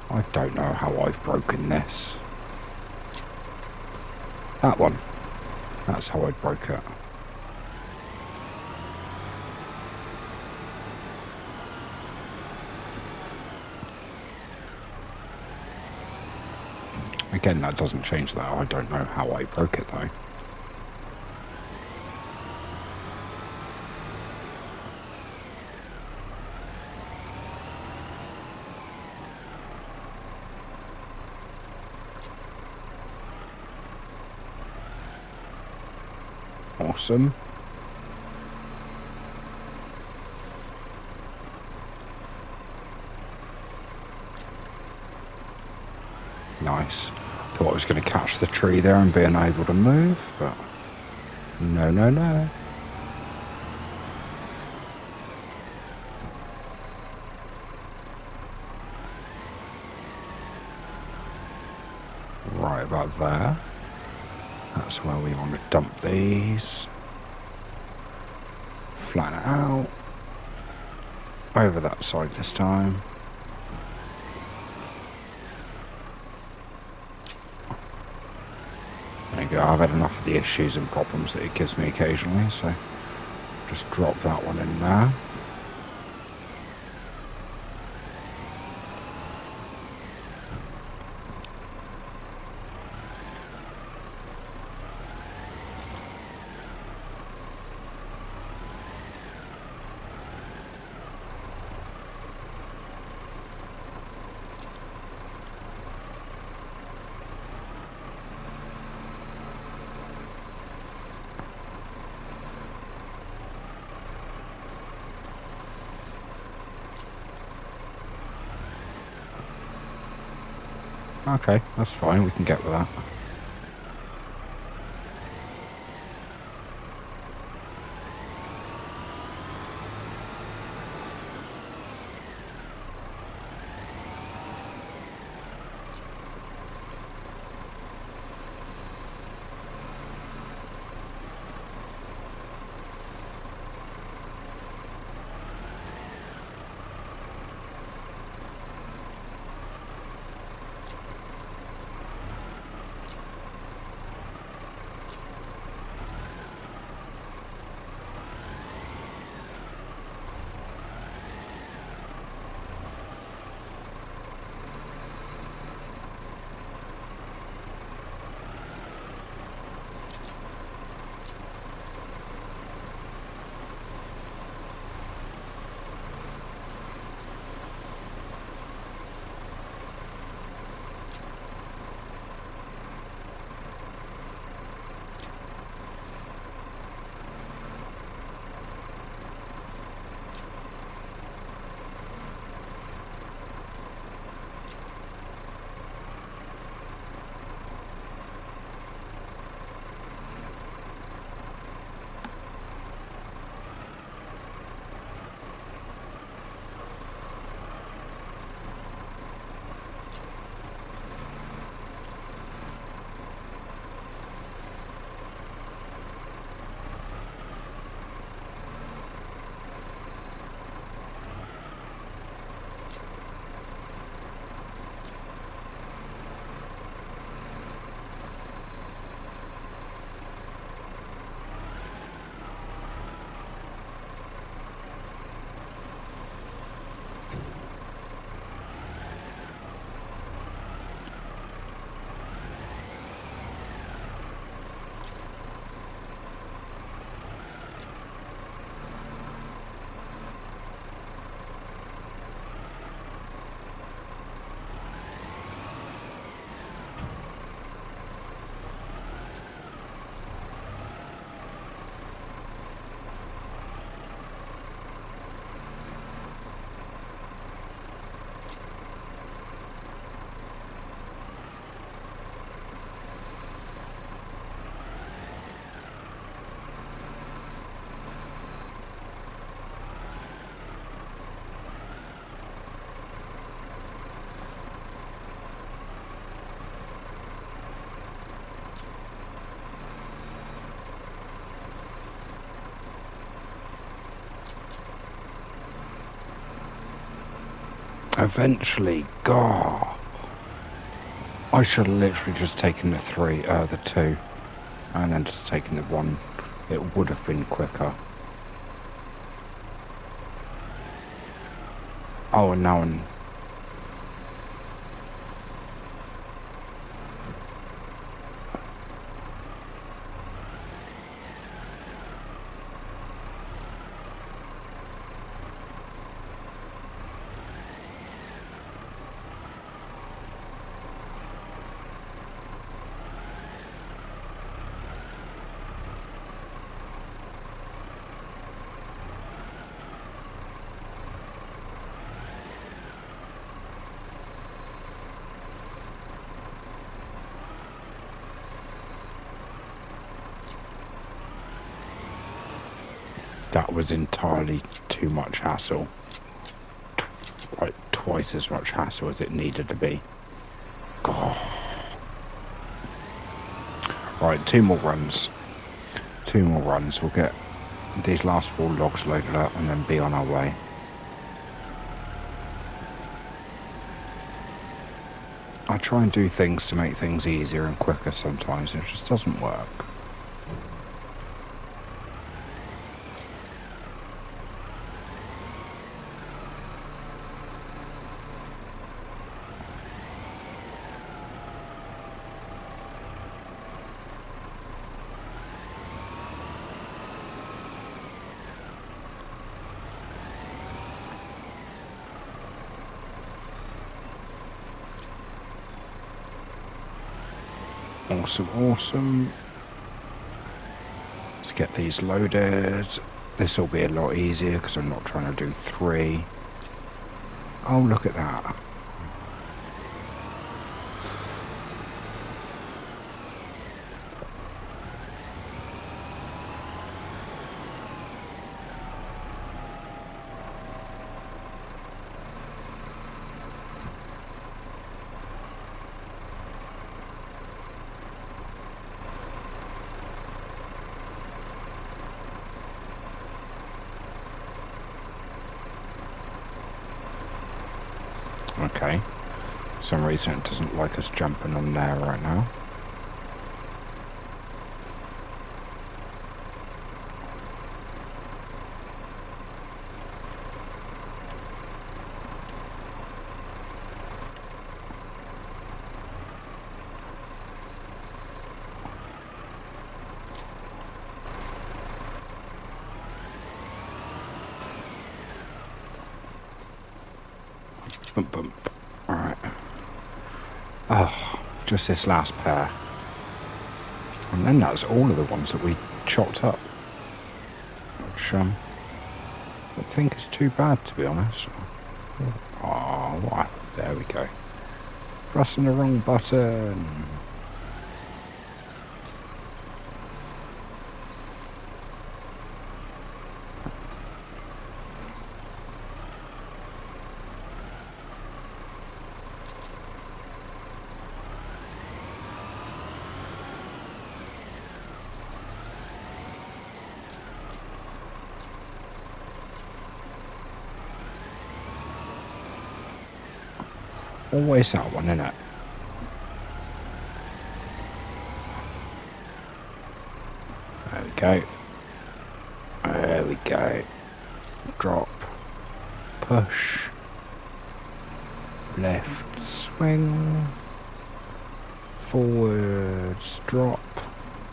I don't know how I've broken this. That one. That's how I broke it. Again, that doesn't change that. I don't know how I broke it though. Awesome. Nice. Thought I was going to catch the tree there and be unable to move, but no, no, no. Right about there. That's where we want to dump these. Flatten it out. Over that side this time. There you go, I've had enough of the issues and problems that it gives me occasionally, so just drop that one in there. Okay, that's fine, we can get with that. Eventually, God, I should have literally just taken the two, and then just taken the one. It would have been quicker. Oh, and now I'm... That was entirely too much hassle. Like twice as much hassle as it needed to be. God. Right, 2 more runs. 2 more runs. We'll get these last 4 logs loaded up and then be on our way. I try and do things to make things easier and quicker sometimes, and it just doesn't work. Awesome, awesome. Let's get these loaded. This will be a lot easier because I'm not trying to do 3. Oh, look at that. Okay. For some reason it doesn't like us jumping on there right now. Bump, bump. Alright. Oh, just this last pair. And then that's all of the ones that we chopped up. Which, I don't think is too bad, to be honest. Oh, what? There we go. Pressing the wrong button. Always that one, innit? There we go. There we go. Drop. Push. Left swing. Forwards. Drop.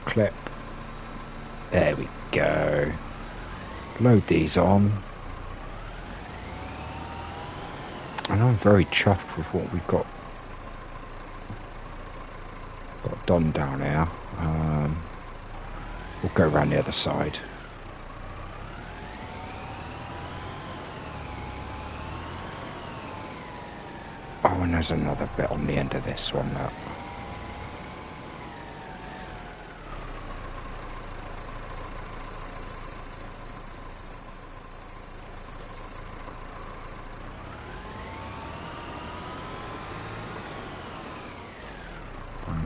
Clip. There we go. Load these on. And I'm very chuffed with what we've got done down here. We'll go around the other side. Oh, and there's another bit on the end of this one, look.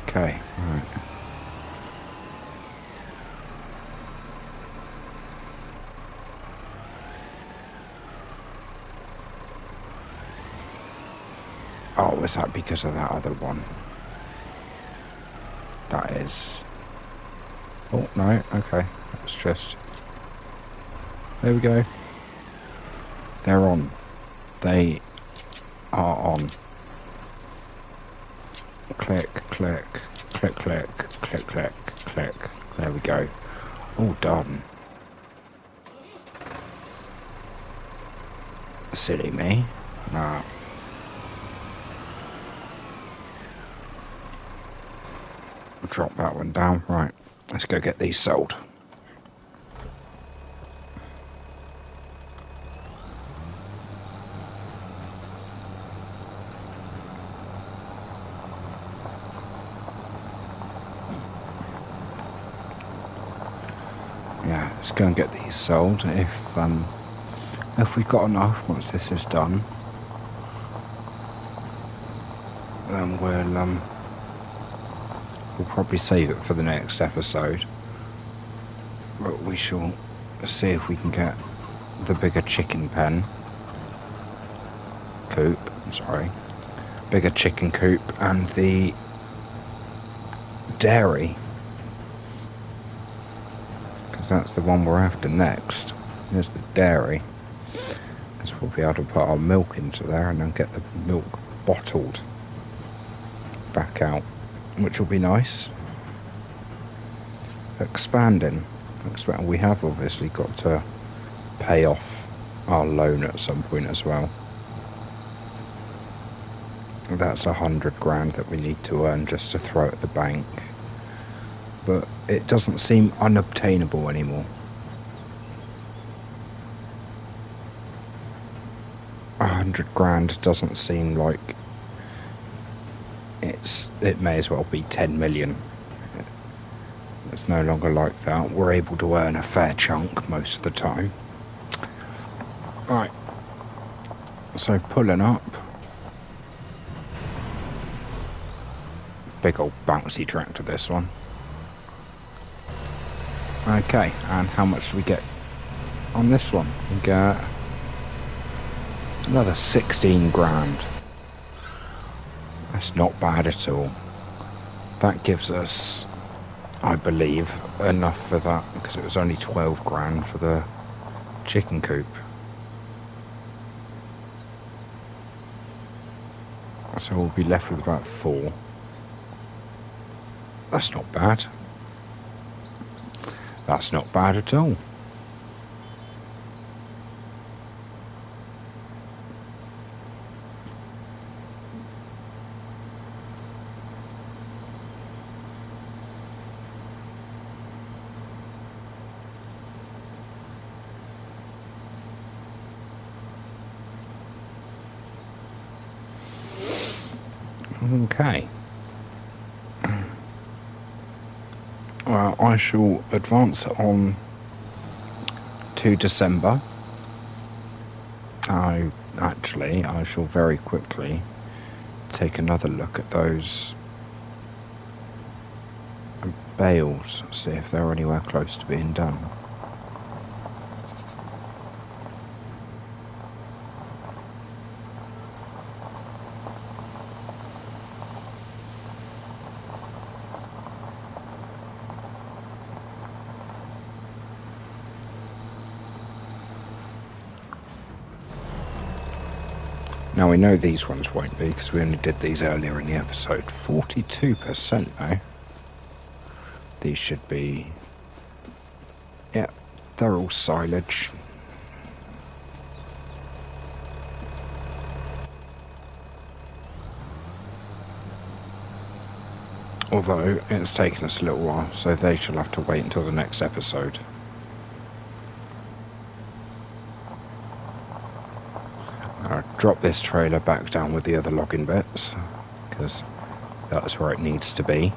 Okay, right. Oh, was that because of that other one? That is. Oh, no, okay. That's just. There we go. They're on. They are on. Click, click, click, click, click, click, click. There we go. All done. Silly me. Nah. Drop that one down. Right. Let's go get these sold. yeah, let's go and get these sold. If we've got enough once this is done, then we'll probably save it for the next episode. But we shall see if we can get the bigger chicken coop, bigger chicken coop, and the dairy, because that's the one we're after next. There's the dairy, because we'll be able to put our milk into there and then get the milk bottled back out, which will be nice. Expanding. We have obviously got to pay off our loan at some point as well. That's 100 grand that we need to earn just to throw at the bank, but it doesn't seem unobtainable anymore. 100 grand doesn't seem like it may as well be 10 million. It's no longer like that. We're able to earn a fair chunk most of the time. Right, so pulling up. Big old bouncy tractor, this one. Okay, and how much do we get on this one? We get another 16 grand. That's not bad at all. That gives us, I believe, enough for that, because it was only 12 grand for the chicken coop. So we'll be left with about 4. That's not bad. That's not bad at all. Okay. Well, I shall advance on to December. I shall very quickly take another look at those bales, see if they're anywhere close to being done. Now we know these ones won't be, because we only did these earlier in the episode. 42% though. These should be... yeah, they're all silage. Although it's taken us a little while, so they shall have to wait until the next episode. I'll drop this trailer back down with the other logging bits, because that's where it needs to be.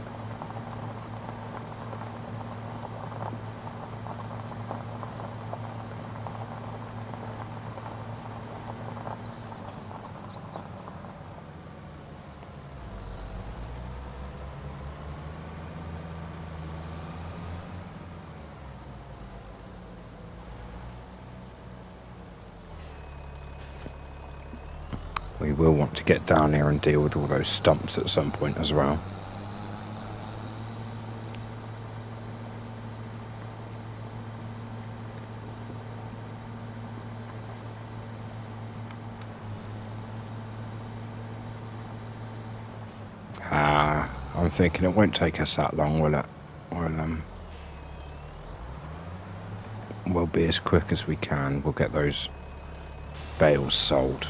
We will want to get down here and deal with all those stumps at some point as well. I'm thinking it won't take us that long, will it? We'll be as quick as we can. We'll get those bales sold.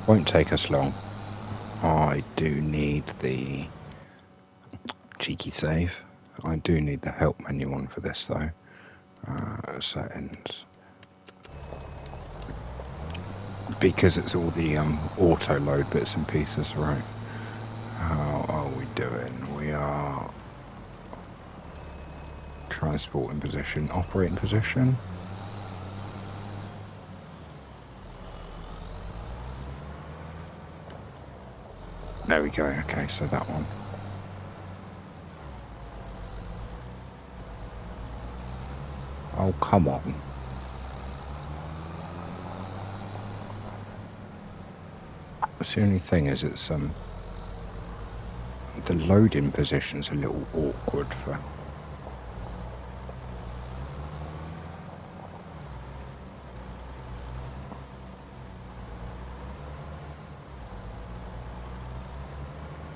Won't take us long. I do need the cheeky save. I do need the help menu on for this though. Settings. Because it's all the auto load bits and pieces, right? How are we doing? We are transporting position, operating position. There we go, okay, so that one. Oh, come on. That's the only thing is it's, the loading position's a little awkward for...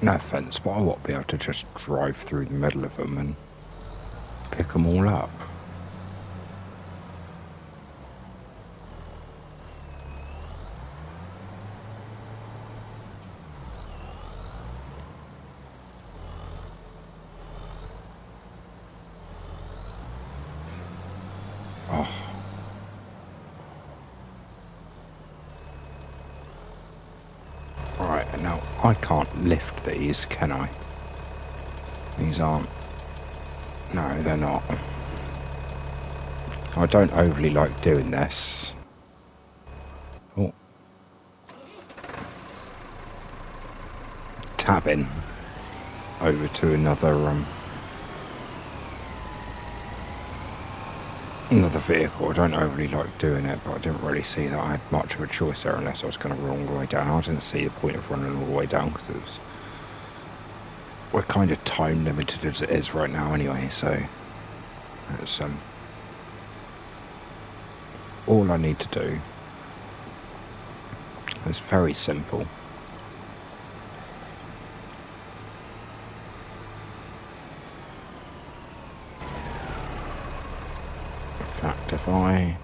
No offence, but I won't be able to just drive through the middle of them and pick them all up. Oh. Right, now I can't lift these, can I? These aren't... No, they're not. I don't overly like doing this. Oh. Tabbing over to another vehicle. I don't overly like doing it, but I didn't really see that I had much of a choice there unless I was going to run all the way down. I didn't see the point of running all the way down because we're kind of time limited as it is right now anyway, so it's all I need to do is very simple. In fact, if I...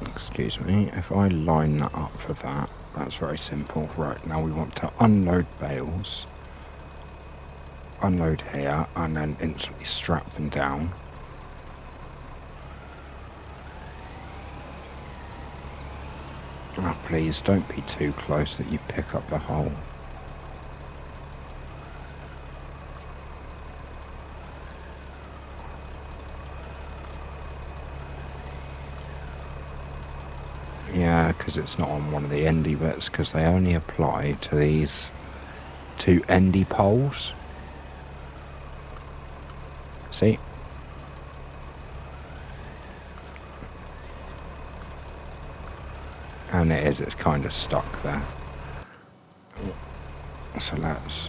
Excuse me, if I line that up for that, that's very simple. Right, now we want to unload bales, unload here, and then instantly strap them down. Oh, please don't be too close that you pick up the hole. Yeah, because it's not on one of the endy bits, because they only apply to these two endy poles. See? And it's kind of stuck there. So let's...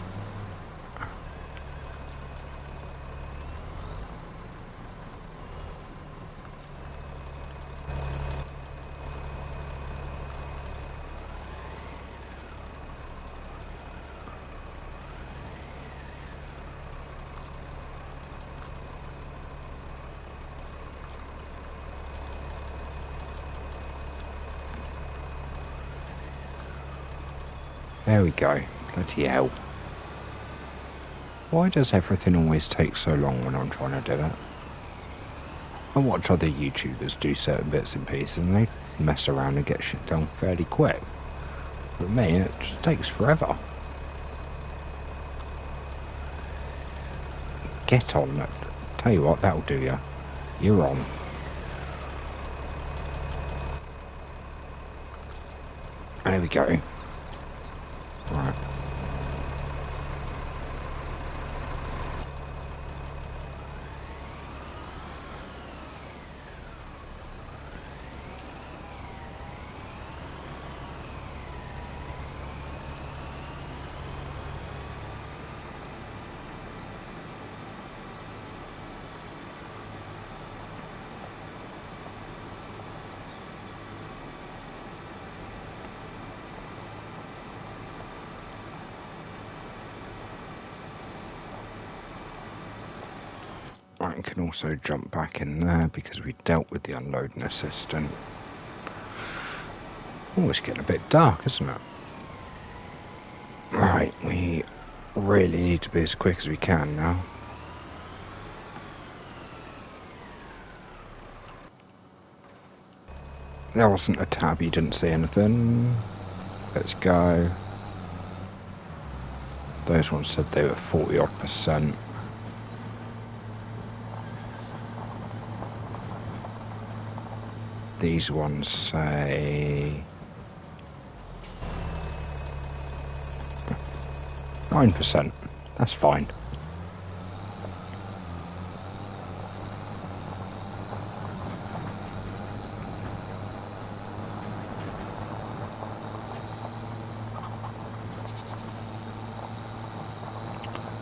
There we go. Bloody hell. Why does everything always take so long when I'm trying to do it? I watch other YouTubers do certain bits and pieces and they mess around and get shit done fairly quick. But me, it just takes forever. Get on it. Tell you what, that'll do ya. You're on. There we go. Right. I can also jump back in there because we dealt with the unloading assistant. Oh, it's getting a bit dark, isn't it? Right, we really need to be as quick as we can now. There wasn't a tab, you didn't see anything. Let's go. Those ones said they were 40 odd %. These ones say 9%. That's fine.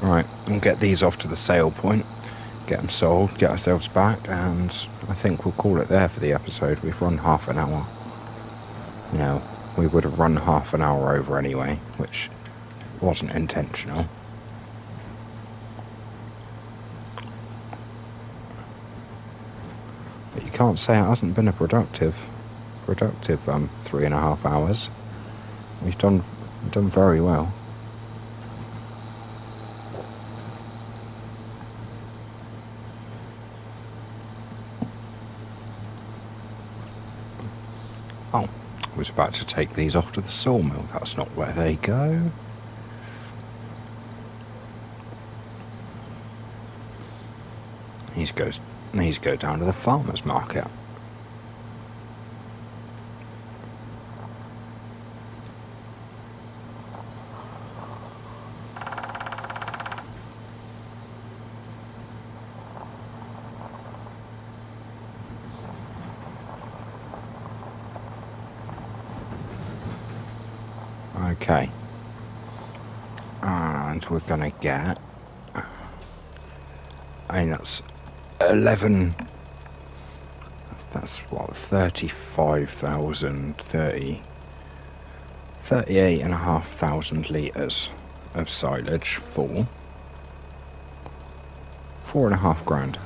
Right, we'll get these off to the sale point, get them sold, get ourselves back, and I think we'll call it there for the episode. We've run half an hour. You know, we would have run half an hour over anyway, which wasn't intentional. But you can't say it hasn't been a productive 3.5 hours. We've done very well. Oh, I was about to take these off to the sawmill. That's not where they go. These go down to the farmer's market. Okay, and we're gonna get, I mean, that's 11, that's what, 38,500 litres of silage for 4.5 grand.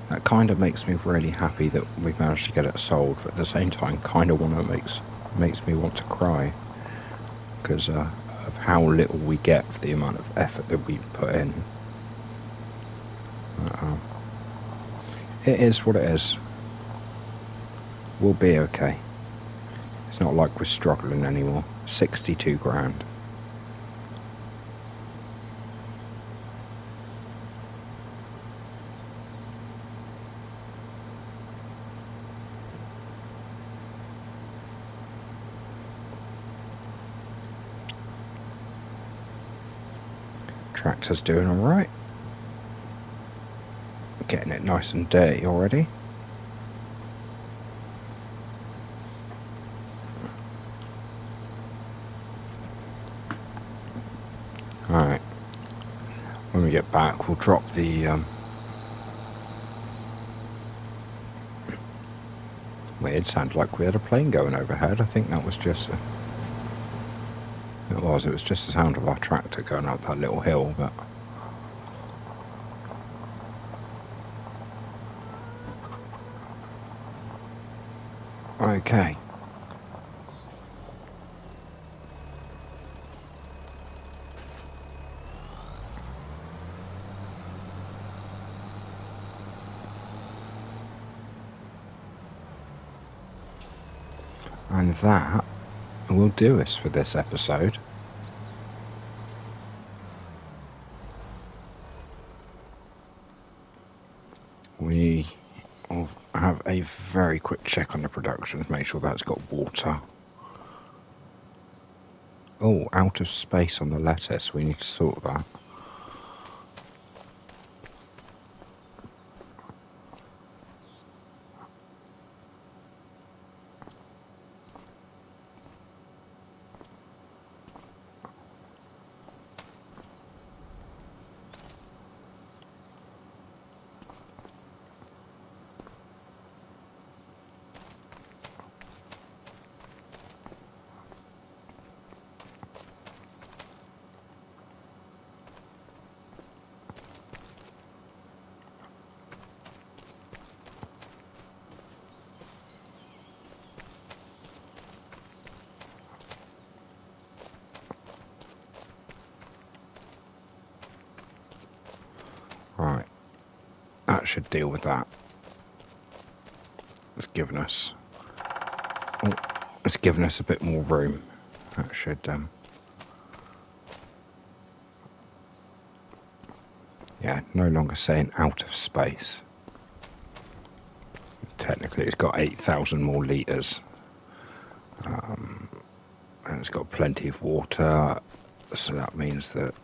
That kind of makes me really happy that we've managed to get it sold, but at the same time kind of makes me want to cry, because of how little we get for the amount of effort that we put in. It is what it is. We'll be okay. It's not like we're struggling anymore. 62 grand. Tractor's doing alright. Getting it nice and dirty already. Alright. When we get back, we'll drop the well, it sounded like we had a plane going overhead. I think that was just it was just the sound of our tractor going up that little hill, but okay. And that will do us for this episode. We will have a very quick check on the production to make sure that's got water. Oh, out of space on the lettuce. We need to sort that. Right, that should deal with that. It's given us it's given us a bit more room. That should yeah, no longer saying out of space. Technically it's got 8,000 more litres, and it's got plenty of water, so that means that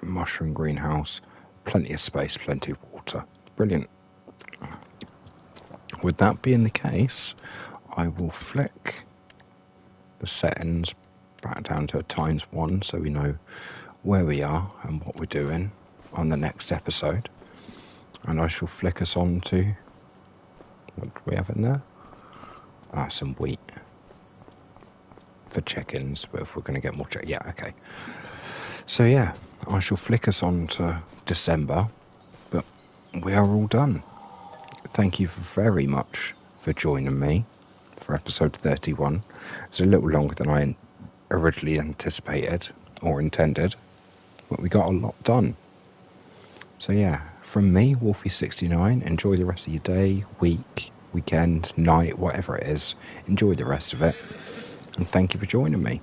mushroom greenhouse, plenty of space, plenty of water. Brilliant. With that being the case, I will flick the settings back down to ×1 so we know where we are and what we're doing on the next episode, and I shall flick us on to, what do we have in there? Some wheat for chickens, but if we're going to get more yeah, okay. So yeah, I shall flick us on to December, but we are all done. Thank you very much for joining me for episode 31. It's a little longer than I originally anticipated or intended, but we got a lot done. So yeah, from me, Wolfie69, enjoy the rest of your day, week, weekend, night, whatever it is. Enjoy the rest of it, and thank you for joining me.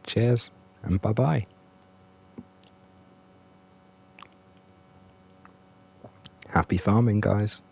Cheers, and bye-bye. Happy farming, guys.